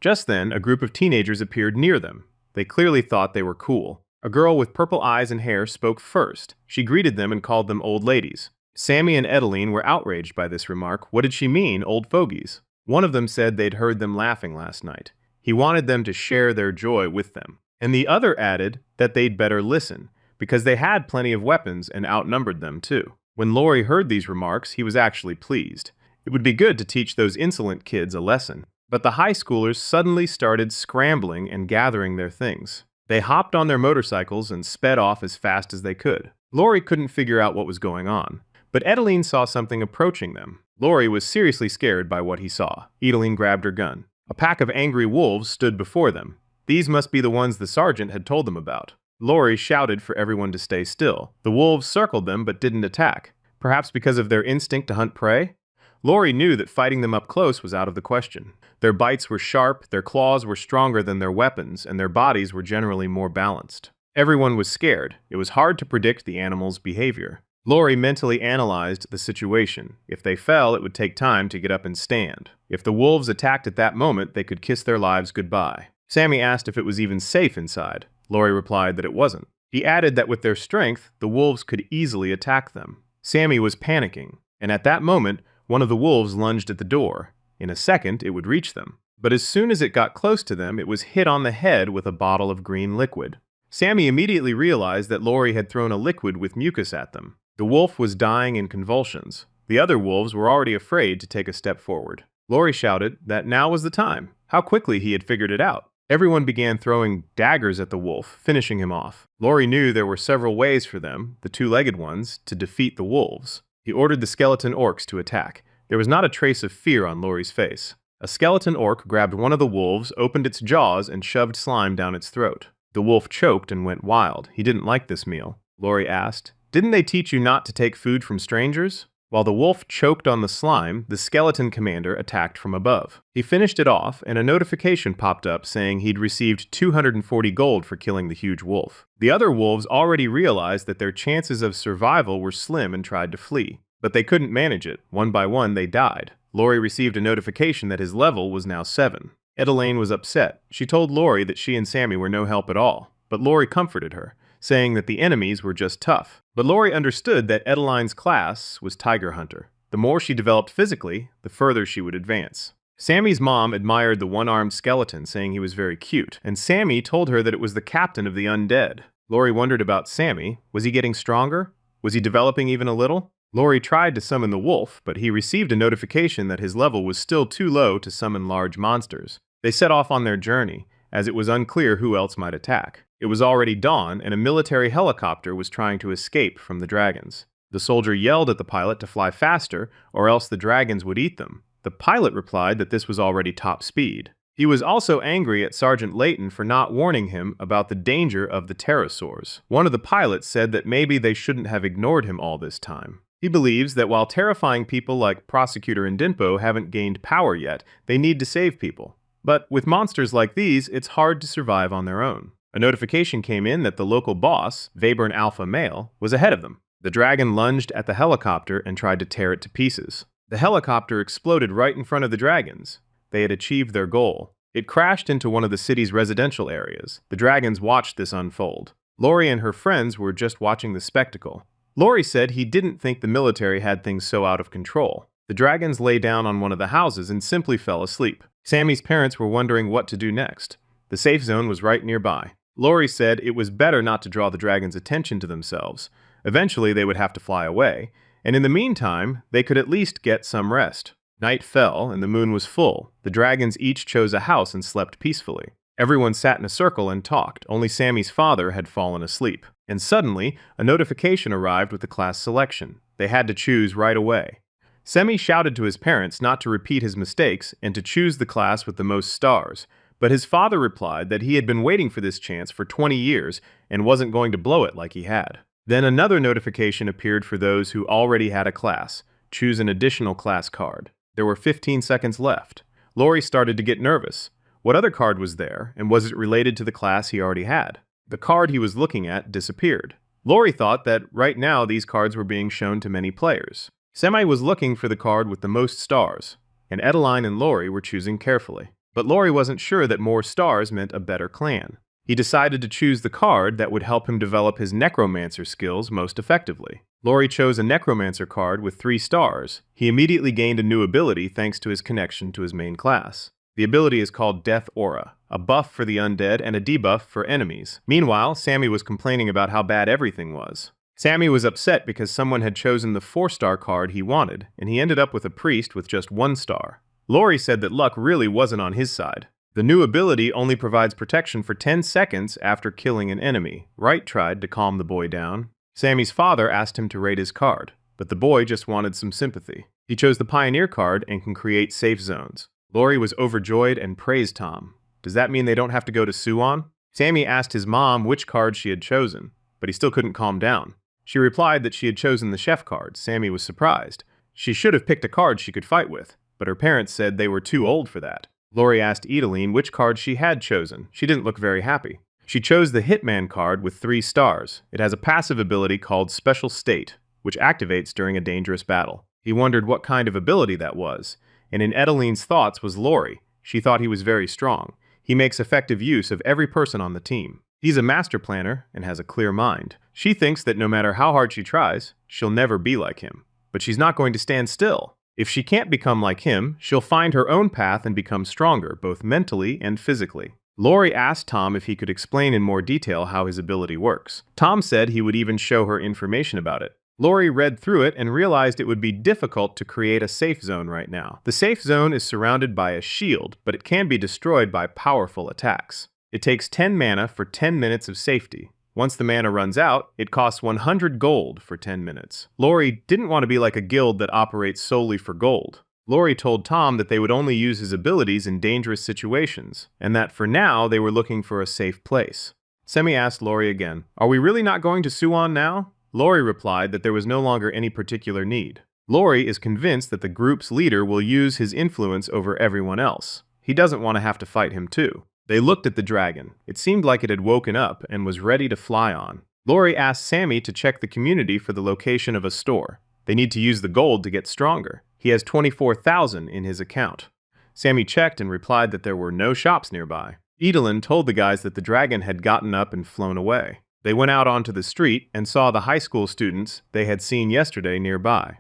Just then, a group of teenagers appeared near them. They clearly thought they were cool. A girl with purple eyes and hair spoke first. She greeted them and called them old ladies. Sammy and Edeline were outraged by this remark. What did she mean, old fogies? One of them said they'd heard them laughing last night. He wanted them to share their joy with them. And the other added that they'd better listen, because they had plenty of weapons and outnumbered them too. When Lori heard these remarks, he was actually pleased. It would be good to teach those insolent kids a lesson. But the high schoolers suddenly started scrambling and gathering their things. They hopped on their motorcycles and sped off as fast as they could. Lori couldn't figure out what was going on, but Edeline saw something approaching them. Lori was seriously scared by what he saw. Edeline grabbed her gun. A pack of angry wolves stood before them. These must be the ones the sergeant had told them about. Lori shouted for everyone to stay still. The wolves circled them but didn't attack, perhaps because of their instinct to hunt prey. Lori knew that fighting them up close was out of the question. Their bites were sharp, their claws were stronger than their weapons, and their bodies were generally more balanced. Everyone was scared. It was hard to predict the animals' behavior. Lori mentally analyzed the situation. If they fell, it would take time to get up and stand. If the wolves attacked at that moment, they could kiss their lives goodbye. Sammy asked if it was even safe inside. Lori replied that it wasn't. He added that with their strength, the wolves could easily attack them. Sammy was panicking, and at that moment, one of the wolves lunged at the door. In a second, it would reach them. But as soon as it got close to them, it was hit on the head with a bottle of green liquid. Sammy immediately realized that Lori had thrown a liquid with mucus at them. The wolf was dying in convulsions. The other wolves were already afraid to take a step forward. Lori shouted that now was the time. How quickly he had figured it out. Everyone began throwing daggers at the wolf, finishing him off. Lori knew there were several ways for them, the two-legged ones, to defeat the wolves. He ordered the skeleton orcs to attack. There was not a trace of fear on Lori's face. A skeleton orc grabbed one of the wolves, opened its jaws, and shoved slime down its throat. The wolf choked and went wild. He didn't like this meal. Lori asked, "Didn't they teach you not to take food from strangers?" While the wolf choked on the slime, the skeleton commander attacked from above. He finished it off, and a notification popped up saying he'd received 240 gold for killing the huge wolf. The other wolves already realized that their chances of survival were slim and tried to flee. But they couldn't manage it. One by one, they died. Lori received a notification that his level was now 7. Edeline was upset. She told Lori that she and Sammy were no help at all. But Lori comforted her, saying that the enemies were just tough. But Lori understood that Edeline's class was Tiger Hunter. The more she developed physically, the further she would advance. Sammy's mom admired the one-armed skeleton, saying he was very cute, and Sammy told her that it was the captain of the undead. Lori wondered about Sammy. Was he getting stronger? Was he developing even a little? Lori tried to summon the wolf, but he received a notification that his level was still too low to summon large monsters. They set off on their journey, as it was unclear who else might attack. It was already dawn, and a military helicopter was trying to escape from the dragons. The soldier yelled at the pilot to fly faster, or else the dragons would eat them. The pilot replied that this was already top speed. He was also angry at Sergeant Layton for not warning him about the danger of the pterosaurs. One of the pilots said that maybe they shouldn't have ignored him all this time. He believes that while terrifying people like Prosecutor and Dinpo haven't gained power yet, they need to save people. But with monsters like these, it's hard to survive on their own. A notification came in that the local boss, Webern Alpha Male, was ahead of them. The dragon lunged at the helicopter and tried to tear it to pieces. The helicopter exploded right in front of the dragons. They had achieved their goal. It crashed into one of the city's residential areas. The dragons watched this unfold. Lori and her friends were just watching the spectacle. Lori said he didn't think the military had things so out of control. The dragons lay down on one of the houses and simply fell asleep. Sammy's parents were wondering what to do next. The safe zone was right nearby. Lori said it was better not to draw the dragons' attention to themselves. Eventually, they would have to fly away, and in the meantime, they could at least get some rest. Night fell, and the moon was full. The dragons each chose a house and slept peacefully. Everyone sat in a circle and talked. Only Sammy's father had fallen asleep. And suddenly, a notification arrived with the class selection. They had to choose right away. Sammy shouted to his parents not to repeat his mistakes and to choose the class with the most stars. But his father replied that he had been waiting for this chance for 20 years and wasn't going to blow it like he had. Then another notification appeared for those who already had a class. Choose an additional class card. There were 15 seconds left. Lori started to get nervous. What other card was there, and was it related to the class he already had? The card he was looking at disappeared. Lori thought that right now these cards were being shown to many players. Semi was looking for the card with the most stars, and Edeline and Lori were choosing carefully. But Lori wasn't sure that more stars meant a better clan. He decided to choose the card that would help him develop his necromancer skills most effectively. Lori chose a necromancer card with 3 stars. He immediately gained a new ability thanks to his connection to his main class. The ability is called Death Aura, a buff for the undead and a debuff for enemies. Meanwhile, Sammy was complaining about how bad everything was. Sammy was upset because someone had chosen the 4-star card he wanted, and he ended up with a priest with just 1 star. Lori said that luck really wasn't on his side. The new ability only provides protection for 10 seconds after killing an enemy. Wright tried to calm the boy down. Sammy's father asked him to rate his card, but the boy just wanted some sympathy. He chose the Pioneer card and can create safe zones. Lori was overjoyed and praised Tom. Does that mean they don't have to go to Suwon? Sammy asked his mom which card she had chosen, but he still couldn't calm down. She replied that she had chosen the chef card. Sammy was surprised. She should have picked a card she could fight with, but her parents said they were too old for that. Lori asked Edeline which card she had chosen. She didn't look very happy. She chose the Hitman card with 3 stars. It has a passive ability called Special State, which activates during a dangerous battle. He wondered what kind of ability that was, and in Edeline's thoughts was Lori. She thought he was very strong. He makes effective use of every person on the team. He's a master planner and has a clear mind. She thinks that no matter how hard she tries, she'll never be like him. But she's not going to stand still. If she can't become like him, she'll find her own path and become stronger, both mentally and physically. Lori asked Tom if he could explain in more detail how his ability works. Tom said he would even show her information about it. Lori read through it and realized it would be difficult to create a safe zone right now. The safe zone is surrounded by a shield, but it can be destroyed by powerful attacks. It takes 10 mana for 10 minutes of safety. Once the mana runs out, it costs 100 gold for 10 minutes. Lori didn't want to be like a guild that operates solely for gold. Lori told Tom that they would only use his abilities in dangerous situations, and that for now they were looking for a safe place. Semi asked Lori again, "Are we really not going to Suwon now?" Lori replied that there was no longer any particular need. Lori is convinced that the group's leader will use his influence over everyone else. He doesn't want to have to fight him too. They looked at the dragon. It seemed like it had woken up and was ready to fly on. Lori asked Sammy to check the community for the location of a store. They need to use the gold to get stronger. He has 24,000 in his account. Sammy checked and replied that there were no shops nearby. Edeline told the guys that the dragon had gotten up and flown away. They went out onto the street and saw the high school students they had seen yesterday nearby.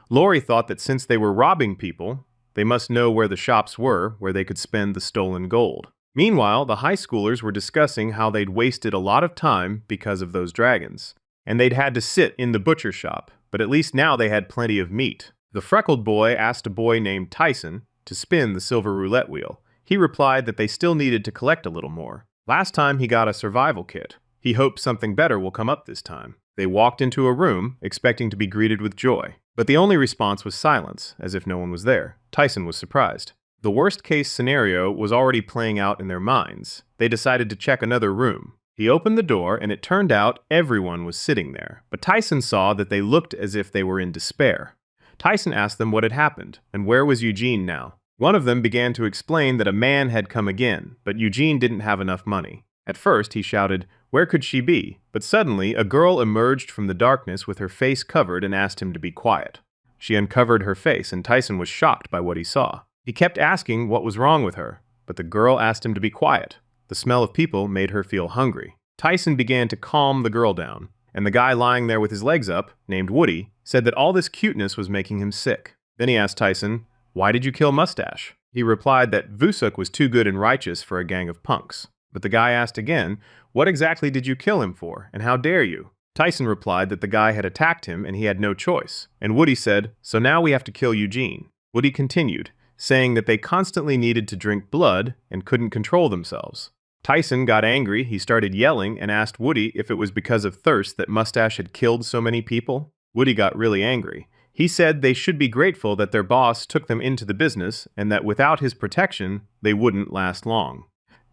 Lori thought that since they were robbing people, they must know where the shops were where they could spend the stolen gold. Meanwhile, the high schoolers were discussing how they'd wasted a lot of time because of those dragons, and they'd had to sit in the butcher shop, but at least now they had plenty of meat. The freckled boy asked a boy named Tyson to spin the silver roulette wheel. He replied that they still needed to collect a little more. Last time he got a survival kit. He hopes something better will come up this time. They walked into a room, expecting to be greeted with joy. But the only response was silence, as if no one was there. Tyson was surprised. The worst-case scenario was already playing out in their minds. They decided to check another room. He opened the door, and it turned out everyone was sitting there. But Tyson saw that they looked as if they were in despair. Tyson asked them what had happened, and where was Eugene now. One of them began to explain that a man had come again, but Eugene didn't have enough money. At first, he shouted, "Where could she be?" But suddenly, a girl emerged from the darkness with her face covered and asked him to be quiet. She uncovered her face, and Tyson was shocked by what he saw. He kept asking what was wrong with her, but the girl asked him to be quiet. The smell of people made her feel hungry. Tyson began to calm the girl down, and the guy lying there with his legs up, named Woody, said that all this cuteness was making him sick. Then he asked Tyson, "Why did you kill Mustache?" He replied that Vusuk was too good and righteous for a gang of punks. But the guy asked again, "What exactly did you kill him for, and how dare you?" Tyson replied that the guy had attacked him and he had no choice. And Woody said, "So now we have to kill Eugene." Woody continued, saying that they constantly needed to drink blood and couldn't control themselves. Tyson got angry, he started yelling and asked Woody if it was because of thirst that Mustache had killed so many people. Woody got really angry. He said they should be grateful that their boss took them into the business and that without his protection, they wouldn't last long.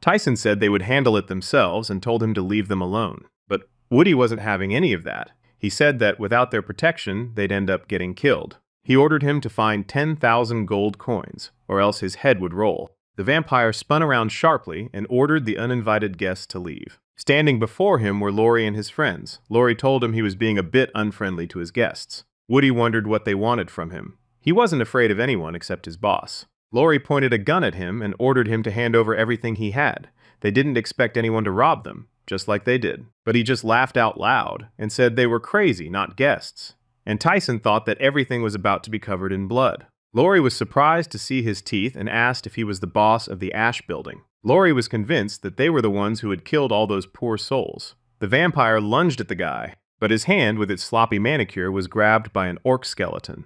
Tyson said they would handle it themselves and told him to leave them alone. But Woody wasn't having any of that. He said that without their protection, they'd end up getting killed. He ordered him to find 10,000 gold coins, or else his head would roll. The vampire spun around sharply and ordered the uninvited guests to leave. Standing before him were Laurie and his friends. Laurie told him he was being a bit unfriendly to his guests. Woody wondered what they wanted from him. He wasn't afraid of anyone except his boss. Laurie pointed a gun at him and ordered him to hand over everything he had. They didn't expect anyone to rob them, just like they did. But he just laughed out loud and said they were crazy, not guests. And Tyson thought that everything was about to be covered in blood. Laurie was surprised to see his teeth and asked if he was the boss of the Ash building. Laurie was convinced that they were the ones who had killed all those poor souls. The vampire lunged at the guy, but his hand with its sloppy manicure was grabbed by an orc skeleton.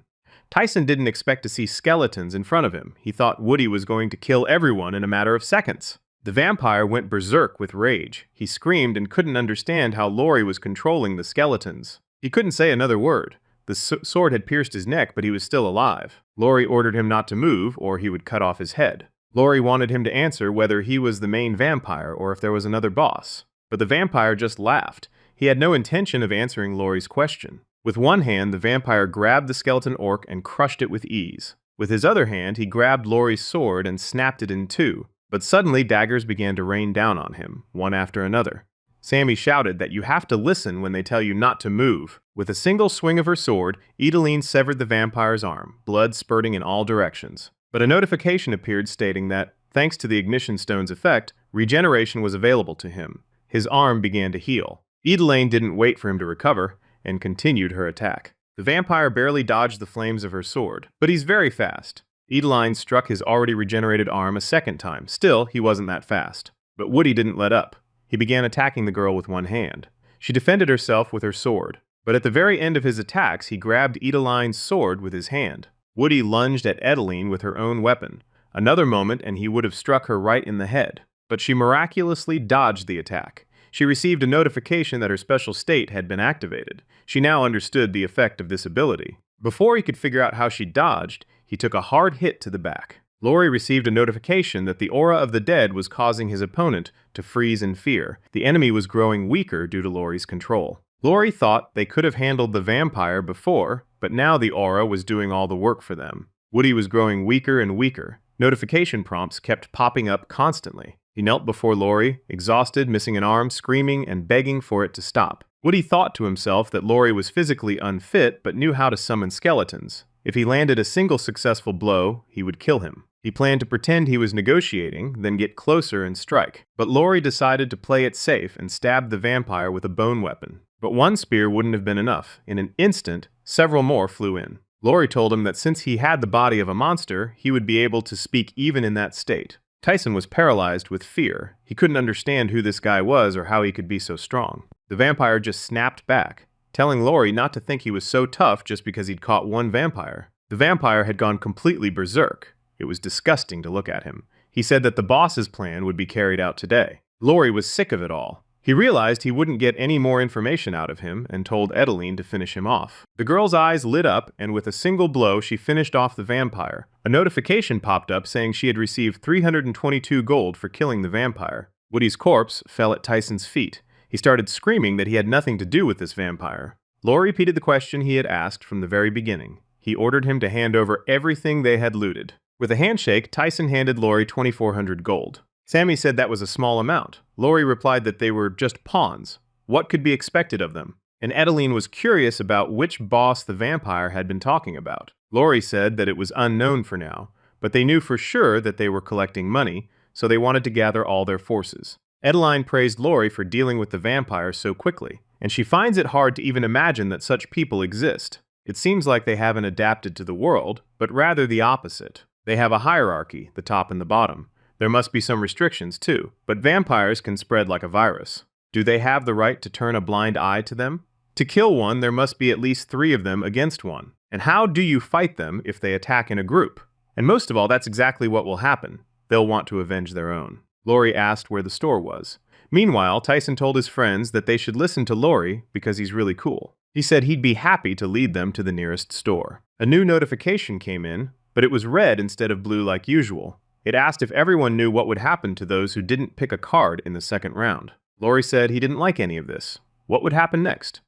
Tyson didn't expect to see skeletons in front of him. He thought Woody was going to kill everyone in a matter of seconds. The vampire went berserk with rage. He screamed and couldn't understand how Laurie was controlling the skeletons. He couldn't say another word. The sword had pierced his neck, but he was still alive. Laurie ordered him not to move, or he would cut off his head. Laurie wanted him to answer whether he was the main vampire or if there was another boss. But the vampire just laughed. He had no intention of answering Laurie's question. With one hand, the vampire grabbed the skeleton orc and crushed it with ease. With his other hand, he grabbed Laurie's sword and snapped it in two. But suddenly, daggers began to rain down on him, one after another. Sammy shouted that you have to listen when they tell you not to move. With a single swing of her sword, Edeline severed the vampire's arm, blood spurting in all directions. But a notification appeared stating that, thanks to the ignition stone's effect, regeneration was available to him. His arm began to heal. Edeline didn't wait for him to recover, and continued her attack. The vampire barely dodged the flames of her sword, but he's very fast. Edeline struck his already regenerated arm a second time. Still, he wasn't that fast. But Woody didn't let up. He began attacking the girl with one hand. She defended herself with her sword, but at the very end of his attacks, he grabbed Edeline's sword with his hand. Woody lunged at Edeline with her own weapon. Another moment and he would have struck her right in the head, but she miraculously dodged the attack. She received a notification that her special state had been activated. She now understood the effect of this ability. Before he could figure out how she dodged, he took a hard hit to the back. Laurie received a notification that the aura of the dead was causing his opponent to freeze in fear. The enemy was growing weaker due to Laurie's control. Laurie thought they could have handled the vampire before, but now the aura was doing all the work for them. Woody was growing weaker and weaker. Notification prompts kept popping up constantly. He knelt before Laurie, exhausted, missing an arm, screaming and begging for it to stop. Woody thought to himself that Laurie was physically unfit but knew how to summon skeletons. If he landed a single successful blow, he would kill him. He planned to pretend he was negotiating, then get closer and strike. But Laurie decided to play it safe and stabbed the vampire with a bone weapon. But one spear wouldn't have been enough. In an instant, several more flew in. Laurie told him that since he had the body of a monster, he would be able to speak even in that state. Tyson was paralyzed with fear. He couldn't understand who this guy was or how he could be so strong. The vampire just snapped back, telling Laurie not to think he was so tough just because he'd caught one vampire. The vampire had gone completely berserk. It was disgusting to look at him. He said that the boss's plan would be carried out today. Laurie was sick of it all. He realized he wouldn't get any more information out of him and told Edeline to finish him off. The girl's eyes lit up, and with a single blow, she finished off the vampire. A notification popped up saying she had received 322 gold for killing the vampire. Woody's corpse fell at Tyson's feet. He started screaming that he had nothing to do with this vampire. Laurie repeated the question he had asked from the very beginning. He ordered him to hand over everything they had looted. With a handshake, Tyson handed Laurie 2,400 gold. Sammy said that was a small amount. Laurie replied that they were just pawns. What could be expected of them? And Edeline was curious about which boss the vampire had been talking about. Laurie said that it was unknown for now, but they knew for sure that they were collecting money, so they wanted to gather all their forces. Edeline praised Laurie for dealing with the vampire so quickly, and she finds it hard to even imagine that such people exist. It seems like they haven't adapted to the world, but rather the opposite. They have a hierarchy, the top and the bottom. There must be some restrictions too, but vampires can spread like a virus. Do they have the right to turn a blind eye to them? To kill one, there must be at least 3 of them against one. And how do you fight them if they attack in a group? And most of all, that's exactly what will happen. They'll want to avenge their own. Laurie asked where the store was. Meanwhile, Tyson told his friends that they should listen to Laurie because he's really cool. He said he'd be happy to lead them to the nearest store. A new notification came in, but it was red instead of blue like usual. It asked if everyone knew what would happen to those who didn't pick a card in the second round. Laurie said he didn't like any of this. What would happen next?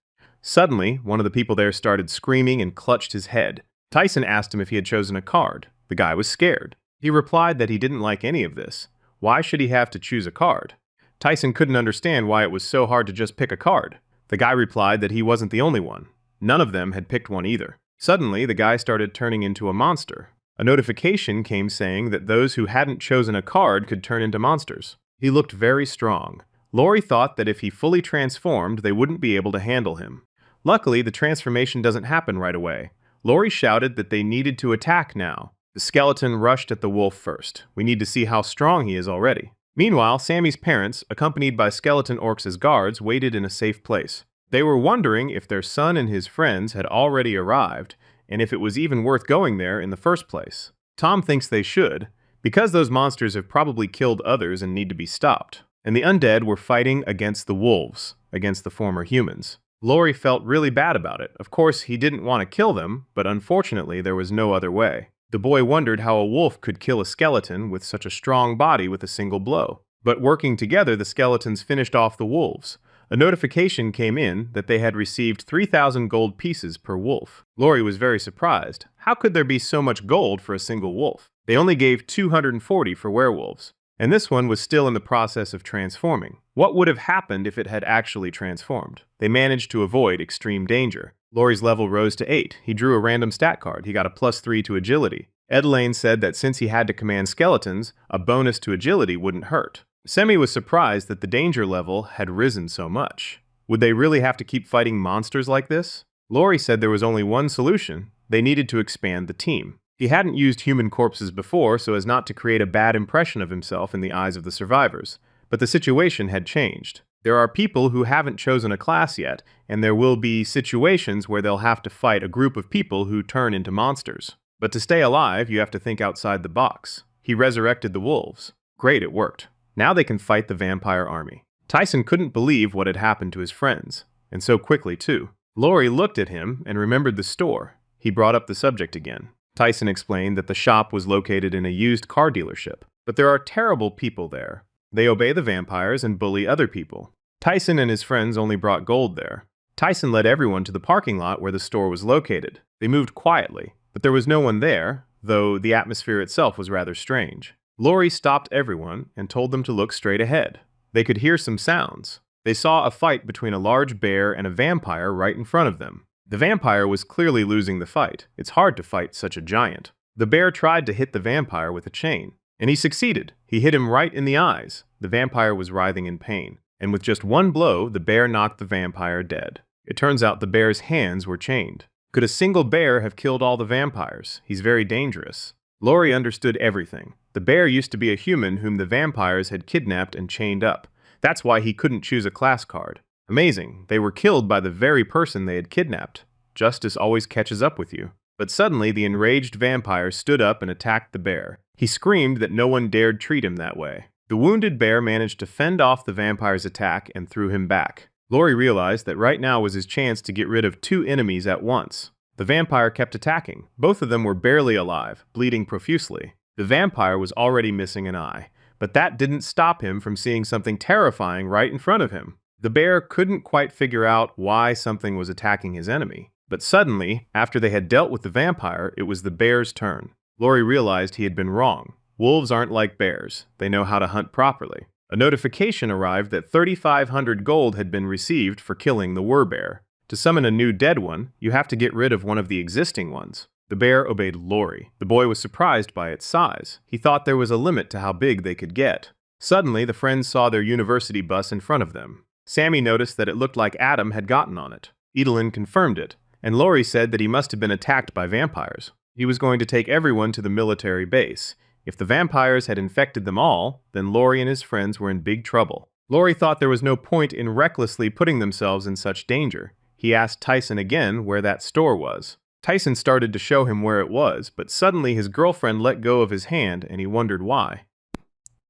Suddenly, one of the people there started screaming and clutched his head. Tyson asked him if he had chosen a card. The guy was scared. He replied that he didn't like any of this. Why should he have to choose a card? Tyson couldn't understand why it was so hard to just pick a card. The guy replied that he wasn't the only one. None of them had picked one either. Suddenly, the guy started turning into a monster. A notification came saying that those who hadn't chosen a card could turn into monsters. He looked very strong. Lori thought that if he fully transformed, they wouldn't be able to handle him. Luckily, the transformation doesn't happen right away. Lori shouted that they needed to attack now. The skeleton rushed at the wolf first. We need to see how strong he is already. Meanwhile, Sammy's parents, accompanied by skeleton orcs as guards, waited in a safe place. They were wondering if their son and his friends had already arrived, and if it was even worth going there in the first place. Tom thinks they should, because those monsters have probably killed others and need to be stopped. And the undead were fighting against the wolves, against the former humans. Lori felt really bad about it. Of course, he didn't want to kill them, but unfortunately there was no other way. The boy wondered how a wolf could kill a skeleton with such a strong body with a single blow. But working together, the skeletons finished off the wolves. A notification came in that they had received 3,000 gold pieces per wolf. Lori was very surprised. How could there be so much gold for a single wolf? They only gave 240 for werewolves. And this one was still in the process of transforming. What would have happened if it had actually transformed? They managed to avoid extreme danger. Lori's level rose to 8. He drew a random stat card. He got a +3 to agility. Edelaine said that since he had to command skeletons, a bonus to agility wouldn't hurt. Semi was surprised that the danger level had risen so much. Would they really have to keep fighting monsters like this? Lori said there was only one solution. They needed to expand the team. He hadn't used human corpses before so as not to create a bad impression of himself in the eyes of the survivors. But the situation had changed. There are people who haven't chosen a class yet, and there will be situations where they'll have to fight a group of people who turn into monsters. But to stay alive, you have to think outside the box. He resurrected the wolves. Great, it worked. Now they can fight the vampire army. Tyson couldn't believe what had happened to his friends, and so quickly too. Lori looked at him and remembered the store. He brought up the subject again. Tyson explained that the shop was located in a used car dealership, but there are terrible people there. They obey the vampires and bully other people. Tyson and his friends only brought gold there. Tyson led everyone to the parking lot where the store was located. They moved quietly, but there was no one there, though the atmosphere itself was rather strange. Lori stopped everyone and told them to look straight ahead. They could hear some sounds. They saw a fight between a large bear and a vampire right in front of them. The vampire was clearly losing the fight. It's hard to fight such a giant. The bear tried to hit the vampire with a chain, and he succeeded. He hit him right in the eyes. The vampire was writhing in pain, and with just one blow, the bear knocked the vampire dead. It turns out the bear's hands were chained. Could a single bear have killed all the vampires? He's very dangerous. Lori understood everything. The bear used to be a human whom the vampires had kidnapped and chained up. That's why he couldn't choose a class card. Amazing, they were killed by the very person they had kidnapped. Justice always catches up with you. But suddenly the enraged vampire stood up and attacked the bear. He screamed that no one dared treat him that way. The wounded bear managed to fend off the vampire's attack and threw him back. Lori realized that right now was his chance to get rid of two enemies at once. The vampire kept attacking. Both of them were barely alive, bleeding profusely. The vampire was already missing an eye, but that didn't stop him from seeing something terrifying right in front of him. The bear couldn't quite figure out why something was attacking his enemy. But suddenly, after they had dealt with the vampire, it was the bear's turn. Lori realized he had been wrong. Wolves aren't like bears. They know how to hunt properly. A notification arrived that 3,500 gold had been received for killing the werbear. To summon a new dead one, you have to get rid of one of the existing ones. The bear obeyed Lori. The boy was surprised by its size. He thought there was a limit to how big they could get. Suddenly, the friends saw their university bus in front of them. Sammy noticed that it looked like Adam had gotten on it. Edelin confirmed it, and Lori said that he must have been attacked by vampires. He was going to take everyone to the military base. If the vampires had infected them all, then Lori and his friends were in big trouble. Lori thought there was no point in recklessly putting themselves in such danger. He asked Tyson again where that store was. Tyson started to show him where it was, but suddenly his girlfriend let go of his hand and he wondered why.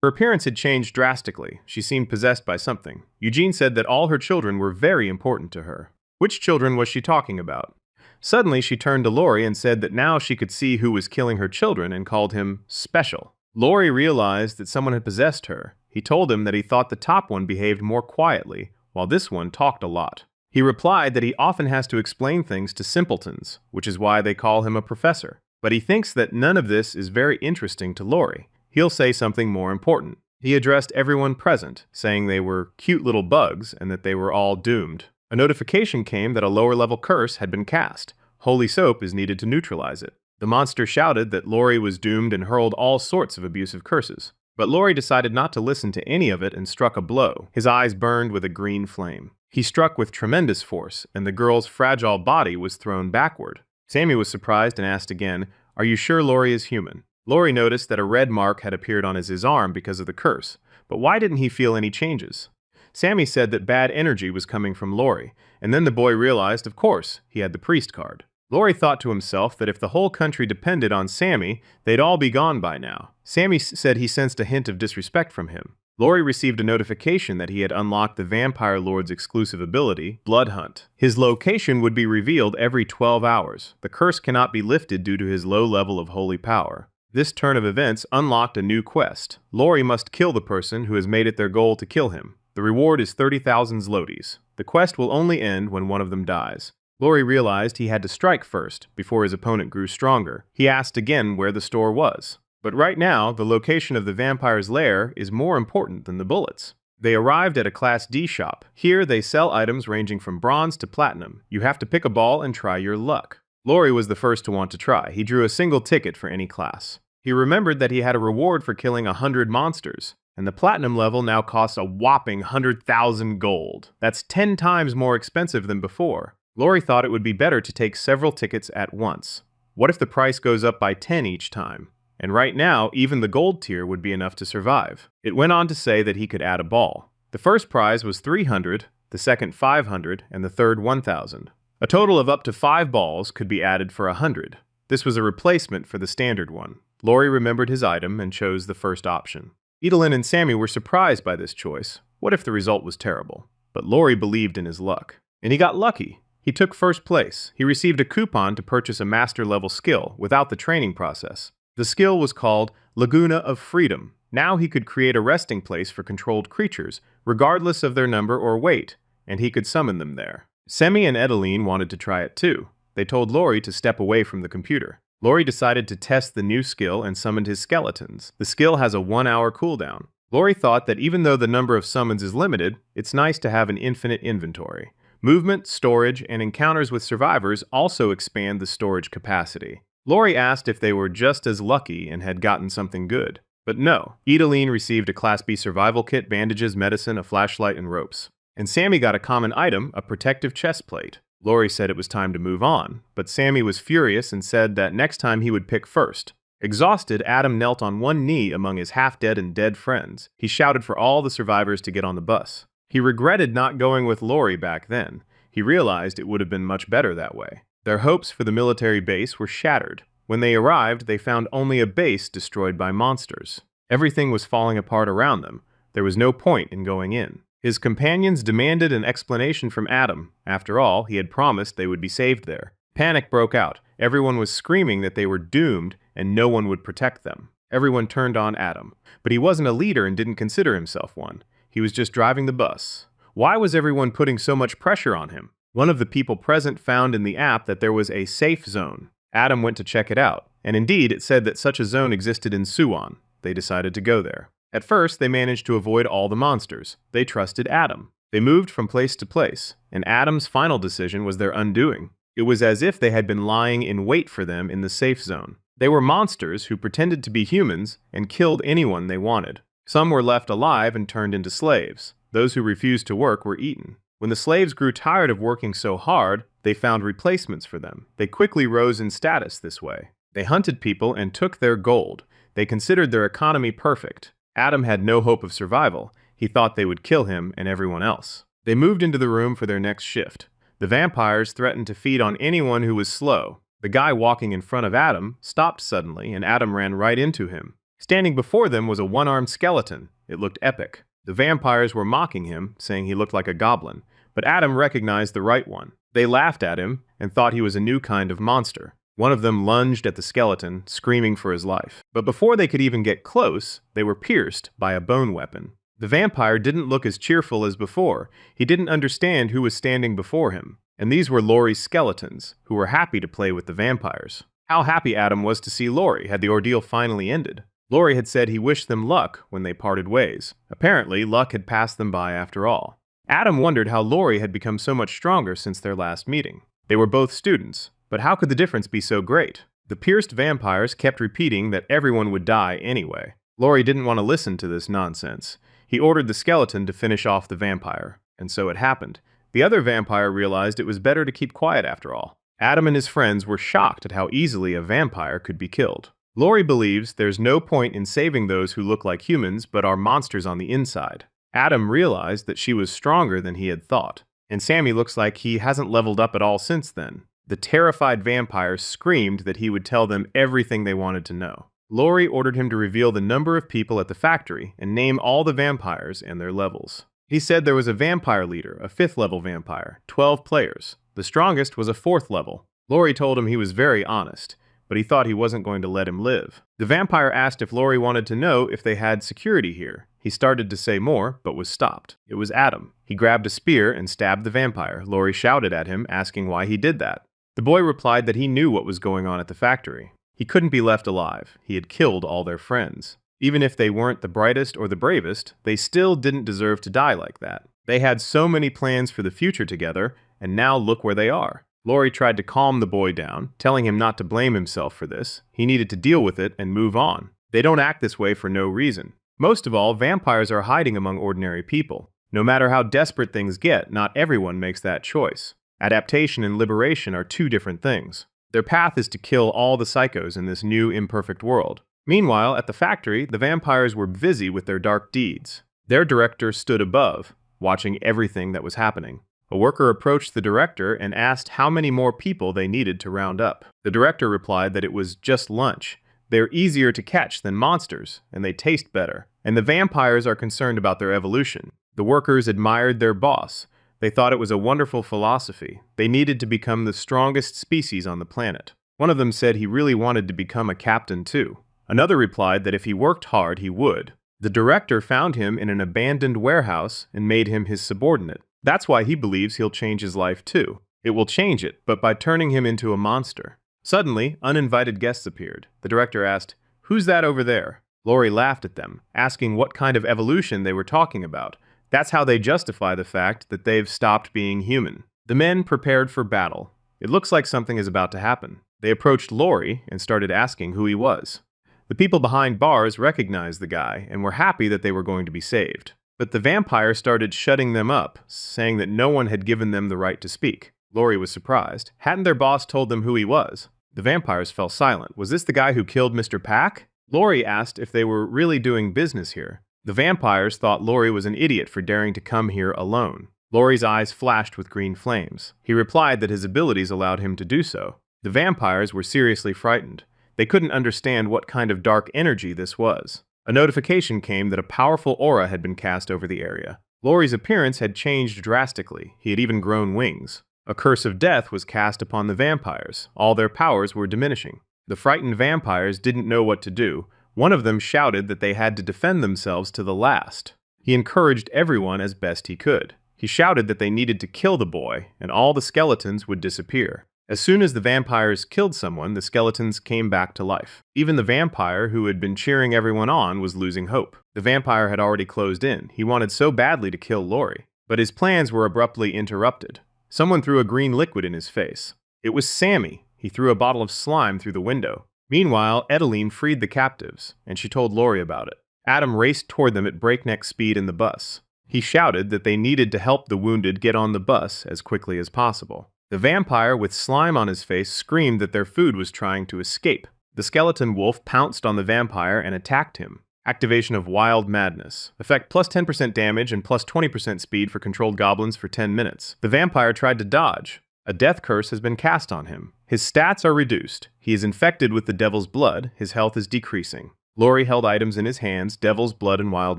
Her appearance had changed drastically. She seemed possessed by something. Eugene said that all her children were very important to her. Which children was she talking about? Suddenly she turned to Lori and said that now she could see who was killing her children and called him special. Lori realized that someone had possessed her. He told him that he thought the top one behaved more quietly, while this one talked a lot. He replied that he often has to explain things to simpletons, which is why they call him a professor. But he thinks that none of this is very interesting to Lori. He'll say something more important. He addressed everyone present, saying they were cute little bugs and that they were all doomed. A notification came that a lower-level curse had been cast. Holy soap is needed to neutralize it. The monster shouted that Lori was doomed and hurled all sorts of abusive curses. But Lori decided not to listen to any of it and struck a blow. His eyes burned with a green flame. He struck with tremendous force, and the girl's fragile body was thrown backward. Sammy was surprised and asked again, "Are you sure Lori is human?" Lori noticed that a red mark had appeared on his arm because of the curse, but why didn't he feel any changes? Sammy said that bad energy was coming from Lori, and then the boy realized, of course, he had the priest card. Lori thought to himself that if the whole country depended on Sammy, they'd all be gone by now. Sammy said he sensed a hint of disrespect from him. Lori received a notification that he had unlocked the Vampire Lord's exclusive ability, Blood Hunt. His location would be revealed every 12 hours. The curse cannot be lifted due to his low level of holy power. This turn of events unlocked a new quest. Lori must kill the person who has made it their goal to kill him. The reward is 30,000 zlotys. The quest will only end when one of them dies. Lori realized he had to strike first, before his opponent grew stronger. He asked again where the store was. But right now, the location of the vampire's lair is more important than the bullets. They arrived at a Class D shop. Here, they sell items ranging from bronze to platinum. You have to pick a ball and try your luck. Lori was the first to want to try. He drew a single ticket for any class. He remembered that he had a reward for killing 100 monsters, and the platinum level now costs a whopping 100,000 gold. That's 10 times more expensive than before. Lori thought it would be better to take several tickets at once. What if the price goes up by 10 each time? And right now, even the gold tier would be enough to survive. It went on to say that he could add a ball. The first prize was 300, the second 500, and the third 1,000. A total of up to 5 balls could be added for 100. This was a replacement for the standard one. Lori remembered his item and chose the first option. Idolin and Sammy were surprised by this choice. What if the result was terrible? But Lori believed in his luck. And he got lucky. He took first place. He received a coupon to purchase a master-level skill without the training process. The skill was called Laguna of Freedom. Now he could create a resting place for controlled creatures, regardless of their number or weight, and he could summon them there. Semi and Edeline wanted to try it too. They told Lori to step away from the computer. Lori decided to test the new skill and summoned his skeletons. The skill has a 1-hour cooldown. Lori thought that even though the number of summons is limited, it's nice to have an infinite inventory. Movement, storage, and encounters with survivors also expand the storage capacity. Lori asked if they were just as lucky and had gotten something good. But no, Edeline received a Class B survival kit, bandages, medicine, a flashlight, and ropes. And Sammy got a common item, a protective chest plate. Lori said it was time to move on, but Sammy was furious and said that next time he would pick first. Exhausted, Adam knelt on one knee among his half-dead and dead friends. He shouted for all the survivors to get on the bus. He regretted not going with Lori back then. He realized it would have been much better that way. Their hopes for the military base were shattered. When they arrived, they found only a base destroyed by monsters. Everything was falling apart around them. There was no point in going in. His companions demanded an explanation from Adam. After all, he had promised they would be saved there. Panic broke out. Everyone was screaming that they were doomed and no one would protect them. Everyone turned on Adam. But he wasn't a leader and didn't consider himself one. He was just driving the bus. Why was everyone putting so much pressure on him? One of the people present found in the app that there was a safe zone. Adam went to check it out, and indeed it said that such a zone existed in Suwon. They decided to go there. At first, they managed to avoid all the monsters. They trusted Adam. They moved from place to place, and Adam's final decision was their undoing. It was as if they had been lying in wait for them in the safe zone. They were monsters who pretended to be humans and killed anyone they wanted. Some were left alive and turned into slaves. Those who refused to work were eaten. When the slaves grew tired of working so hard, they found replacements for them. They quickly rose in status this way. They hunted people and took their gold. They considered their economy perfect. Adam had no hope of survival. He thought they would kill him and everyone else. They moved into the room for their next shift. The vampires threatened to feed on anyone who was slow. The guy walking in front of Adam stopped suddenly, and Adam ran right into him. Standing before them was a one-armed skeleton. It looked epic. The vampires were mocking him, saying he looked like a goblin, but Adam recognized the right one. They laughed at him and thought he was a new kind of monster. One of them lunged at the skeleton, screaming for his life. But before they could even get close, they were pierced by a bone weapon. The vampire didn't look as cheerful as before. He didn't understand who was standing before him. And these were Laurie's skeletons, who were happy to play with the vampires. How happy Adam was to see Laurie had the ordeal finally ended. Laurie had said he wished them luck when they parted ways. Apparently, luck had passed them by after all. Adam wondered how Laurie had become so much stronger since their last meeting. They were both students, but how could the difference be so great? The pierced vampires kept repeating that everyone would die anyway. Laurie didn't want to listen to this nonsense. He ordered the skeleton to finish off the vampire, and so it happened. The other vampire realized it was better to keep quiet after all. Adam and his friends were shocked at how easily a vampire could be killed. Laurie believes there's no point in saving those who look like humans but are monsters on the inside. Adam realized that she was stronger than he had thought, and Sammy looks like he hasn't leveled up at all since then. The terrified vampires screamed that he would tell them everything they wanted to know. Laurie ordered him to reveal the number of people at the factory and name all the vampires and their levels. He said there was a vampire leader, a 5th level vampire, 12 players. The strongest was a 4th level. Laurie told him he was very honest, but he thought he wasn't going to let him live. The vampire asked if Laurie wanted to know if they had security here. He started to say more, but was stopped. It was Adam. He grabbed a spear and stabbed the vampire. Laurie shouted at him, asking why he did that. The boy replied that he knew what was going on at the factory. He couldn't be left alive. He had killed all their friends. Even if they weren't the brightest or the bravest, they still didn't deserve to die like that. They had so many plans for the future together, and now look where they are. Laurie tried to calm the boy down, telling him not to blame himself for this. He needed to deal with it and move on. They don't act this way for no reason. Most of all, vampires are hiding among ordinary people. No matter how desperate things get, not everyone makes that choice. Adaptation and liberation are two different things. Their path is to kill all the psychos in this new, imperfect world. Meanwhile, at the factory, the vampires were busy with their dark deeds. Their director stood above, watching everything that was happening. A worker approached the director and asked how many more people they needed to round up. The director replied that it was just lunch. They're easier to catch than monsters, and they taste better. And the vampires are concerned about their evolution. The workers admired their boss. They thought it was a wonderful philosophy. They needed to become the strongest species on the planet. One of them said he really wanted to become a captain too. Another replied that if he worked hard, he would. The director found him in an abandoned warehouse and made him his subordinate. That's why he believes he'll change his life too. It will change it, but by turning him into a monster. Suddenly, uninvited guests appeared. The director asked, "Who's that over there?" Laurie laughed at them, asking what kind of evolution they were talking about. That's how they justify the fact that they've stopped being human. The men prepared for battle. It looks like something is about to happen. They approached Laurie and started asking who he was. The people behind bars recognized the guy and were happy that they were going to be saved. But the vampire started shutting them up, saying that no one had given them the right to speak. Laurie was surprised. Hadn't their boss told them who he was? The vampires fell silent. Was this the guy who killed Mr. Pack? Laurie asked if they were really doing business here. The vampires thought Laurie was an idiot for daring to come here alone. Laurie's eyes flashed with green flames. He replied that his abilities allowed him to do so. The vampires were seriously frightened. They couldn't understand what kind of dark energy this was. A notification came that a powerful aura had been cast over the area. Laurie's appearance had changed drastically. He had even grown wings. A curse of death was cast upon the vampires. All their powers were diminishing. The frightened vampires didn't know what to do. One of them shouted that they had to defend themselves to the last. He encouraged everyone as best he could. He shouted that they needed to kill the boy, and all the skeletons would disappear. As soon as the vampires killed someone, the skeletons came back to life. Even the vampire who had been cheering everyone on was losing hope. The vampire had already closed in. He wanted so badly to kill Laurie. But his plans were abruptly interrupted. Someone threw a green liquid in his face. It was Sammy. He threw a bottle of slime through the window. Meanwhile, Edeline freed the captives, and she told Laurie about it. Adam raced toward them at breakneck speed in the bus. He shouted that they needed to help the wounded get on the bus as quickly as possible. The vampire with slime on his face screamed that their food was trying to escape. The skeleton wolf pounced on the vampire and attacked him. Activation of Wild Madness. Effect plus 10% damage and plus 20% speed for controlled goblins for 10 minutes. The vampire tried to dodge. A death curse has been cast on him. His stats are reduced. He is infected with the devil's blood. His health is decreasing. Laurie held items in his hands, devil's blood and wild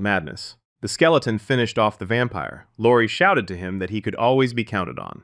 madness. The skeleton finished off the vampire. Laurie shouted to him that he could always be counted on.